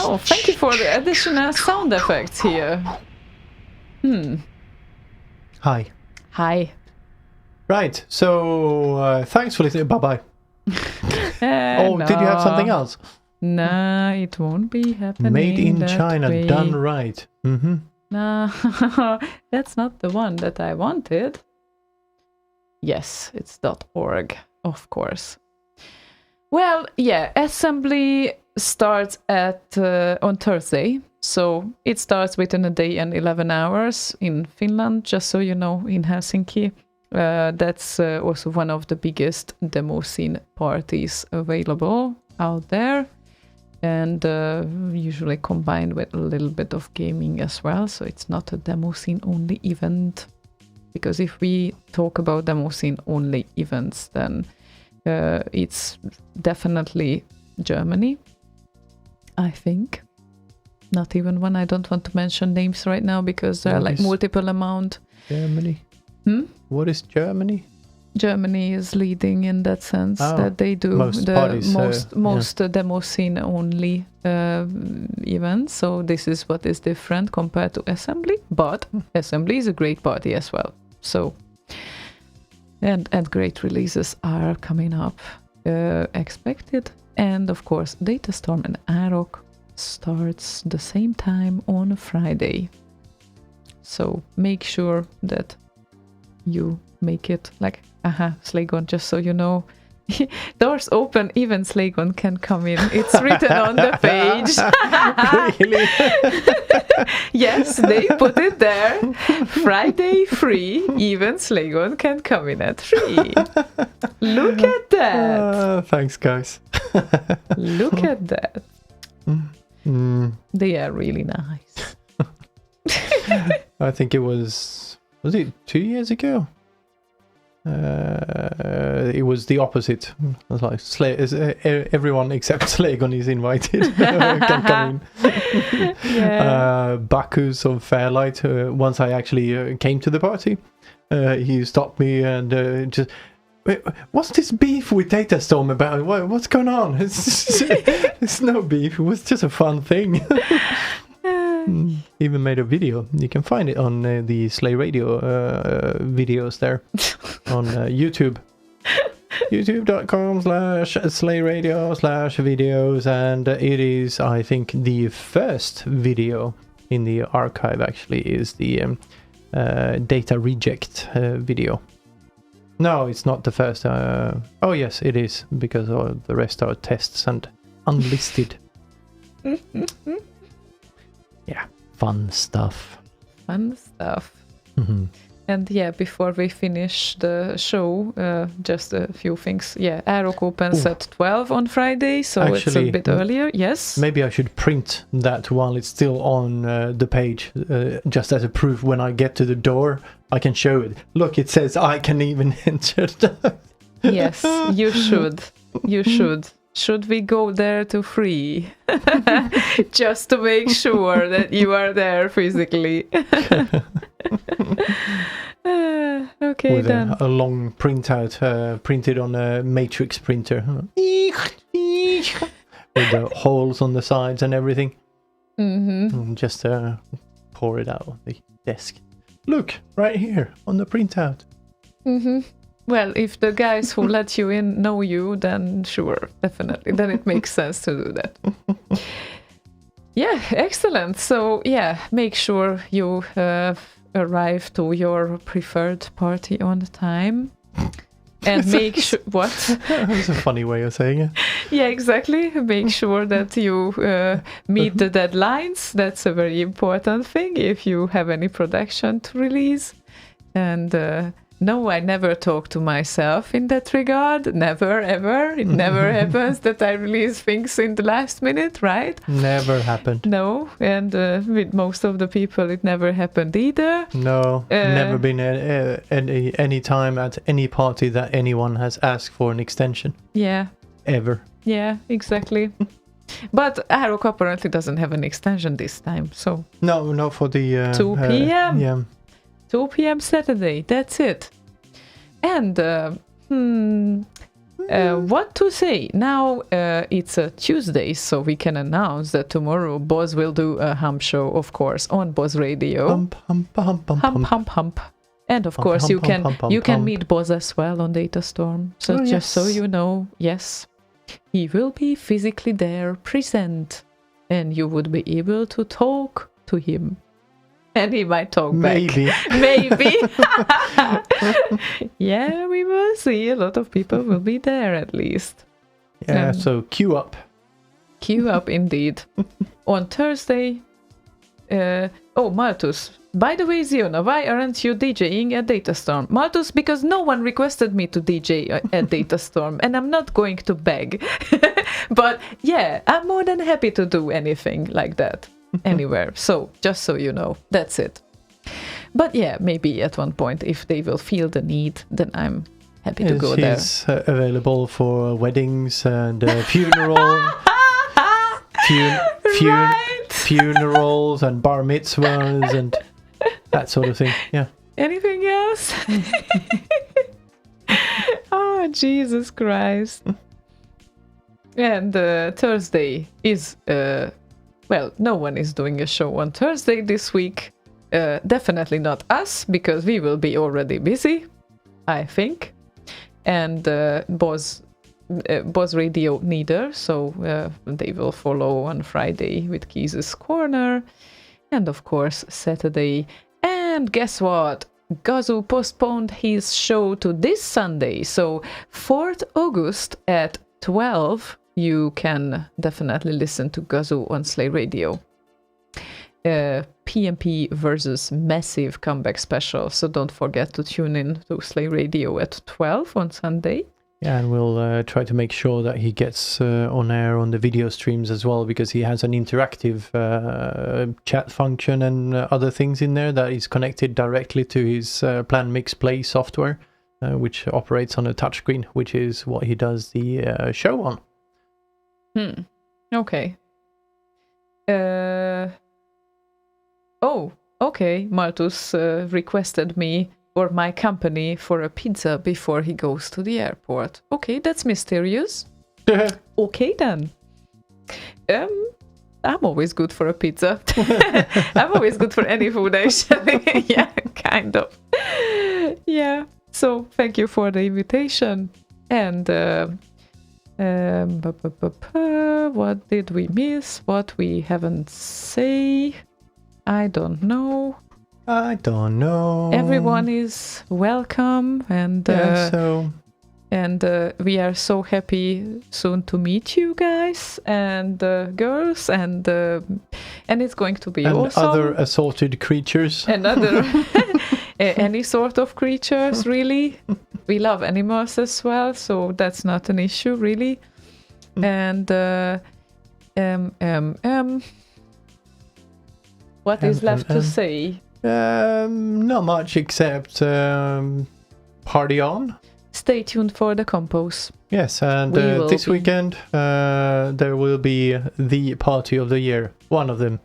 Oh, thank you for the additional sound effects here. Hi. Hi. Right, so thanks for listening. Bye-bye. Did you have something else? Nah, it won't be happening. Made in that China, way. done right. Mm-hmm. No, that's not the one that I wanted. Yes, it's .org, of course. Well, yeah, assembly starts on Thursday. So it starts within a day and 11 hours in Finland, just so you know, in Helsinki. That's also one of the biggest demo scene parties available out there. And usually combined with a little bit of gaming as well. So it's not a demo scene only event. Because if we talk about demo scene only events, then it's definitely Germany, I think. Not even one. I don't want to mention names right now because there are like multiple amount. Germany? What is Germany? Germany is leading in that sense that they do most the parties, most demo scene only events. So this is what is different compared to assembly. But assembly is a great party as well. So and great releases are coming up, expected. And of course, Datastorm and Arok starts the same time on Friday. So make sure that you make it like Slaygon, just so you know. Doors open, even Slaygon can come in. It's written on the page. Really? Yes, they put it there. Friday free, even Slaygon can come in at 3. Look at that. Thanks, guys. Look at that. They are really nice. I think it was it 2 years ago? It was the opposite. I was like, everyone except Slaygon is invited. Can come in. Yeah. Bacchus of Fairlight, once I actually came to the party, he stopped me and just, "Wait, what's this beef with Datastorm about? What's going on?" It's no beef, it was just a fun thing. Even made a video. You can find it on the Slay Radio videos there on YouTube. youtube.com/slayradio/videos, and it is, I think, the first video in the archive actually is the data reject video. No, it's not the first. Oh yes, it is, because all the rest are tests and unlisted. Yeah, fun stuff. Fun stuff. Mm-hmm. And yeah, before we finish the show, just a few things. Yeah, Arok opens at 12 on Friday, so actually, it's a bit earlier. Yes. Maybe I should print that while it's still on the page, just as a proof. When I get to the door, I can show it. Look, it says I can even enter. Yes, you should. You should. Should we go there to free? Just to make sure that you are there physically. Okay, with then. A long printout, printed on a matrix printer. With the holes on the sides and everything. Mm-hmm. And just pour it out on the desk. Look, right here on the printout. Mm-hmm. Well, if the guys who let you in know you, then sure, definitely. Then it makes sense to do that. Yeah, excellent. So, yeah, make sure you arrive to your preferred party on time. And make sure... What? That's a funny way of saying it. Yeah, exactly. Make sure that you meet the deadlines. That's a very important thing if you have any production to release. And... no, I never talk to myself in that regard. Never, ever. It never happens that I release things in the last minute, right? Never happened. No, and with most of the people, it never happened either. No, never been any time at any party that anyone has asked for an extension. Yeah. Ever. Yeah, exactly. But Arok apparently doesn't have an extension this time, so... No, for the... 2 p.m.? Yeah. 2 p.m. Saturday, that's it. And What to say? Now it's a Tuesday, so we can announce that tomorrow Boz will do a hump show, of course, on Boz Radio. Hump, hump, hump, hump, hump. Hump, hump. And of course, you can meet Boz as well on Datastorm. So just so you know, yes, he will be physically there, present, and you would be able to talk to him. And he might talk back. Maybe. Yeah, we will see. A lot of people will be there at least. Yeah, so queue up. Queue up indeed. On Thursday. Malthus. By the way, Ziona, why aren't you DJing at Datastorm? Malthus, because no one requested me to DJ at Datastorm, and I'm not going to beg. But yeah, I'm more than happy to do anything like that. Anywhere. So just so you know, that's it. But yeah, maybe at one point, if they will feel the need, then I'm happy to go there. He's available for weddings and funerals and bar mitzvahs and that sort of thing. Yeah. Anything else? Oh, Jesus Christ. And Thursday is no one is doing a show on Thursday this week. Definitely not us, because we will be already busy, I think. And Boz Radio neither, so they will follow on Friday with Keys' Corner. And of course, Saturday. And guess what? Gazoo postponed his show to this Sunday, so 4th August at 12. You can definitely listen to Gazoo on Slay Radio. PMP versus Massive comeback special. So don't forget to tune in to Slay Radio at 12 on Sunday. Yeah, and we'll try to make sure that he gets on air on the video streams as well, because he has an interactive chat function and other things in there that is connected directly to his Plan Mix Play software, which operates on a touchscreen, which is what he does the show on. Okay. Okay. Malthus requested me or my company for a pizza before he goes to the airport. Okay, that's mysterious. Okay then. I'm always good for a pizza. I'm always good for any food, actually. Yeah, kind of. Yeah. So thank you for the invitation. And what did we miss? What we haven't say? I don't know. Everyone is welcome, and we are so happy soon to meet you guys and girls, and it's going to be awesome. Other assorted creatures. And other any sort of creatures, really. We love animals as well, so that's not an issue, really. And what is left to say? Not much, except party on. Stay tuned for the compos. Yes, and this weekend there will be the party of the year. One of them.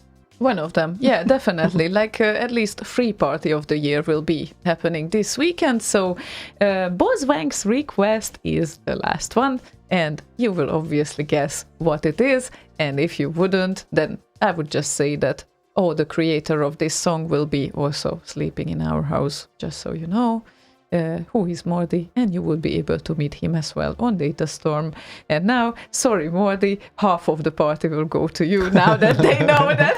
Yeah, definitely. Like at least 3 party of the year will be happening this weekend. So Boz Wank's request is the last one, and you will obviously guess what it is. And if you wouldn't, then I would just say that the creator of this song will be also sleeping in our house, just so you know. Who is Mordi, and you will be able to meet him as well on Datastorm. And now, sorry Mordi, half of the party will go to you now that they know that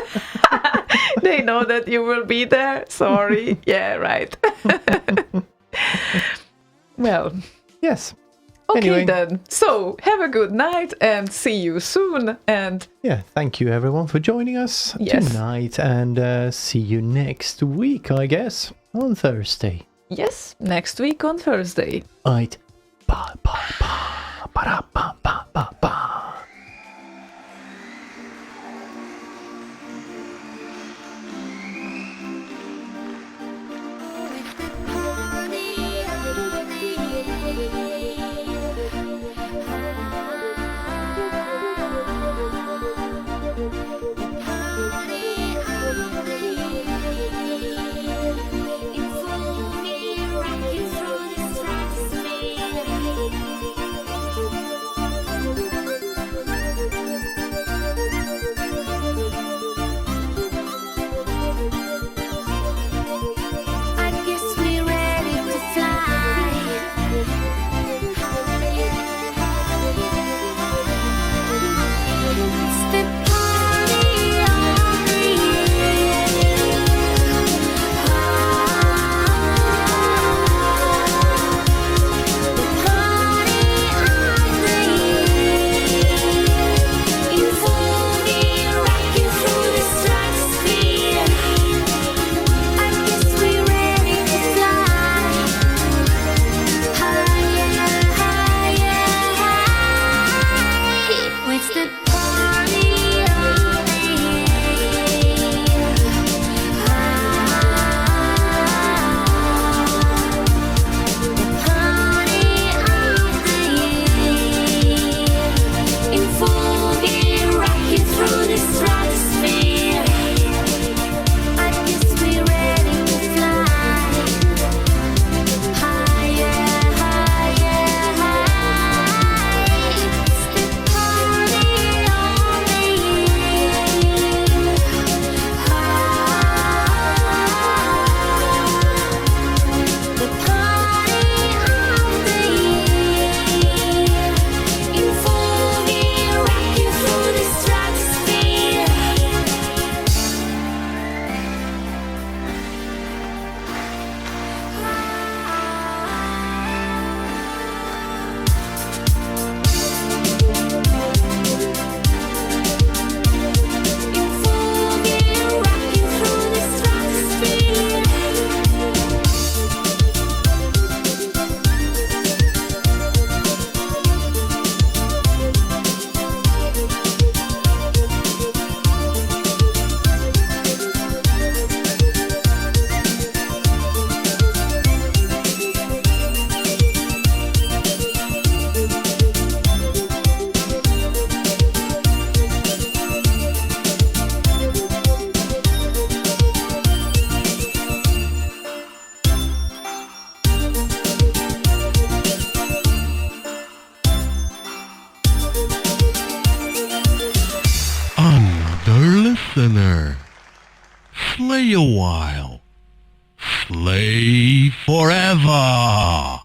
they know that you will be there. Sorry. Yeah, right. Well, yes. Okay, anyway. Then. So have a good night and see you soon. And yeah, thank you everyone for joining us tonight, and see you next week, I guess, on Thursday. Yes, next week on Thursday. Right. Bye, bye, bye. Ba-da-ba, ba, ba, ba. listener. Slay a while. Slay forever.